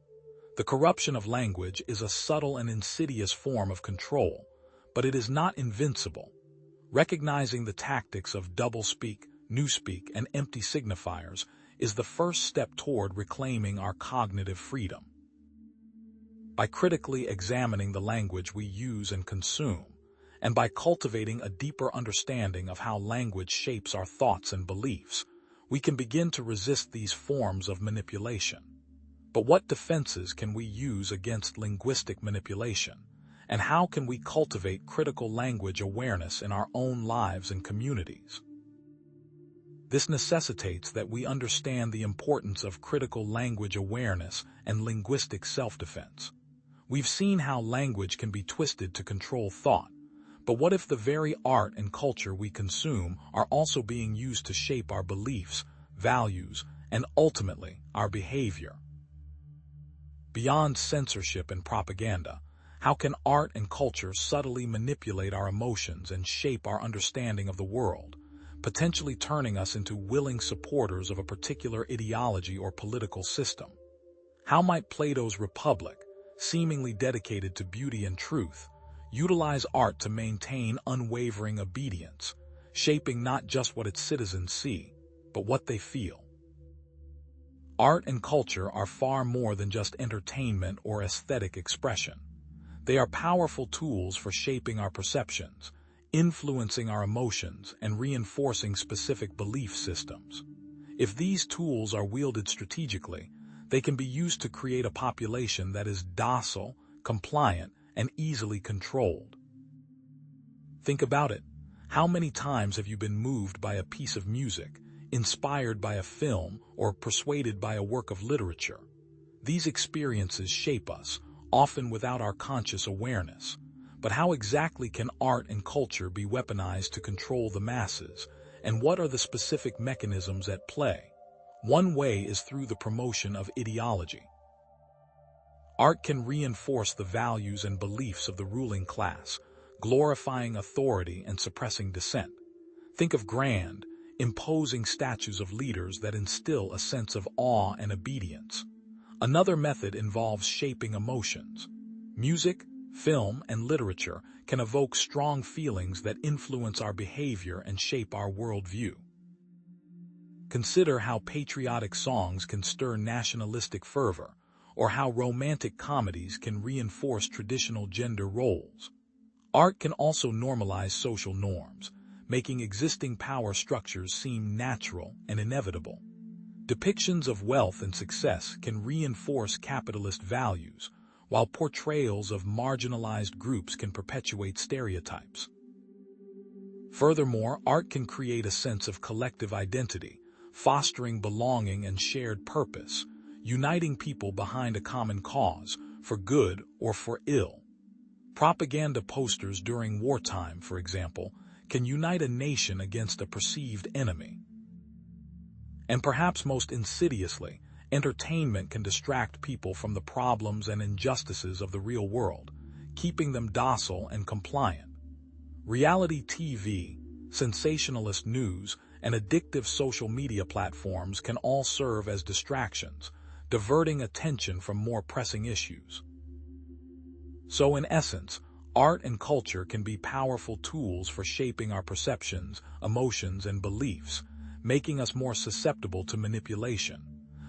The corruption of language is a subtle and insidious form of control, but it is not invincible. Recognizing the tactics of doublespeak, newspeak, and empty signifiers is the first step toward reclaiming our cognitive freedom. By critically examining the language we use and consume, and by cultivating a deeper understanding of how language shapes our thoughts and beliefs, we can begin to resist these forms of manipulation. But what defenses can we use against linguistic manipulation, and how can we cultivate critical language awareness in our own lives and communities? This necessitates that we understand the importance of critical language awareness and linguistic self-defense. We've seen how language can be twisted to control thought, but what if the very art and culture we consume are also being used to shape our beliefs, values, and ultimately our behavior? Beyond censorship and propaganda, how can art and culture subtly manipulate our emotions and shape our understanding of the world, potentially turning us into willing supporters of a particular ideology or political system? How might Plato's Republic, seemingly dedicated to beauty and truth, utilize art to maintain unwavering obedience, shaping not just what its citizens see, but what they feel. Art and culture are far more than just entertainment or aesthetic expression. They are powerful tools for shaping our perceptions, influencing our emotions, and reinforcing specific belief systems. If these tools are wielded strategically, they can be used to create a population that is docile, compliant, and easily controlled. Think about it. How many times have you been moved by a piece of music, inspired by a film, or persuaded by a work of literature? These experiences shape us, often without our conscious awareness. But how exactly can art and culture be weaponized to control the masses, and what are the specific mechanisms at play? One way is through the promotion of ideology. Art can reinforce the values and beliefs of the ruling class, glorifying authority and suppressing dissent. Think of grand, imposing statues of leaders that instill a sense of awe and obedience. Another method involves shaping emotions. Music, film, and literature can evoke strong feelings that influence our behavior and shape our worldview. Consider how patriotic songs can stir nationalistic fervor, or how romantic comedies can reinforce traditional gender roles. Art can also normalize social norms, making existing power structures seem natural and inevitable. Depictions of wealth and success can reinforce capitalist values, while portrayals of marginalized groups can perpetuate stereotypes. Furthermore, art can create a sense of collective identity, fostering belonging and shared purpose, uniting people behind a common cause, for good or for ill. Propaganda posters during wartime, for example, can unite a nation against a perceived enemy. And perhaps most insidiously, entertainment can distract people from the problems and injustices of the real world, keeping them docile and compliant. Reality TV, sensationalist news, and addictive social media platforms can all serve as distractions, diverting attention from more pressing issues. So in essence, art and culture can be powerful tools for shaping our perceptions, emotions, and beliefs, making us more susceptible to manipulation.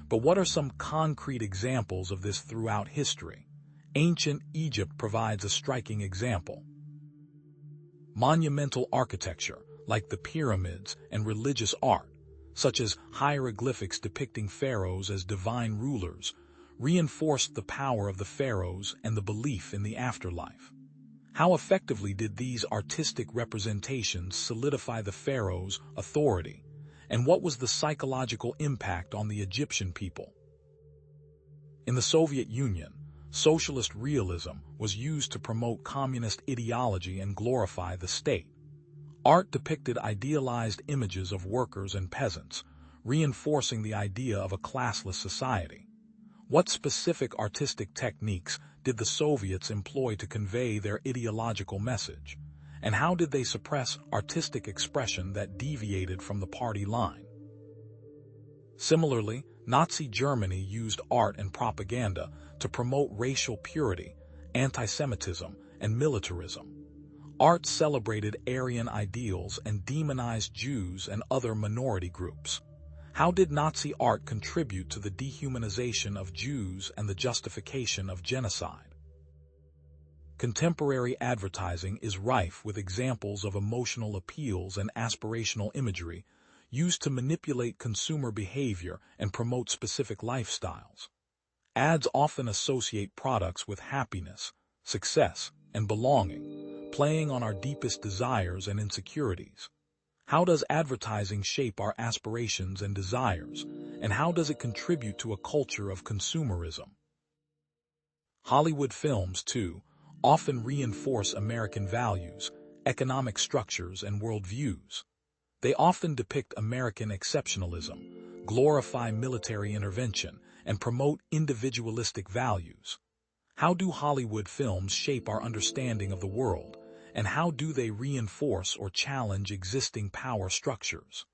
But what are some concrete examples of this throughout history? Ancient Egypt provides a striking example. Monumental architecture, like the pyramids, and religious art, such as hieroglyphics depicting pharaohs as divine rulers, reinforced the power of the pharaohs and the belief in the afterlife. How effectively did these artistic representations solidify the pharaoh's authority, and what was the psychological impact on the Egyptian people? In the Soviet Union, socialist realism was used to promote communist ideology and glorify the state. Art depicted idealized images of workers and peasants, reinforcing the idea of a classless society. What specific artistic techniques did the Soviets employ to convey their ideological message? And how did they suppress artistic expression that deviated from the party line? Similarly, Nazi Germany used art and propaganda to promote racial purity, anti-Semitism, and militarism. Art celebrated Aryan ideals and demonized Jews and other minority groups. How did Nazi art contribute to the dehumanization of Jews and the justification of genocide? Contemporary advertising is rife with examples of emotional appeals and aspirational imagery used to manipulate consumer behavior and promote specific lifestyles. Ads often associate products with happiness, success, and belonging, playing on our deepest desires and insecurities. How does advertising shape our aspirations and desires, and how does it contribute to a culture of consumerism? Hollywood films, too, often reinforce American values, economic structures, and worldviews. They often depict American exceptionalism, glorify military intervention, and promote individualistic values. How do Hollywood films shape our understanding of the world, and how do they reinforce or challenge existing power structures?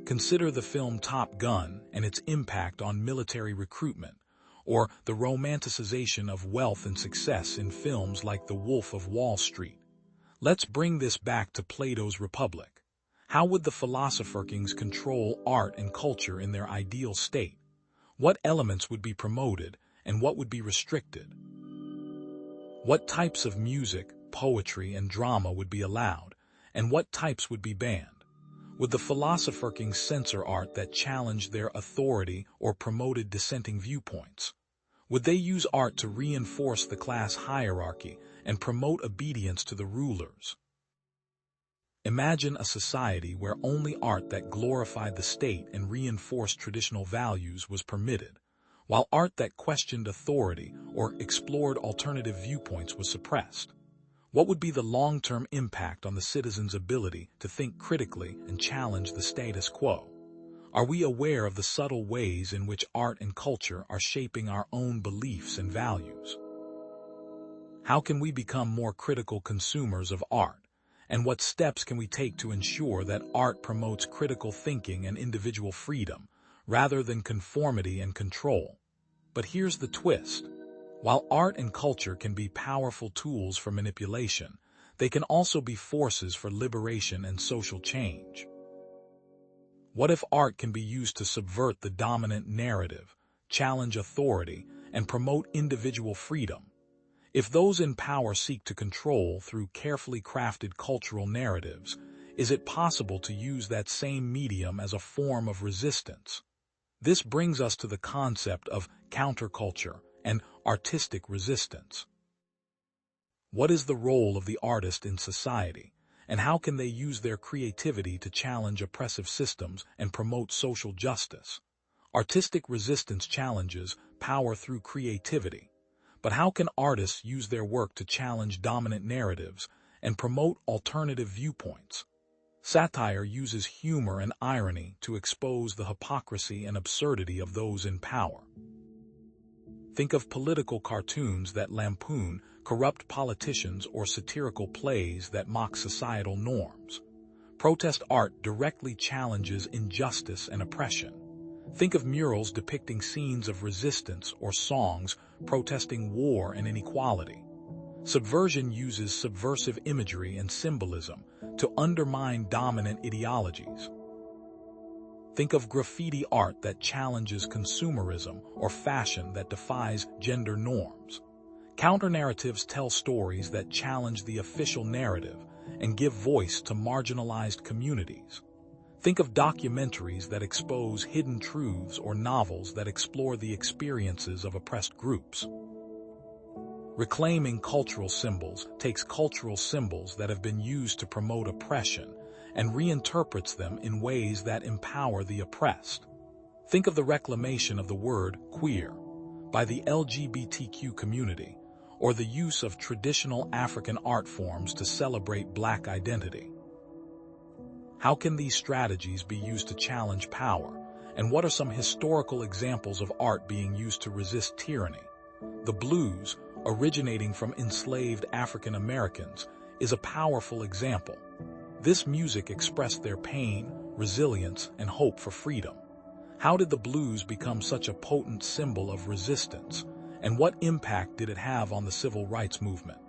Consider the film Top Gun and its impact on military recruitment, or the romanticization of wealth and success in films like The Wolf of Wall Street. Let's bring this back to Plato's Republic. How would the philosopher kings control art and culture in their ideal state? What elements would be promoted and what would be restricted? What types of music, poetry, and drama would be allowed, and what types would be banned? Would the philosopher kings censor art that challenged their authority or promoted dissenting viewpoints? Would they use art to reinforce the class hierarchy and promote obedience to the rulers? Imagine a society where only art that glorified the state and reinforced traditional values was permitted, while art that questioned authority or explored alternative viewpoints was suppressed. What would be the long-term impact on the citizens' ability to think critically and challenge the status quo? Are we aware of the subtle ways in which art and culture are shaping our own beliefs and values? How can we become more critical consumers of art? And what steps can we take to ensure that art promotes critical thinking and individual freedom, rather than conformity and control? But here's the twist. While art and culture can be powerful tools for manipulation, they can also be forces for liberation and social change. What if art can be used to subvert the dominant narrative, challenge authority, and promote individual freedom? If those in power seek to control through carefully crafted cultural narratives, is it possible to use that same medium as a form of resistance? This brings us to the concept of counterculture and artistic resistance. What is the role of the artist in society, and how can they use their creativity to challenge oppressive systems and promote social justice? Artistic resistance challenges power through creativity. But how can artists use their work to challenge dominant narratives and promote alternative viewpoints? Satire uses humor and irony to expose the hypocrisy and absurdity of those in power. Think of political cartoons that lampoon corrupt politicians or satirical plays that mock societal norms. Protest art directly challenges injustice and oppression. Think of murals depicting scenes of resistance or songs protesting war and inequality. Subversion uses subversive imagery and symbolism to undermine dominant ideologies. Think of graffiti art that challenges consumerism or fashion that defies gender norms. Counter-narratives tell stories that challenge the official narrative and give voice to marginalized communities. Think of documentaries that expose hidden truths or novels that explore the experiences of oppressed groups. Reclaiming cultural symbols takes cultural symbols that have been used to promote oppression and reinterprets them in ways that empower the oppressed. Think of the reclamation of the word queer by the LGBTQ community, or the use of traditional African art forms to celebrate Black identity. How can these strategies be used to challenge power, and what are some historical examples of art being used to resist tyranny? The blues, originating from enslaved African Americans, is a powerful example. This music expressed their pain, resilience, and hope for freedom. How did the blues become such a potent symbol of resistance, and what impact did it have on the civil rights movement?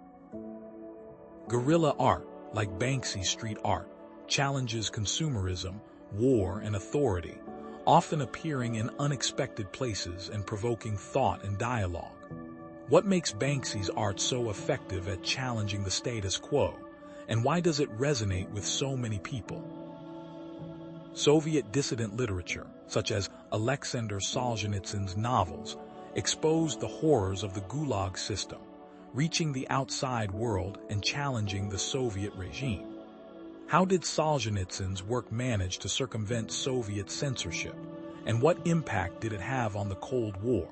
Guerrilla art, like Banksy's street art, challenges consumerism, war, and authority, often appearing in unexpected places and provoking thought and dialogue. What makes Banksy's art so effective at challenging the status quo, and why does it resonate with so many people? Soviet dissident literature, such as Alexander Solzhenitsyn's novels, exposed the horrors of the Gulag system, reaching the outside world and challenging the Soviet regime. How did Solzhenitsyn's work manage to circumvent Soviet censorship, and what impact did it have on the Cold War?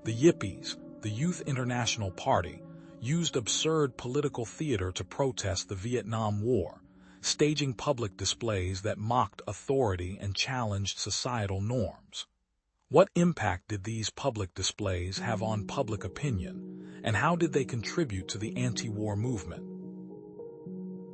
The Yippies, the Youth International Party, used absurd political theater to protest the Vietnam War, staging public displays that mocked authority and challenged societal norms. What impact did these public displays have on public opinion, and how did they contribute to the anti-war movement?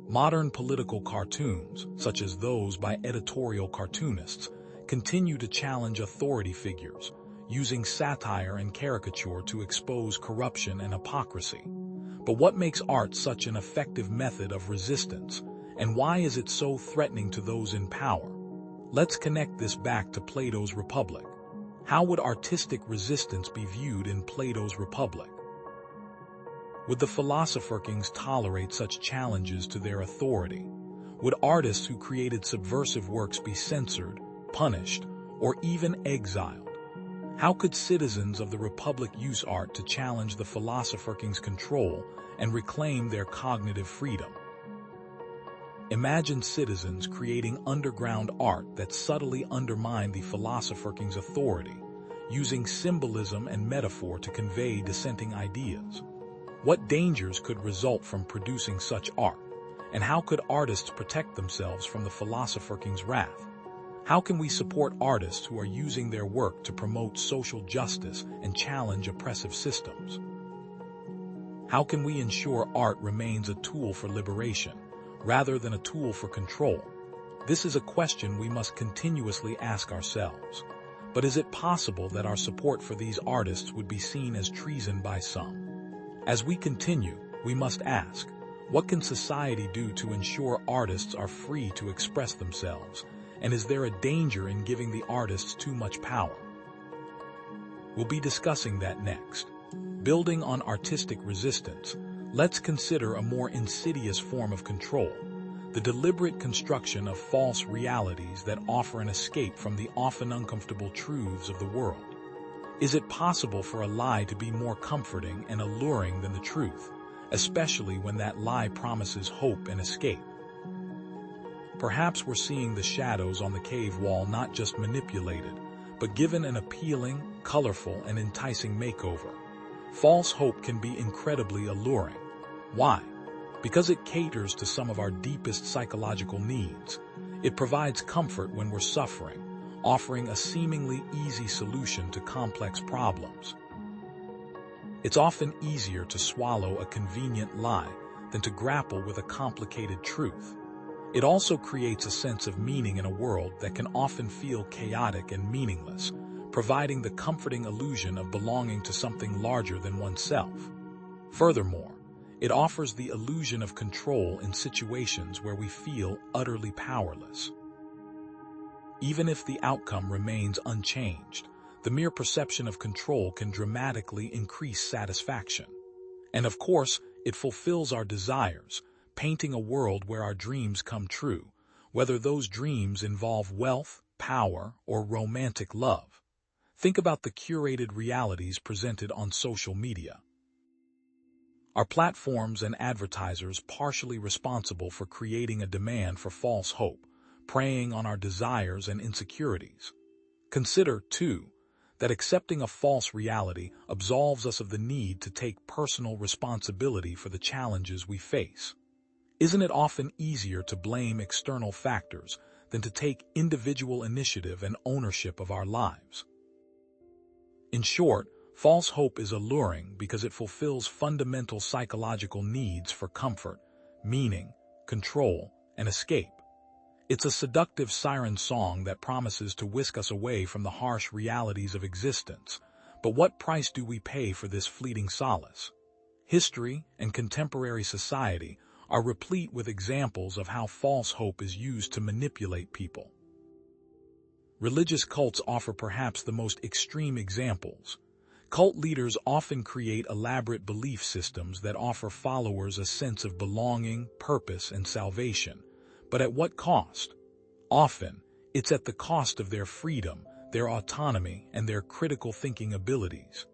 Modern political cartoons, such as those by editorial cartoonists, continue to challenge authority figures, using satire and caricature to expose corruption and hypocrisy. But what makes art such an effective method of resistance, and why is it so threatening to those in power? Let's connect this back to Plato's Republic. How would artistic resistance be viewed in Plato's Republic? Would the philosopher kings tolerate such challenges to their authority? Would artists who created subversive works be censored, punished, or even exiled? How could citizens of the Republic use art to challenge the philosopher king's control and reclaim their cognitive freedom? Imagine citizens creating underground art that subtly undermined the philosopher king's authority, using symbolism and metaphor to convey dissenting ideas. What dangers could result from producing such art, and how could artists protect themselves from the philosopher king's wrath? How can we support artists who are using their work to promote social justice and challenge oppressive systems? How can we ensure art remains a tool for liberation, rather than a tool for control? This is a question we must continuously ask ourselves. But is it possible that our support for these artists would be seen as treason by some? As we continue, we must ask, what can society do to ensure artists are free to express themselves, and is there a danger in giving the artists too much power? We'll be discussing that next. Building on artistic resistance, let's consider a more insidious form of control, the deliberate construction of false realities that offer an escape from the often uncomfortable truths of the world. Is it possible for a lie to be more comforting and alluring than the truth, especially when that lie promises hope and escape? Perhaps we're seeing the shadows on the cave wall not just manipulated, but given an appealing, colorful, and enticing makeover. False hope can be incredibly alluring. Why? Because it caters to some of our deepest psychological needs. It provides comfort when we're suffering, offering a seemingly easy solution to complex problems. It's often easier to swallow a convenient lie than to grapple with a complicated truth. It also creates a sense of meaning in a world that can often feel chaotic and meaningless, providing the comforting illusion of belonging to something larger than oneself. Furthermore, it offers the illusion of control in situations where we feel utterly powerless. Even if the outcome remains unchanged, the mere perception of control can dramatically increase satisfaction. And of course, it fulfills our desires, painting a world where our dreams come true, whether those dreams involve wealth, power, or romantic love. Think about the curated realities presented on social media. Are platforms and advertisers partially responsible for creating a demand for false hope, preying on our desires and insecurities? Consider, too, that accepting a false reality absolves us of the need to take personal responsibility for the challenges we face. Isn't it often easier to blame external factors than to take individual initiative and ownership of our lives? In short, false hope is alluring because it fulfills fundamental psychological needs for comfort, meaning, control, and escape. It's a seductive siren song that promises to whisk us away from the harsh realities of existence. But what price do we pay for this fleeting solace? History and contemporary society are replete with examples of how false hope is used to manipulate people. Religious cults offer perhaps the most extreme examples. Cult leaders often create elaborate belief systems that offer followers a sense of belonging, purpose, and salvation. But at what cost? Often, it's at the cost of their freedom, their autonomy, and their critical thinking abilities.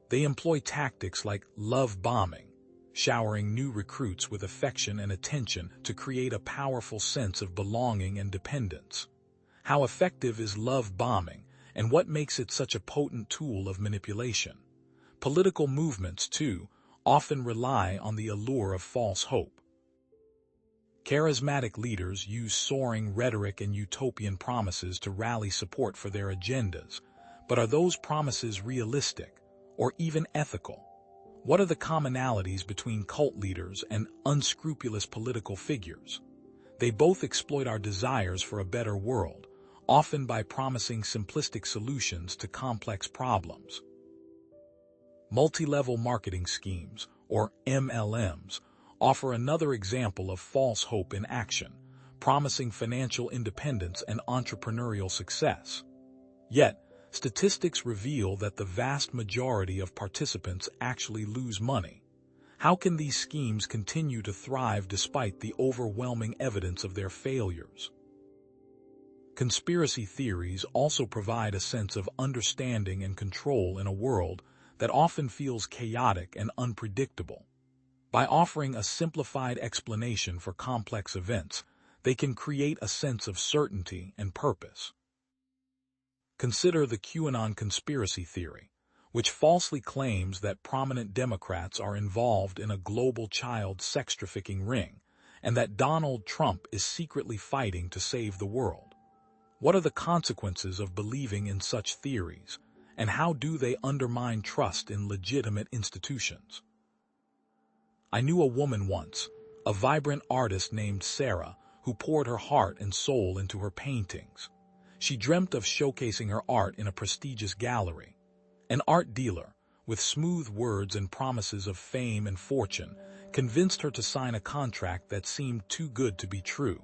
They employ tactics like love bombing, showering new recruits with affection and attention to create a powerful sense of belonging and dependence. How effective is love bombing, and what makes it such a potent tool of manipulation? Political movements, too, often rely on the allure of false hope. Charismatic leaders use soaring rhetoric and utopian promises to rally support for their agendas. But are those promises realistic, or even ethical? What are the commonalities between cult leaders and unscrupulous political figures? They both exploit our desires for a better world, often by promising simplistic solutions to complex problems. Multi-level marketing schemes, or MLMs, offer another example of false hope in action, promising financial independence and entrepreneurial success. Yet, statistics reveal that the vast majority of participants actually lose money. How can these schemes continue to thrive despite the overwhelming evidence of their failures? Conspiracy theories also provide a sense of understanding and control in a world that often feels chaotic and unpredictable. By offering a simplified explanation for complex events, they can create a sense of certainty and purpose. Consider the QAnon conspiracy theory, which falsely claims that prominent Democrats are involved in a global child sex trafficking ring, and that Donald Trump is secretly fighting to save the world. What are the consequences of believing in such theories, and how do they undermine trust in legitimate institutions? I knew a woman once, a vibrant artist named Sarah, who poured her heart and soul into her paintings. She dreamt of showcasing her art in a prestigious gallery. An art dealer, with smooth words and promises of fame and fortune, convinced her to sign a contract that seemed too good to be true.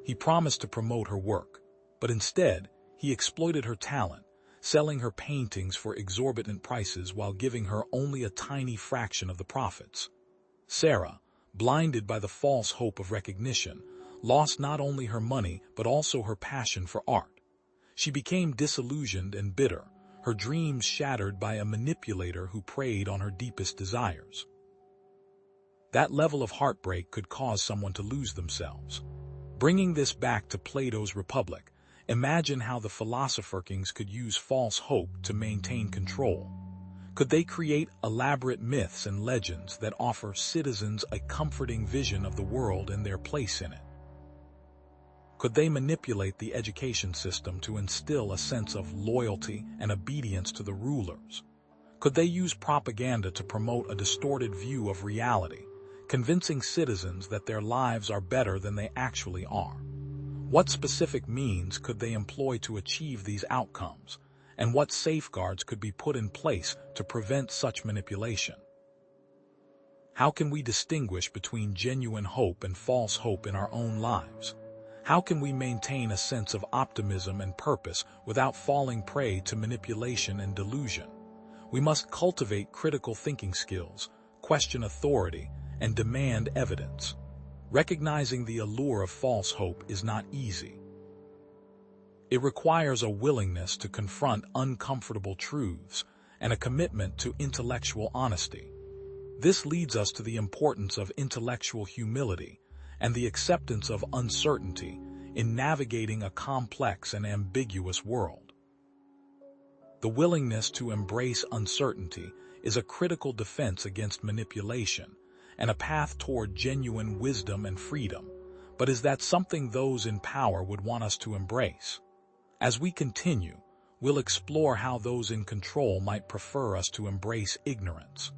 He promised to promote her work, but instead, he exploited her talent, selling her paintings for exorbitant prices while giving her only a tiny fraction of the profits. Sarah, blinded by the false hope of recognition, lost not only her money but also her passion for art. She became disillusioned and bitter, her dreams shattered by a manipulator who preyed on her deepest desires. That level of heartbreak could cause someone to lose themselves. Bringing this back to Plato's Republic, imagine how the philosopher kings could use false hope to maintain control. Could they create elaborate myths and legends that offer citizens a comforting vision of the world and their place in it? Could they manipulate the education system to instill a sense of loyalty and obedience to the rulers? Could they use propaganda to promote a distorted view of reality, convincing citizens that their lives are better than they actually are? What specific means could they employ to achieve these outcomes, and what safeguards could be put in place to prevent such manipulation? How can we distinguish between genuine hope and false hope in our own lives? How can we maintain a sense of optimism and purpose without falling prey to manipulation and delusion? We must cultivate critical thinking skills, question authority, and demand evidence. Recognizing the allure of false hope is not easy. It requires a willingness to confront uncomfortable truths and a commitment to intellectual honesty. This leads us to the importance of intellectual humility and the acceptance of uncertainty in navigating a complex and ambiguous world. The willingness to embrace uncertainty is a critical defense against manipulation and a path toward genuine wisdom and freedom. But is that something those in power would want us to embrace? As we continue, we'll explore how those in control might prefer us to embrace ignorance.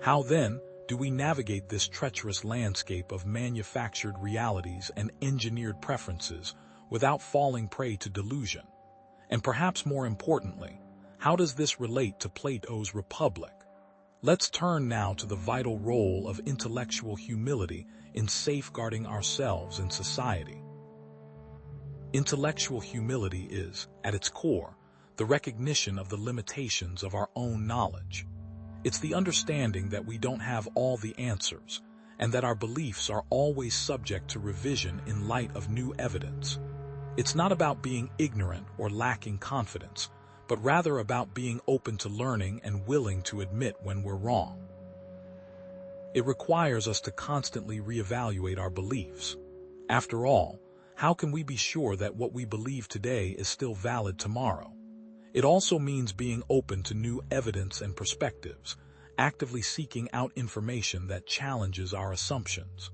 How then do we navigate this treacherous landscape of manufactured realities and engineered preferences without falling prey to delusion? And perhaps more importantly, how does this relate to Plato's Republic? Let's turn now to the vital role of intellectual humility in safeguarding ourselves and society. Intellectual humility is, at its core, the recognition of the limitations of our own knowledge. It's the understanding that we don't have all the answers, and that our beliefs are always subject to revision in light of new evidence. It's not about being ignorant or lacking confidence, but rather about being open to learning and willing to admit when we're wrong. It requires us to constantly reevaluate our beliefs. After all, how can we be sure that what we believe today is still valid tomorrow? It also means being open to new evidence and perspectives, actively seeking out information that challenges our assumptions.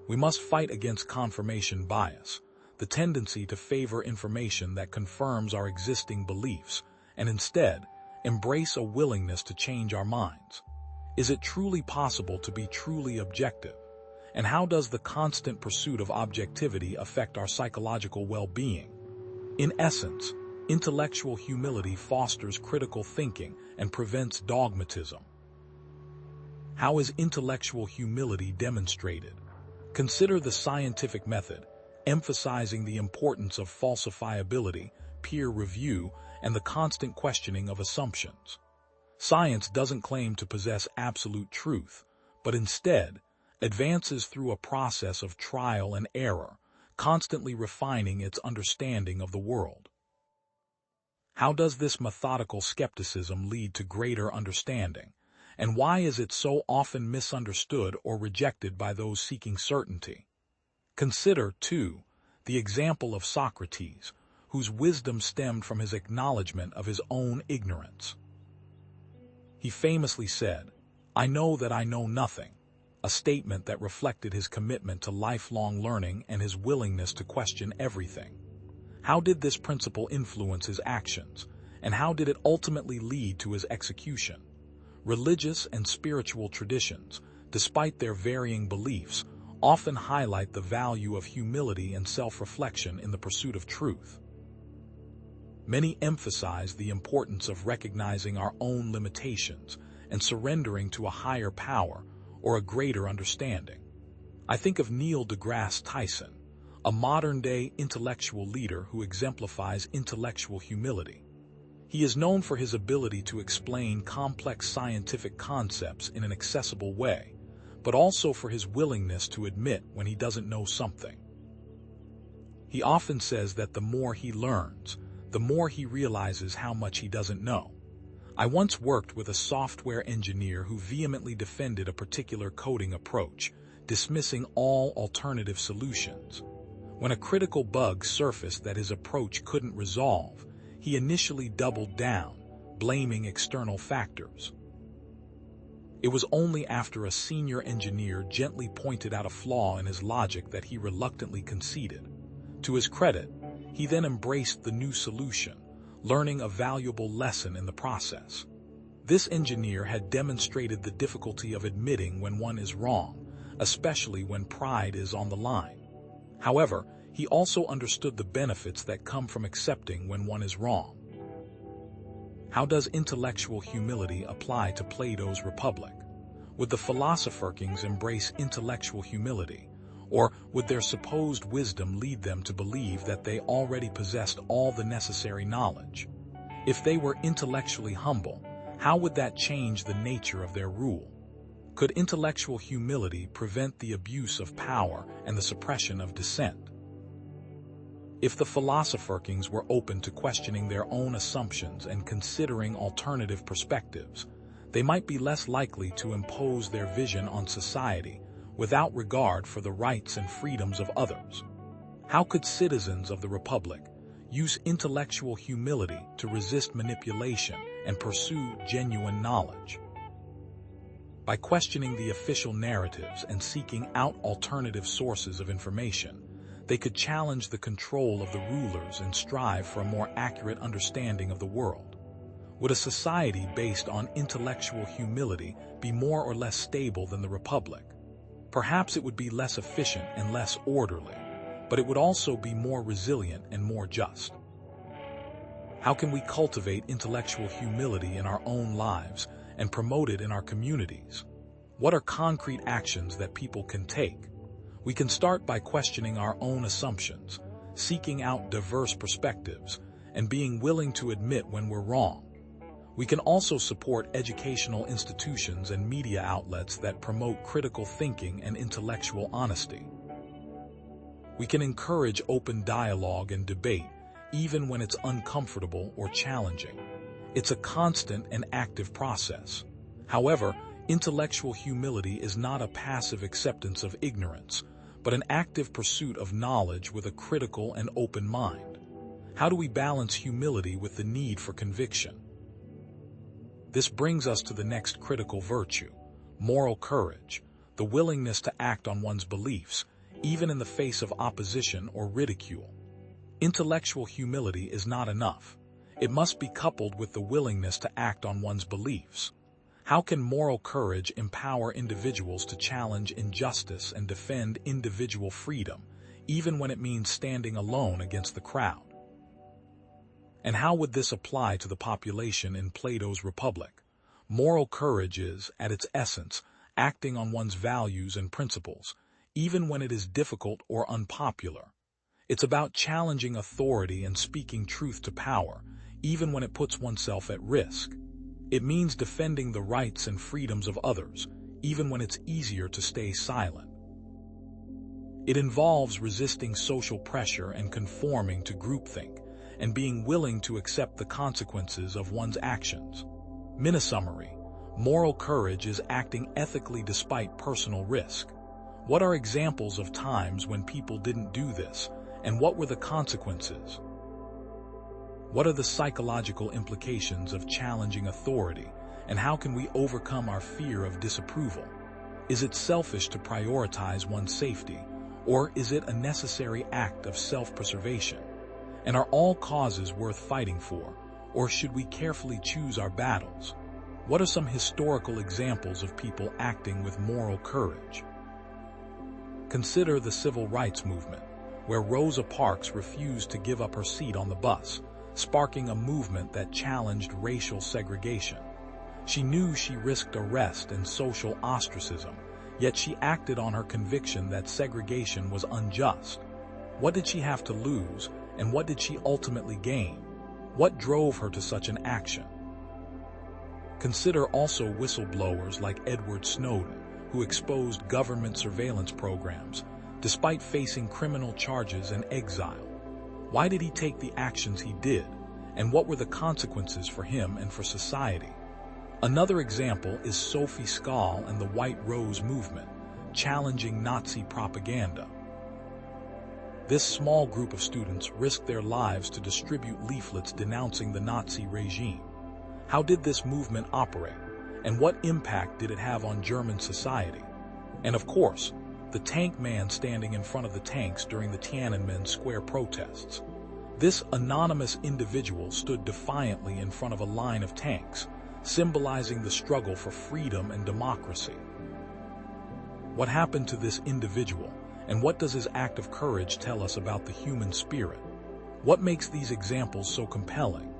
We must fight against confirmation bias, the tendency to favor information that confirms our existing beliefs, and instead embrace a willingness to change our minds. Is it truly possible to be truly objective? And how does the constant pursuit of objectivity affect our psychological well-being? In essence, intellectual humility fosters critical thinking and prevents dogmatism. How is intellectual humility demonstrated? Consider the scientific method, emphasizing the importance of falsifiability, peer review, and the constant questioning of assumptions. Science doesn't claim to possess absolute truth, but instead advances through a process of trial and error, constantly refining its understanding of the world. How does this methodical skepticism lead to greater understanding, and why is it so often misunderstood or rejected by those seeking certainty? Consider, too, the example of Socrates, whose wisdom stemmed from his acknowledgement of his own ignorance. He famously said, "I know that I know nothing," a statement that reflected his commitment to lifelong learning and his willingness to question everything. How did this principle influence his actions, and how did it ultimately lead to his execution? Religious and spiritual traditions, despite their varying beliefs, often highlight the value of humility and self-reflection in the pursuit of truth. Many emphasize the importance of recognizing our own limitations and surrendering to a higher power or a greater understanding. I think of Neil deGrasse Tyson, a modern-day intellectual leader who exemplifies intellectual humility. He is known for his ability to explain complex scientific concepts in an accessible way, but also for his willingness to admit when he doesn't know something. He often says that the more he learns, the more he realizes how much he doesn't know. I once worked with a software engineer who vehemently defended a particular coding approach, dismissing all alternative solutions. When a critical bug surfaced that his approach couldn't resolve, he initially doubled down, blaming external factors. It was only after a senior engineer gently pointed out a flaw in his logic that he reluctantly conceded. To his credit, he then embraced the new solution, learning a valuable lesson in the process. This engineer had demonstrated the difficulty of admitting when one is wrong, especially when pride is on the line. However, he also understood the benefits that come from accepting when one is wrong. How does intellectual humility apply to Plato's Republic? Would the philosopher-kings embrace intellectual humility, or would their supposed wisdom lead them to believe that they already possessed all the necessary knowledge? If they were intellectually humble, how would that change the nature of their rule? Could intellectual humility prevent the abuse of power and the suppression of dissent? If the philosopher-kings were open to questioning their own assumptions and considering alternative perspectives, they might be less likely to impose their vision on society without regard for the rights and freedoms of others. How could citizens of the Republic use intellectual humility to resist manipulation and pursue genuine knowledge? By questioning the official narratives and seeking out alternative sources of information, they could challenge the control of the rulers and strive for a more accurate understanding of the world. Would a society based on intellectual humility be more or less stable than the Republic? Perhaps it would be less efficient and less orderly, but it would also be more resilient and more just. How can we cultivate intellectual humility in our own lives and promote it in our communities? What are concrete actions that people can take? We can start by questioning our own assumptions, seeking out diverse perspectives, and being willing to admit when we're wrong. We can also support educational institutions and media outlets that promote critical thinking and intellectual honesty. We can encourage open dialogue and debate, even when it's uncomfortable or challenging. It's a constant and active process. However, intellectual humility is not a passive acceptance of ignorance, but an active pursuit of knowledge with a critical and open mind. How do we balance humility with the need for conviction? This brings us to the next critical virtue, moral courage, the willingness to act on one's beliefs, even in the face of opposition or ridicule. Intellectual humility is not enough. It must be coupled with the willingness to act on one's beliefs. How can moral courage empower individuals to challenge injustice and defend individual freedom, even when it means standing alone against the crowd? And how would this apply to the population in Plato's Republic? Moral courage is, at its essence, acting on one's values and principles, even when it is difficult or unpopular. It's about challenging authority and speaking truth to power, even when it puts oneself at risk. It means defending the rights and freedoms of others, even when it's easier to stay silent. It involves resisting social pressure and conforming to groupthink, and being willing to accept the consequences of one's actions. Summary: moral courage is acting ethically despite personal risk. What are examples of times when people didn't do this, and what were the consequences? What are the psychological implications of challenging authority, and how can we overcome our fear of disapproval? Is it selfish to prioritize one's safety, or is it a necessary act of self-preservation? And are all causes worth fighting for, or should we carefully choose our battles? What are some historical examples of people acting with moral courage? Consider the civil rights movement, where Rosa Parks refused to give up her seat on the bus, sparking a movement that challenged racial segregation. She knew she risked arrest and social ostracism, yet she acted on her conviction that segregation was unjust. What did she have to lose, and what did she ultimately gain? What drove her to such an action? Consider also whistleblowers like Edward Snowden, who exposed government surveillance programs, despite facing criminal charges and exile. Why did he take the actions he did, and what were the consequences for him and for society? Another example is Sophie Scholl and the White Rose movement, challenging Nazi propaganda. This small group of students risked their lives to distribute leaflets denouncing the Nazi regime. How did this movement operate, and what impact did it have on German society? And of course, the tank man standing in front of the tanks during the Tiananmen Square protests. This anonymous individual stood defiantly in front of a line of tanks, symbolizing the struggle for freedom and democracy. What happened to this individual, and what does his act of courage tell us about the human spirit? What makes these examples so compelling?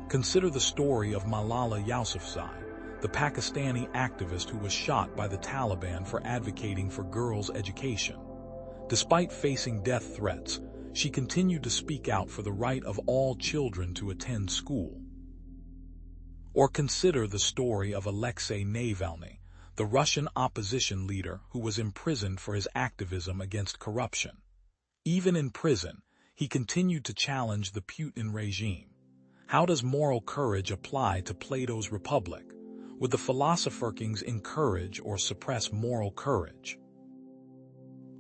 Consider the story of Malala Yousafzai, the Pakistani activist who was shot by the Taliban for advocating for girls' education. Despite facing death threats, she continued to speak out for the right of all children to attend school. Or consider the story of Alexei Navalny, the Russian opposition leader who was imprisoned for his activism against corruption. Even in prison, he continued to challenge the Putin regime. How does moral courage apply to Plato's Republic? Would the philosopher kings encourage or suppress moral courage?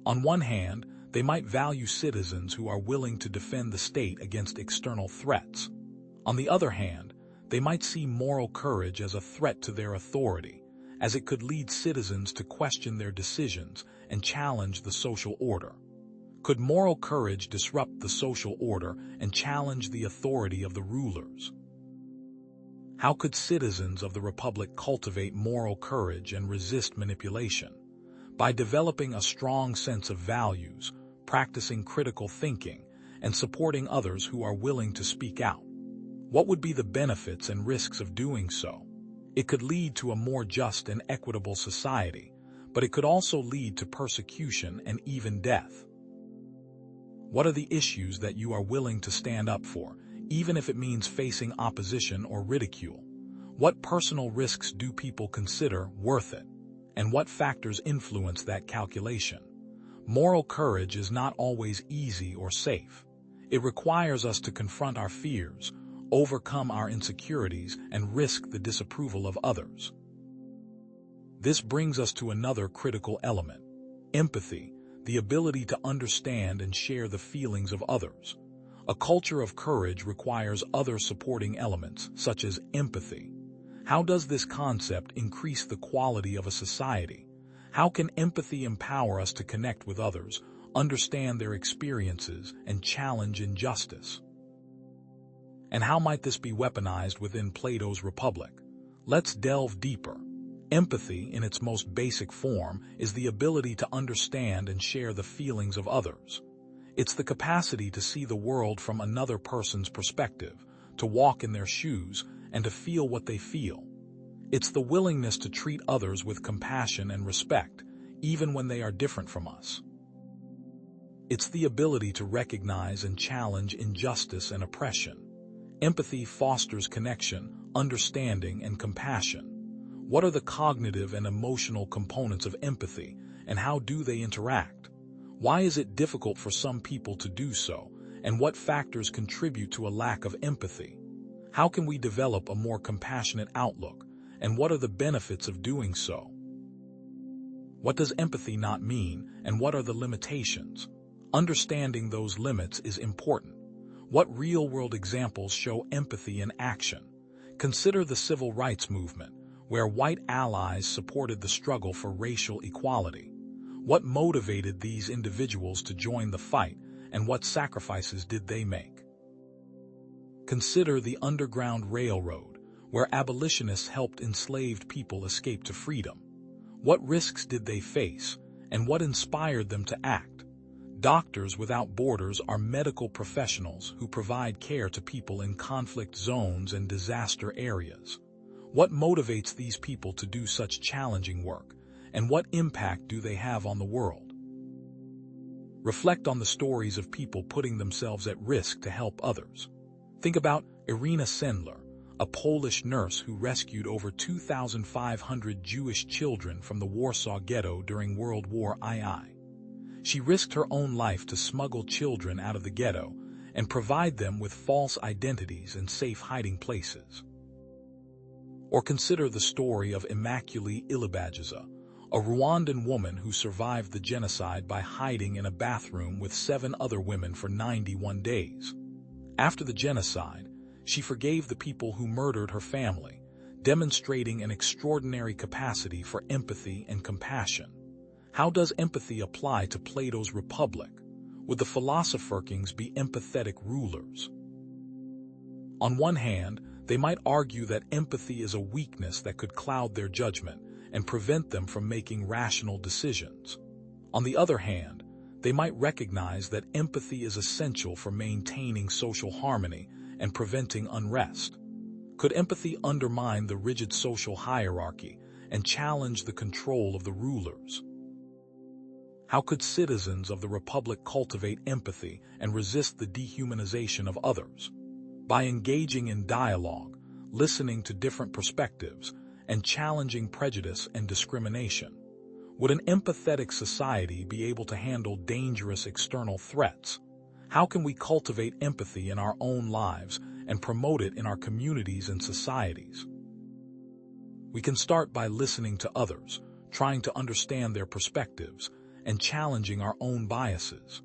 On one hand, they might value citizens who are willing to defend the state against external threats. On the other hand, they might see moral courage as a threat to their authority, as it could lead citizens to question their decisions and challenge the social order. Could moral courage disrupt the social order and challenge the authority of the rulers? How could citizens of the Republic cultivate moral courage and resist manipulation? By developing a strong sense of values, practicing critical thinking, and supporting others who are willing to speak out. What would be the benefits and risks of doing so? It could lead to a more just and equitable society, but it could also lead to persecution and even death. What are the issues that you are willing to stand up for, even if it means facing opposition or ridicule? What personal risks do people consider worth it? And what factors influence that calculation? Moral courage is not always easy or safe. It requires us to confront our fears, overcome our insecurities, and risk the disapproval of others. This brings us to another critical element: empathy, the ability to understand and share the feelings of others. A culture of courage requires other supporting elements, such as empathy. How does this concept increase the quality of a society? How can empathy empower us to connect with others, understand their experiences, and challenge injustice? And how might this be weaponized within Plato's Republic? Let's delve deeper. Empathy, in its most basic form, is the ability to understand and share the feelings of others. It's the capacity to see the world from another person's perspective, to walk in their shoes, and to feel what they feel. It's the willingness to treat others with compassion and respect, even when they are different from us. It's the ability to recognize and challenge injustice and oppression. Empathy fosters connection, understanding, and compassion. What are the cognitive and emotional components of empathy, and how do they interact? Why is it difficult for some people to do so, and what factors contribute to a lack of empathy? How can we develop a more compassionate outlook, and what are the benefits of doing so? What does empathy not mean, and what are the limitations? Understanding those limits is important. What real-world examples show empathy in action? Consider the civil rights movement, where white allies supported the struggle for racial equality. What motivated these individuals to join the fight, and what sacrifices did they make? Consider the Underground Railroad, where abolitionists helped enslaved people escape to freedom. What risks did they face, and what inspired them to act? Doctors Without Borders are medical professionals who provide care to people in conflict zones and disaster areas. What motivates these people to do such challenging work, and what impact do they have on the world? Reflect on the stories of people putting themselves at risk to help others. Think about Irina Sendler, a Polish nurse who rescued over 2,500 Jewish children from the Warsaw Ghetto during World War II. She risked her own life to smuggle children out of the ghetto and provide them with false identities and safe hiding places. Or consider the story of Immaculée Ilibagiza, a Rwandan woman who survived the genocide by hiding in a bathroom with 7 other women for 91 days. After the genocide, she forgave the people who murdered her family, demonstrating an extraordinary capacity for empathy and compassion. How does empathy apply to Plato's Republic? Would the philosopher kings be empathetic rulers? On one hand, they might argue that empathy is a weakness that could cloud their judgment and prevent them from making rational decisions. On the other hand, they might recognize that empathy is essential for maintaining social harmony and preventing unrest. Could empathy undermine the rigid social hierarchy and challenge the control of the rulers? How could citizens of the Republic cultivate empathy and resist the dehumanization of others? By engaging in dialogue, listening to different perspectives, and challenging prejudice and discrimination. Would an empathetic society be able to handle dangerous external threats? How can we cultivate empathy in our own lives and promote it in our communities and societies? We can start by listening to others, trying to understand their perspectives, and challenging our own biases.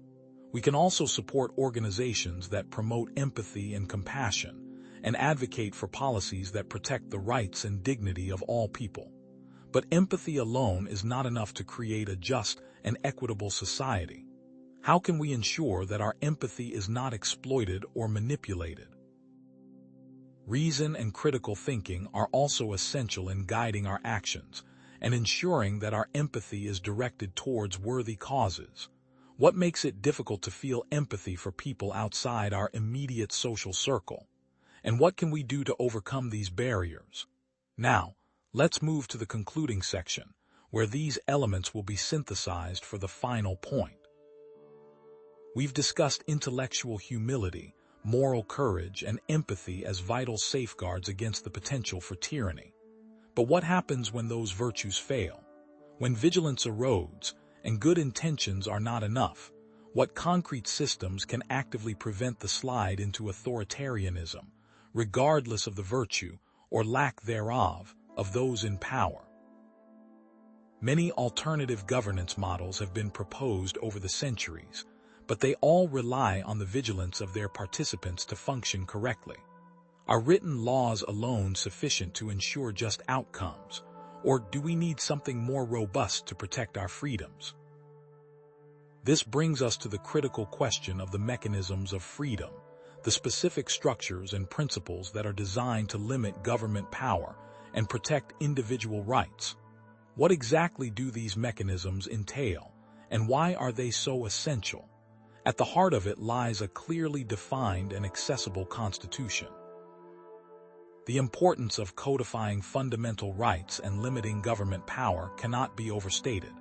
We can also support organizations that promote empathy and compassion, and advocate for policies that protect the rights and dignity of all people. But empathy alone is not enough to create a just and equitable society. How can we ensure that our empathy is not exploited or manipulated? Reason and critical thinking are also essential in guiding our actions and ensuring that our empathy is directed towards worthy causes. What makes it difficult to feel empathy for people outside our immediate social circle? And what can we do to overcome these barriers? Now, let's move to the concluding section, where these elements will be synthesized for the final point. We've discussed intellectual humility, moral courage, and empathy as vital safeguards against the potential for tyranny. But what happens when those virtues fail? When vigilance erodes and good intentions are not enough, what concrete systems can actively prevent the slide into authoritarianism, regardless of the virtue, or lack thereof, of those in power? Many alternative governance models have been proposed over the centuries, but they all rely on the vigilance of their participants to function correctly. Are written laws alone sufficient to ensure just outcomes, or do we need something more robust to protect our freedoms? This brings us to the critical question of the mechanisms of freedom, the specific structures and principles that are designed to limit government power and protect individual rights. What exactly do these mechanisms entail, and why are they so essential? At the heart of it lies a clearly defined and accessible constitution. The importance of codifying fundamental rights and limiting government power cannot be overstated.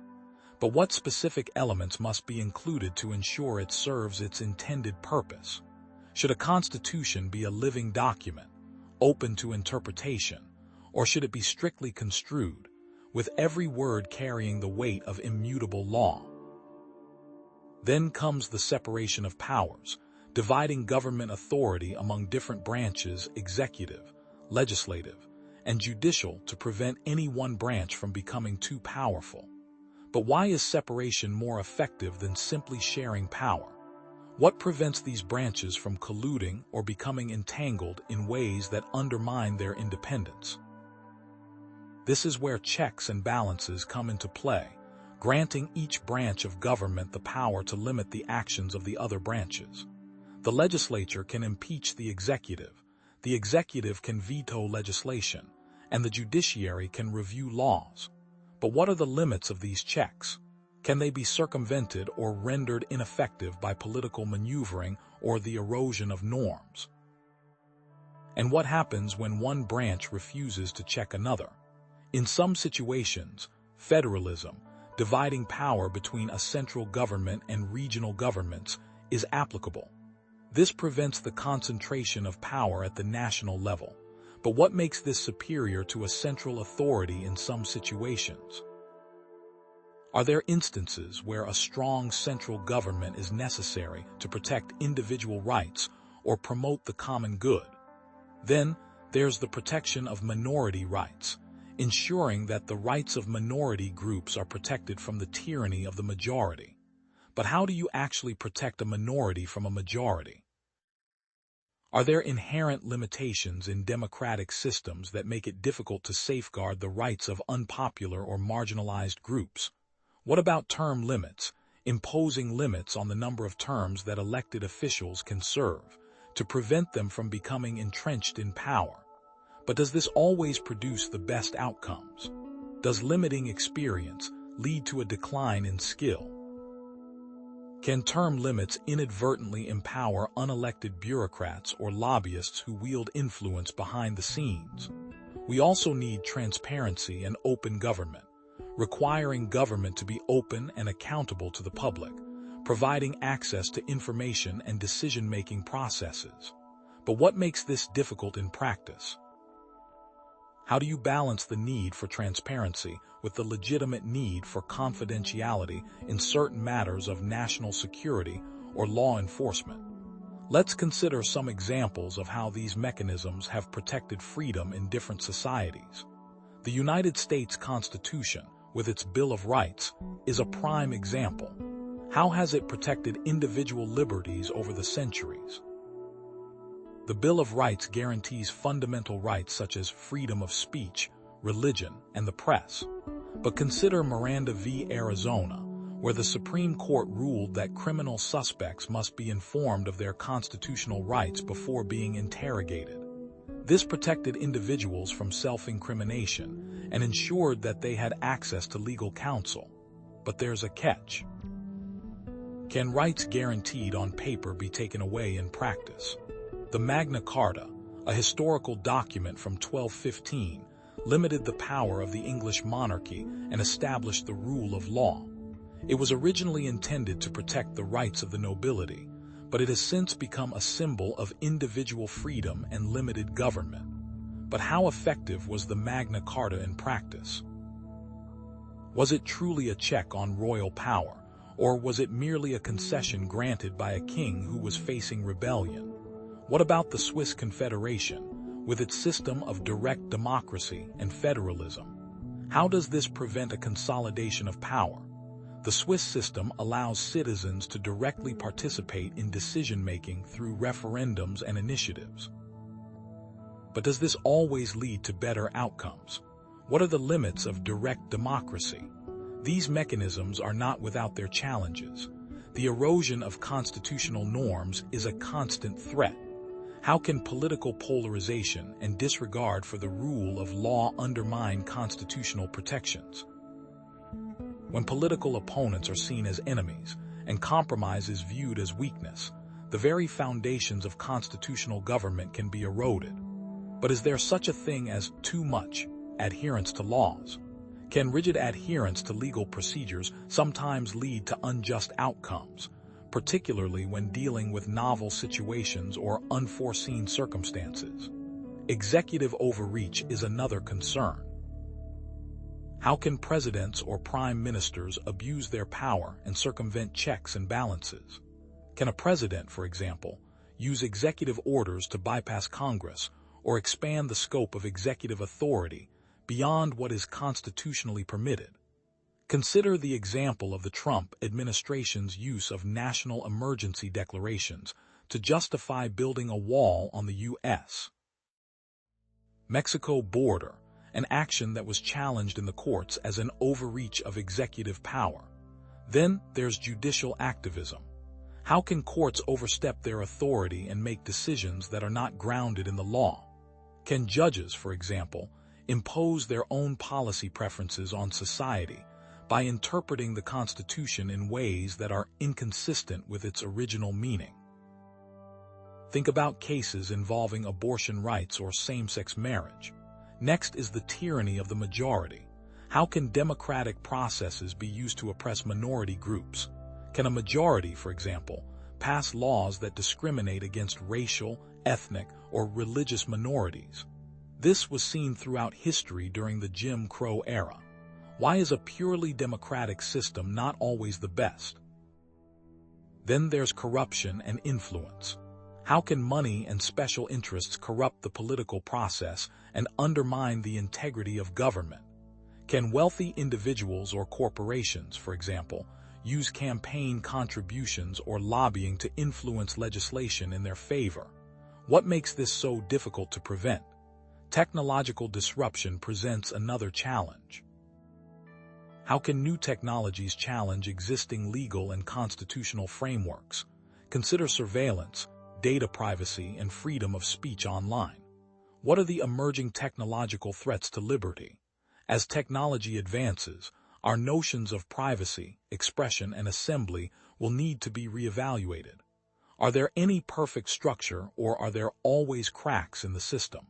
But what specific elements must be included to ensure it serves its intended purpose? Should a constitution be a living document, open to interpretation, or should it be strictly construed, with every word carrying the weight of immutable law? Then comes the separation of powers, dividing government authority among different branches, executive, legislative, and judicial, to prevent any one branch from becoming too powerful. But why is separation more effective than simply sharing power? What prevents these branches from colluding or becoming entangled in ways that undermine their independence? This is where checks and balances come into play, granting each branch of government the power to limit the actions of the other branches. The legislature can impeach the executive can veto legislation, and the judiciary can review laws. But what are the limits of these checks? Can they be circumvented or rendered ineffective by political maneuvering or the erosion of norms? And what happens when one branch refuses to check another? In some situations, federalism, dividing power between a central government and regional governments, is applicable. This prevents the concentration of power at the national level. But what makes this superior to a central authority in some situations? Are there instances where a strong central government is necessary to protect individual rights or promote the common good? Then, there's the protection of minority rights, ensuring that the rights of minority groups are protected from the tyranny of the majority. But how do you actually protect a minority from a majority? Are there inherent limitations in democratic systems that make it difficult to safeguard the rights of unpopular or marginalized groups? What about term limits, imposing limits on the number of terms that elected officials can serve, to prevent them from becoming entrenched in power? But does this always produce the best outcomes? Does limiting experience lead to a decline in skill? Can term limits inadvertently empower unelected bureaucrats or lobbyists who wield influence behind the scenes? We also need transparency and open government, requiring government to be open and accountable to the public, providing access to information and decision-making processes. But what makes this difficult in practice? How do you balance the need for transparency with the legitimate need for confidentiality in certain matters of national security or law enforcement? Let's consider some examples of how these mechanisms have protected freedom in different societies. The United States Constitution, with its Bill of Rights, is a prime example. How has it protected individual liberties over the centuries? The Bill of Rights guarantees fundamental rights such as freedom of speech, religion, and the press. But consider Miranda v. Arizona, where the Supreme Court ruled that criminal suspects must be informed of their constitutional rights before being interrogated. This protected individuals from self-incrimination and ensured that they had access to legal counsel. But there's a catch. Can rights guaranteed on paper be taken away in practice? The Magna Carta, a historical document from 1215, limited the power of the English monarchy and established the rule of law. It was originally intended to protect the rights of the nobility, but it has since become a symbol of individual freedom and limited government. But how effective was the Magna Carta in practice? Was it truly a check on royal power, or was it merely a concession granted by a king who was facing rebellion? What about the Swiss Confederation, with its system of direct democracy and federalism? How does this prevent a consolidation of power? The Swiss system allows citizens to directly participate in decision-making through referendums and initiatives. But does this always lead to better outcomes? What are the limits of direct democracy? These mechanisms are not without their challenges. The erosion of constitutional norms is a constant threat. How can political polarization and disregard for the rule of law undermine constitutional protections? When political opponents are seen as enemies and compromise is viewed as weakness, the very foundations of constitutional government can be eroded. But is there such a thing as too much adherence to laws? Can rigid adherence to legal procedures sometimes lead to unjust outcomes, particularly when dealing with novel situations or unforeseen circumstances? Executive overreach is another concern. How can presidents or prime ministers abuse their power and circumvent checks and balances? Can a president, for example, use executive orders to bypass Congress or expand the scope of executive authority beyond what is constitutionally permitted? Consider the example of the Trump administration's use of national emergency declarations to justify building a wall on the U.S. Mexico border, an action that was challenged in the courts as an overreach of executive power. Then there's judicial activism. How can courts overstep their authority and make decisions that are not grounded in the law? Can judges, for example, impose their own policy preferences on society by interpreting the Constitution in ways that are inconsistent with its original meaning? Think about cases involving abortion rights or same-sex marriage. Next is the tyranny of the majority. How can democratic processes be used to oppress minority groups? Can a majority, for example, pass laws that discriminate against racial, ethnic, or religious minorities? This was seen throughout history during the Jim Crow era. Why is a purely democratic system not always the best? Then there's corruption and influence. How can money and special interests corrupt the political process and undermine the integrity of government? Can wealthy individuals or corporations, for example, use campaign contributions or lobbying to influence legislation in their favor? What makes this so difficult to prevent? Technological disruption presents another challenge. How can new technologies challenge existing legal and constitutional frameworks? Consider surveillance, data privacy, and freedom of speech online. What are the emerging technological threats to liberty? As technology advances, our notions of privacy, expression, and assembly will need to be reevaluated. Are there any perfect structure, or are there always cracks in the system?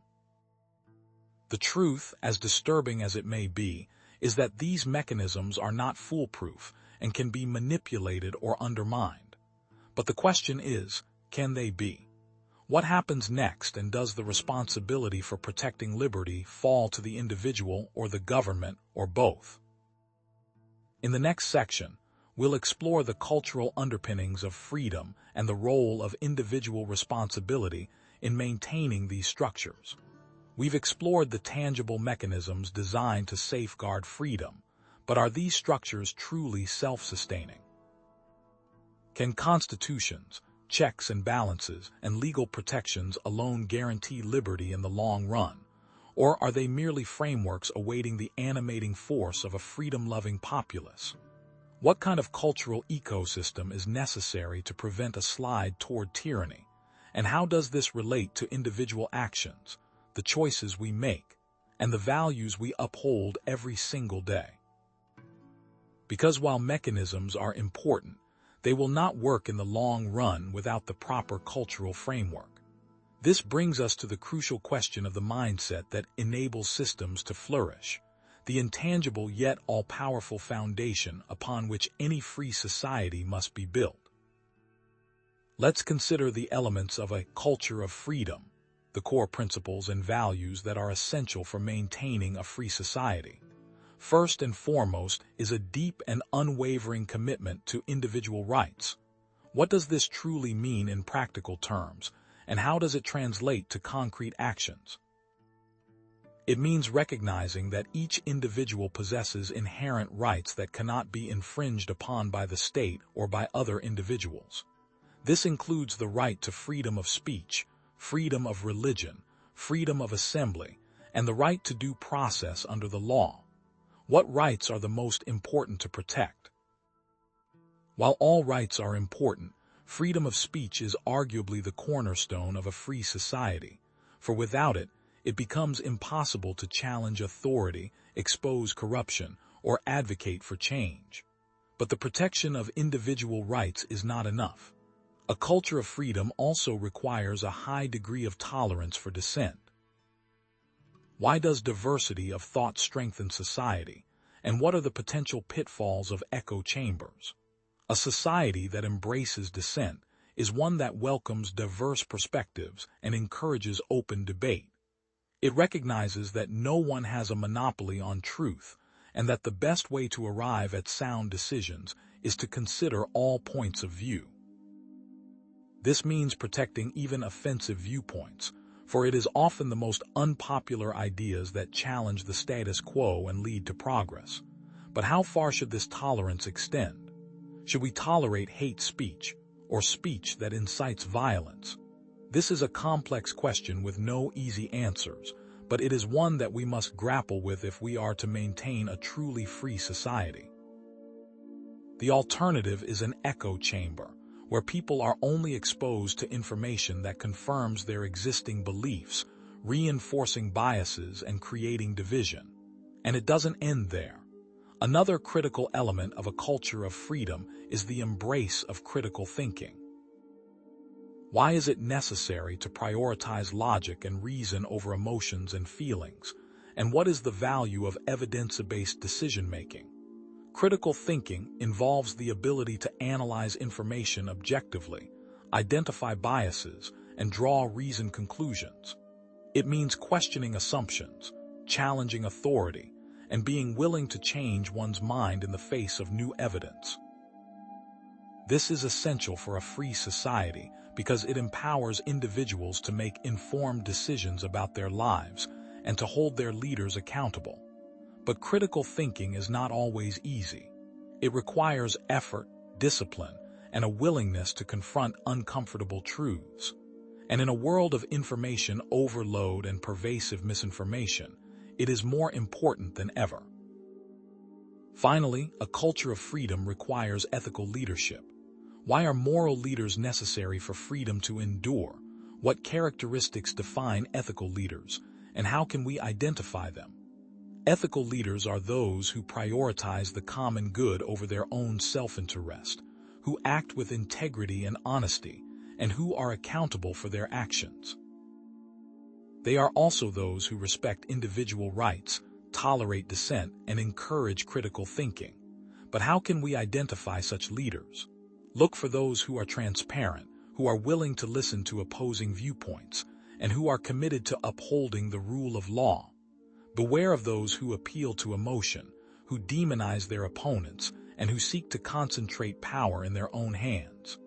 The truth, as disturbing as it may be, is that these mechanisms are not foolproof and can be manipulated or undermined. But the question is, can they be? What happens next, and does the responsibility for protecting liberty fall to the individual or the government, or both? In the next section, we'll explore the cultural underpinnings of freedom and the role of individual responsibility in maintaining these structures. We've explored the tangible mechanisms designed to safeguard freedom, but are these structures truly self-sustaining? Can constitutions, checks and balances, and legal protections alone guarantee liberty in the long run? Or are they merely frameworks awaiting the animating force of a freedom-loving populace? What kind of cultural ecosystem is necessary to prevent a slide toward tyranny? And how does this relate to individual actions, the choices we make, and the values we uphold every single day? Because while mechanisms are important, they will not work in the long run without the proper cultural framework. This brings us to the crucial question of the mindset that enables systems to flourish, the intangible yet all-powerful foundation upon which any free society must be built. Let's consider the elements of a culture of freedom, the core principles and values that are essential for maintaining a free society. First and foremost is a deep and unwavering commitment to individual rights. What does this truly mean in practical terms, and how does it translate to concrete actions? It means recognizing that each individual possesses inherent rights that cannot be infringed upon by the state or by other individuals. This includes the right to freedom of speech, freedom of religion, freedom of assembly, and the right to due process under the law. What rights are the most important to protect? While all rights are important, Freedom of speech is arguably the cornerstone of a free society, for without it, it becomes impossible to challenge authority, expose corruption, or advocate for change. But the protection of individual rights is not enough. A culture of freedom also requires a high degree of tolerance for dissent. Why does diversity of thought strengthen society, and what are the potential pitfalls of echo chambers? A society that embraces dissent is one that welcomes diverse perspectives and encourages open debate. It recognizes that no one has a monopoly on truth, and that the best way to arrive at sound decisions is to consider all points of view. This means protecting even offensive viewpoints, for it is often the most unpopular ideas that challenge the status quo and lead to progress. But how far should this tolerance extend? Should we tolerate hate speech, or speech that incites violence? This is a complex question with no easy answers, but it is one that we must grapple with if we are to maintain a truly free society. The alternative is an echo chamber, where people are only exposed to information that confirms their existing beliefs, reinforcing biases and creating division. And it doesn't end there. Another critical element of a culture of freedom is the embrace of critical thinking. Why is it necessary to prioritize logic and reason over emotions and feelings? And what is the value of evidence-based decision-making? Critical thinking involves the ability to analyze information objectively, identify biases, and draw reasoned conclusions. It means questioning assumptions, challenging authority, and being willing to change one's mind in the face of new evidence. This is essential for a free society because it empowers individuals to make informed decisions about their lives and to hold their leaders accountable. But critical thinking is not always easy. It requires effort, discipline, and a willingness to confront uncomfortable truths. And in a world of information overload and pervasive misinformation, it is more important than ever. Finally, a culture of freedom requires ethical leadership. Why are moral leaders necessary for freedom to endure? What characteristics define ethical leaders, and how can we identify them? Ethical leaders are those who prioritize the common good over their own self-interest, who act with integrity and honesty, and who are accountable for their actions. They are also those who respect individual rights, tolerate dissent, and encourage critical thinking. But how can we identify such leaders? Look for those who are transparent, who are willing to listen to opposing viewpoints, and who are committed to upholding the rule of law. Beware of those who appeal to emotion, who demonize their opponents, and who seek to concentrate power in their own hands.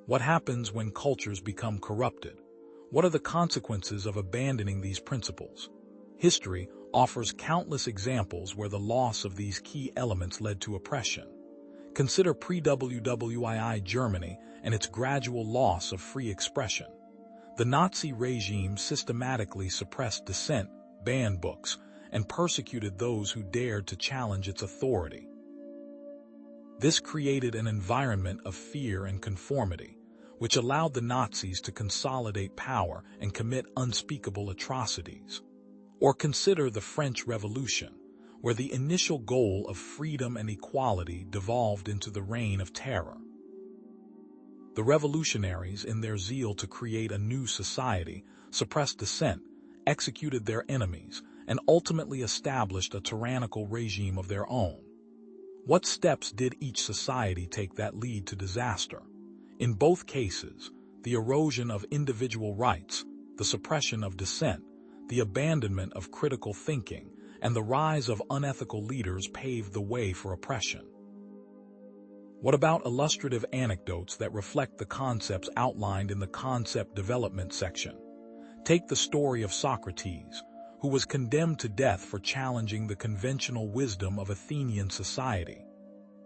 What happens when cultures become corrupted? What are the consequences of abandoning these principles? History offers countless examples where the loss of these key elements led to oppression. Consider pre-WWII Germany and its gradual loss of free expression. The Nazi regime systematically suppressed dissent, banned books, and persecuted those who dared to challenge its authority. This created an environment of fear and conformity, which allowed the Nazis to consolidate power and commit unspeakable atrocities. Or consider the French Revolution, where the initial goal of freedom and equality devolved into the reign of terror. The revolutionaries, in their zeal to create a new society, suppressed dissent, executed their enemies, and ultimately established a tyrannical regime of their own. What steps did each society take that lead to disaster? In both cases, the erosion of individual rights, the suppression of dissent, the abandonment of critical thinking, and the rise of unethical leaders paved the way for oppression. What about illustrative anecdotes that reflect the concepts outlined in the concept development section? Take the story of Socrates, who was condemned to death for challenging the conventional wisdom of Athenian society.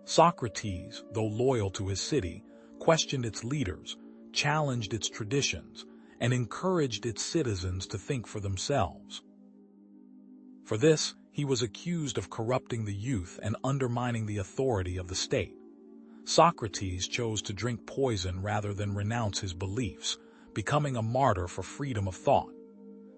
Socrates, though loyal to his city, questioned its leaders, challenged its traditions, and encouraged its citizens to think for themselves. For this, he was accused of corrupting the youth and undermining the authority of the state. Socrates chose to drink poison rather than renounce his beliefs, becoming a martyr for freedom of thought.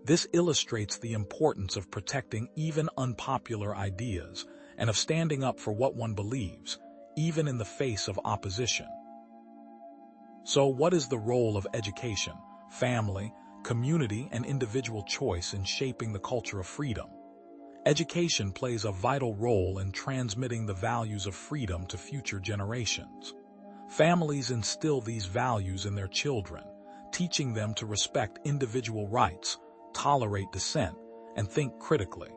This illustrates the importance of protecting even unpopular ideas and of standing up for what one believes, even in the face of opposition. So, what is the role of education, family, community, and individual choice in shaping the culture of freedom? Education plays a vital role in transmitting the values of freedom to future generations. Families instill these values in their children, teaching them to respect individual rights, tolerate dissent, and think critically.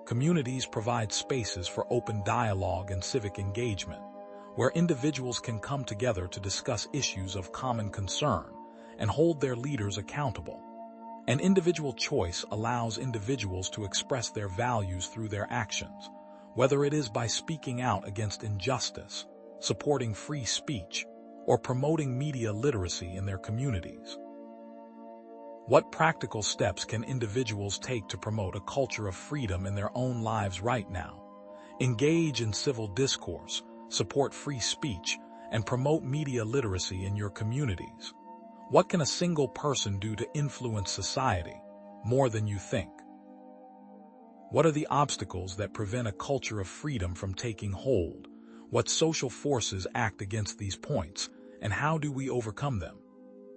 Communities provide spaces for open dialogue and civic engagement, where individuals can come together to discuss issues of common concern and hold their leaders accountable. An individual choice allows individuals to express their values through their actions, whether it is by speaking out against injustice, supporting free speech, or promoting media literacy in their communities. What practical steps can individuals take to promote a culture of freedom in their own lives right now? Engage in civil discourse, support free speech, and promote media literacy in your communities. What can a single person do to influence society more than you think? What are the obstacles that prevent a culture of freedom from taking hold? What social forces act against these points, and how do we overcome them?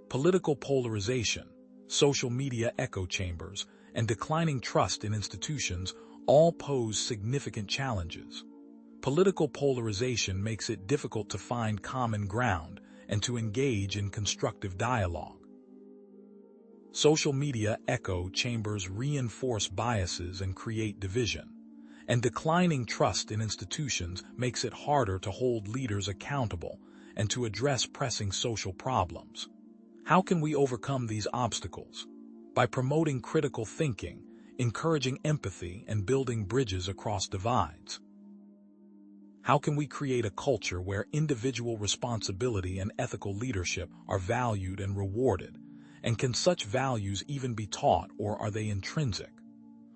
Political polarization, social media echo chambers, and declining trust in institutions all pose significant challenges. Political polarization makes it difficult to find common ground and to engage in constructive dialogue. Social media echo chambers reinforce biases and create division, and declining trust in institutions makes it harder to hold leaders accountable and to address pressing social problems. How can we overcome these obstacles? By promoting critical thinking, encouraging empathy, and building bridges across divides. How can we create a culture where individual responsibility and ethical leadership are valued and rewarded? And can such values even be taught, or are they intrinsic?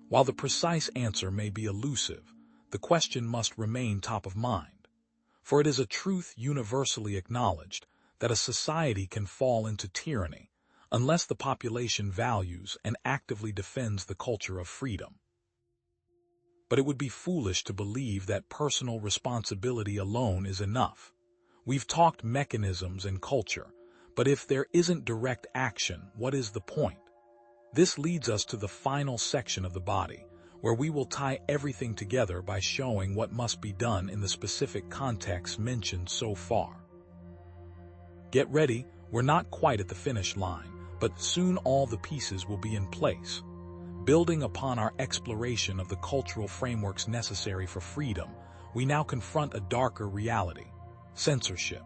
While the precise answer may be elusive, the question must remain top of mind. For it is a truth universally acknowledged that a society can fall into tyranny unless the population values and actively defends the culture of freedom. But it would be foolish to believe that personal responsibility alone is enough. We've talked mechanisms and culture, but if there isn't direct action, what is the point? This leads us to the final section of the body, where we will tie everything together by showing what must be done in the specific context mentioned so far. Get ready, we're not quite at the finish line, but soon all the pieces will be in place. Building upon our exploration of the cultural frameworks necessary for freedom, we now confront a darker reality: censorship.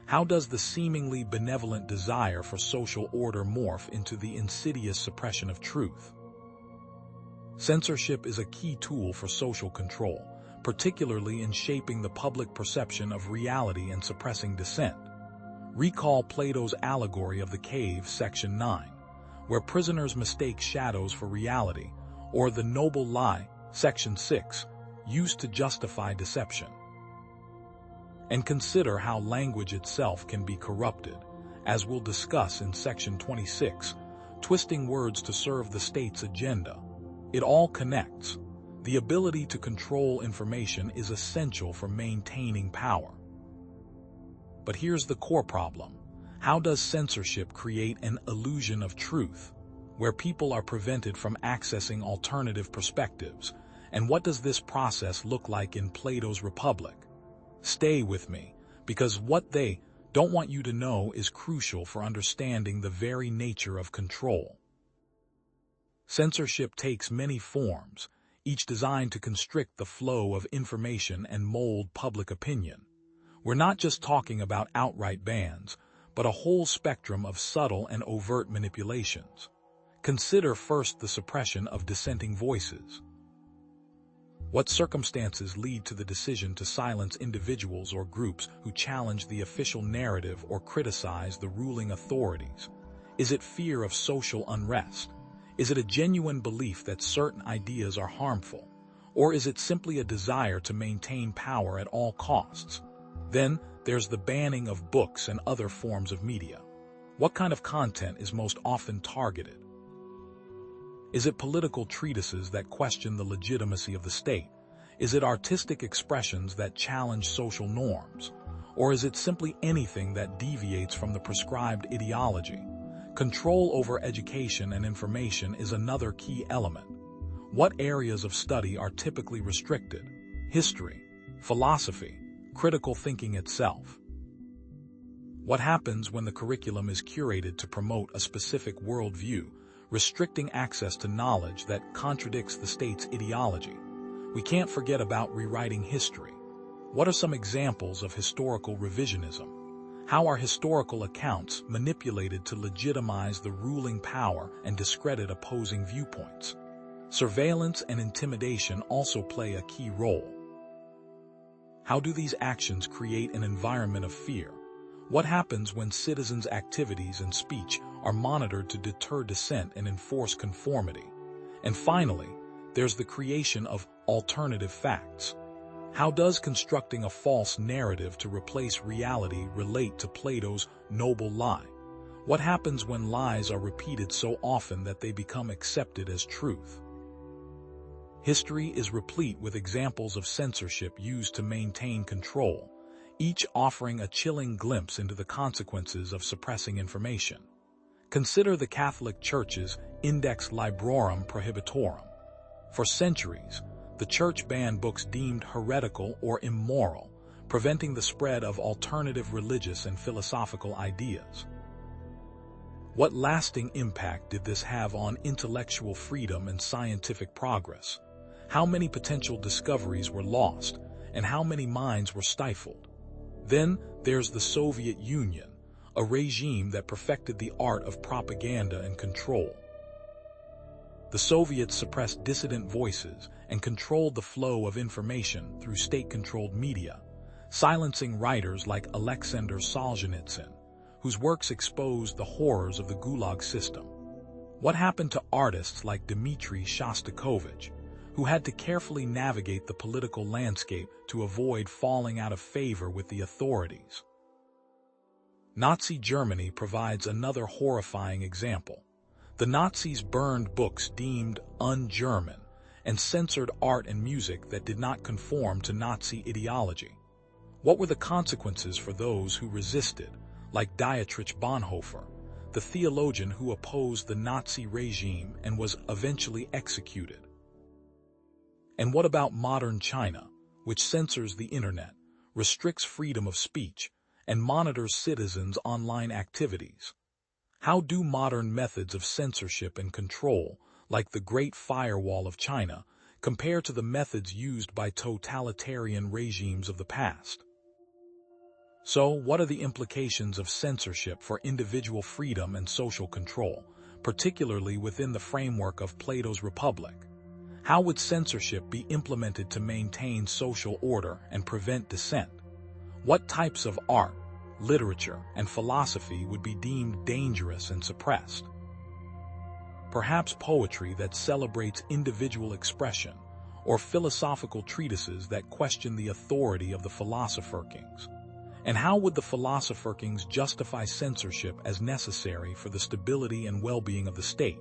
How does the seemingly benevolent desire for social order morph into the insidious suppression of truth? Censorship is a key tool for social control, particularly in shaping the public perception of reality and suppressing dissent. Recall Plato's allegory of the cave, section 9. Where prisoners mistake shadows for reality, or the noble lie, section 6, used to justify deception. And consider how language itself can be corrupted, as we'll discuss in section 26, twisting words to serve the state's agenda. It all connects. The ability to control information is essential for maintaining power. But here's the core problem. How does censorship create an illusion of truth, where people are prevented from accessing alternative perspectives? And what does this process look like in Plato's Republic? Stay with me, because what they don't want you to know is crucial for understanding the very nature of control. Censorship takes many forms, each designed to constrict the flow of information and mold public opinion. We're not just talking about outright bans, but a whole spectrum of subtle and overt manipulations. Consider first the suppression of dissenting voices. What circumstances lead to the decision to silence individuals or groups who challenge the official narrative or criticize the ruling authorities? Is it fear of social unrest? Is it a genuine belief that certain ideas are harmful? Or is it simply a desire to maintain power at all costs? Then, there's the banning of books and other forms of media. What kind of content is most often targeted? Is it political treatises that question the legitimacy of the state? Is it artistic expressions that challenge social norms? Or is it simply anything that deviates from the prescribed ideology? Control over education and information is another key element. What areas of study are typically restricted? History, philosophy, critical thinking itself. What happens when the curriculum is curated to promote a specific worldview, restricting access to knowledge that contradicts the state's ideology? We can't forget about rewriting history. What are some examples of historical revisionism? How are historical accounts manipulated to legitimize the ruling power and discredit opposing viewpoints? Surveillance and intimidation also play a key role. How do these actions create an environment of fear? What happens when citizens' activities and speech are monitored to deter dissent and enforce conformity? And finally, there's the creation of alternative facts. How does constructing a false narrative to replace reality relate to Plato's noble lie? What happens when lies are repeated so often that they become accepted as truth? History is replete with examples of censorship used to maintain control, each offering a chilling glimpse into the consequences of suppressing information. Consider the Catholic Church's Index Librorum Prohibitorum. For centuries, the Church banned books deemed heretical or immoral, preventing the spread of alternative religious and philosophical ideas. What lasting impact did this have on intellectual freedom and scientific progress? How many potential discoveries were lost, and how many minds were stifled? Then there's the Soviet Union, a regime that perfected the art of propaganda and control. The Soviets suppressed dissident voices and controlled the flow of information through state-controlled media, silencing writers like Alexander Solzhenitsyn, whose works exposed the horrors of the Gulag system. What happened to artists like Dmitry Shostakovich, who had to carefully navigate the political landscape to avoid falling out of favor with the authorities? Nazi Germany provides another horrifying example. The Nazis burned books deemed un-German and censored art and music that did not conform to Nazi ideology. What were the consequences for those who resisted, like Dietrich Bonhoeffer, the theologian who opposed the Nazi regime and was eventually executed? And what about modern China, which censors the internet, restricts freedom of speech, and monitors citizens' online activities? How do modern methods of censorship and control, like the Great Firewall of China, compare to the methods used by totalitarian regimes of the past? So, what are the implications of censorship for individual freedom and social control, particularly within the framework of Plato's Republic? How would censorship be implemented to maintain social order and prevent dissent? What types of art, literature, and philosophy would be deemed dangerous and suppressed? Perhaps poetry that celebrates individual expression, or philosophical treatises that question the authority of the philosopher kings. And how would the philosopher kings justify censorship as necessary for the stability and well-being of the state?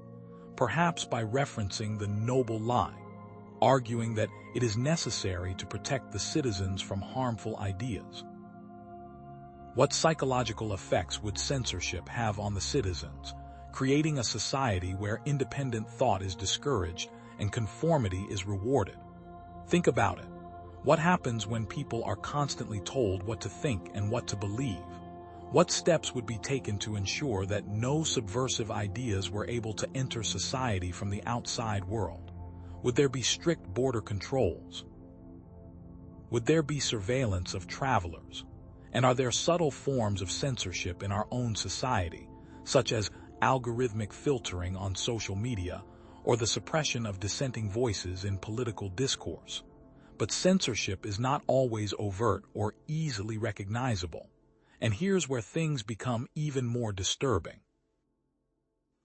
Perhaps by referencing the noble lie, arguing that it is necessary to protect the citizens from harmful ideas. What psychological effects would censorship have on the citizens, creating a society where independent thought is discouraged and conformity is rewarded? Think about it. What happens when people are constantly told what to think and what to believe? What steps would be taken to ensure that no subversive ideas were able to enter society from the outside world? Would there be strict border controls? Would there be surveillance of travelers? And are there subtle forms of censorship in our own society, such as algorithmic filtering on social media or the suppression of dissenting voices in political discourse? But censorship is not always overt or easily recognizable. And here's where things become even more disturbing.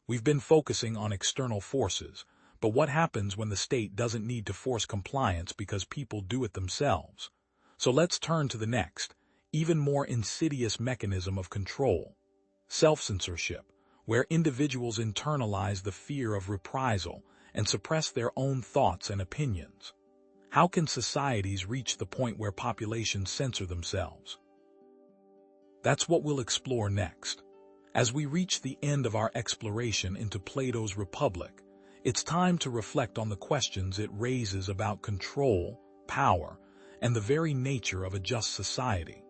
We've been focusing on external forces, but what happens when the state doesn't need to force compliance because people do it themselves? So let's turn to the next, even more insidious mechanism of control, self-censorship, where individuals internalize the fear of reprisal and suppress their own thoughts and opinions. How can societies reach the point where populations censor themselves? That's what we'll explore next. As we reach the end of our exploration into Plato's Republic, it's time to reflect on the questions it raises about control, power, and the very nature of a just society.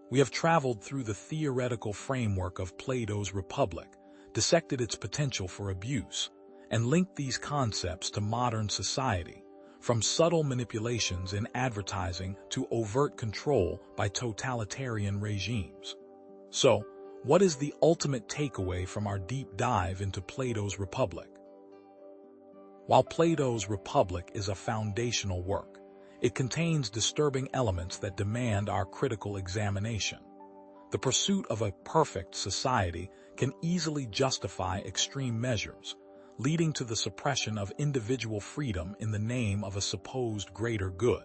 We have traveled through the theoretical framework of Plato's Republic, dissected its potential for abuse, and linked these concepts to modern society, from subtle manipulations in advertising to overt control by totalitarian regimes. So, what is the ultimate takeaway from our deep dive into Plato's Republic? While Plato's Republic is a foundational work, it contains disturbing elements that demand our critical examination. The pursuit of a perfect society can easily justify extreme measures, leading to the suppression of individual freedom in the name of a supposed greater good.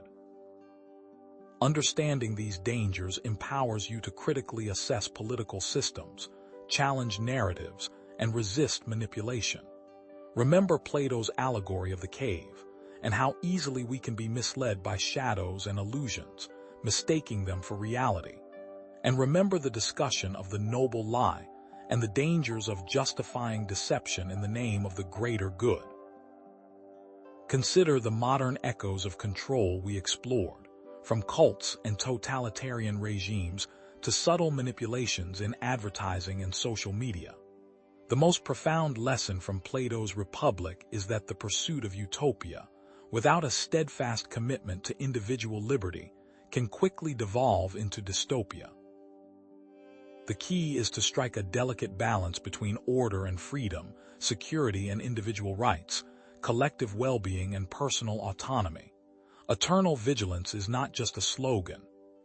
Understanding these dangers empowers you to critically assess political systems, challenge narratives, and resist manipulation. Remember Plato's allegory of the cave, and how easily we can be misled by shadows and illusions, mistaking them for reality. And remember the discussion of the noble lie and the dangers of justifying deception in the name of the greater good. Consider the modern echoes of control we explored, from cults and totalitarian regimes to subtle manipulations in advertising and social media. The most profound lesson from Plato's Republic is that the pursuit of utopia, without a steadfast commitment to individual liberty, can quickly devolve into dystopia. The key is to strike a delicate balance between order and freedom, security and individual rights, collective well-being and personal autonomy. Eternal vigilance is not just a slogan,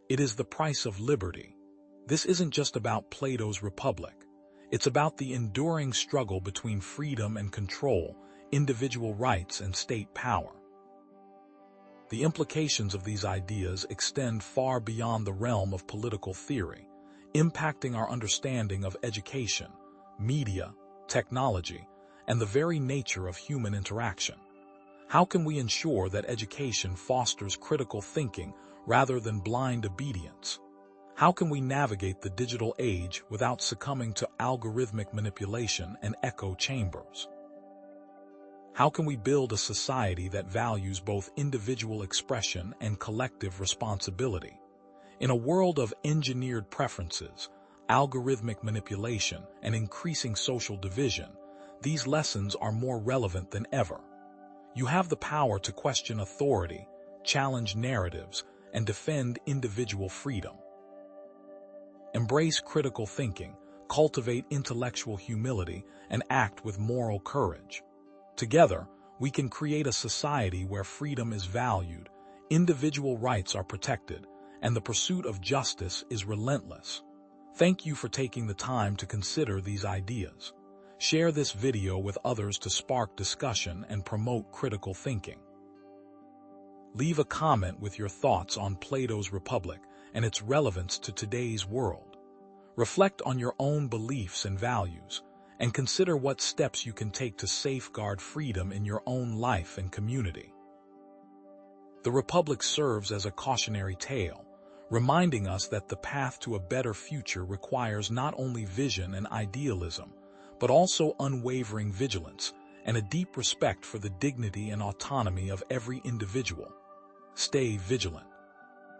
it is the price of liberty. This isn't just about Plato's Republic. It's about the enduring struggle between freedom and control, individual rights and state power. The implications of these ideas extend far beyond the realm of political theory, impacting our understanding of education, media, technology, and the very nature of human interaction. How can we ensure that education fosters critical thinking rather than blind obedience? How can we navigate the digital age without succumbing to algorithmic manipulation and echo chambers? How can we build a society that values both individual expression and collective responsibility? In a world of engineered preferences, algorithmic manipulation, and increasing social division, these lessons are more relevant than ever. You have the power to question authority, challenge narratives, and defend individual freedom. Embrace critical thinking, cultivate intellectual humility, and act with moral courage. Together, we can create a society where freedom is valued, individual rights are protected, and the pursuit of justice is relentless. Thank you for taking the time to consider these ideas. Share this video with others to spark discussion and promote critical thinking. Leave a comment with your thoughts on Plato's Republic and its relevance to today's world. Reflect on your own beliefs and values, and consider what steps you can take to safeguard freedom in your own life and community. The Republic serves as a cautionary tale, reminding us that the path to a better future requires not only vision and idealism, but also unwavering vigilance and a deep respect for the dignity and autonomy of every individual. Stay vigilant.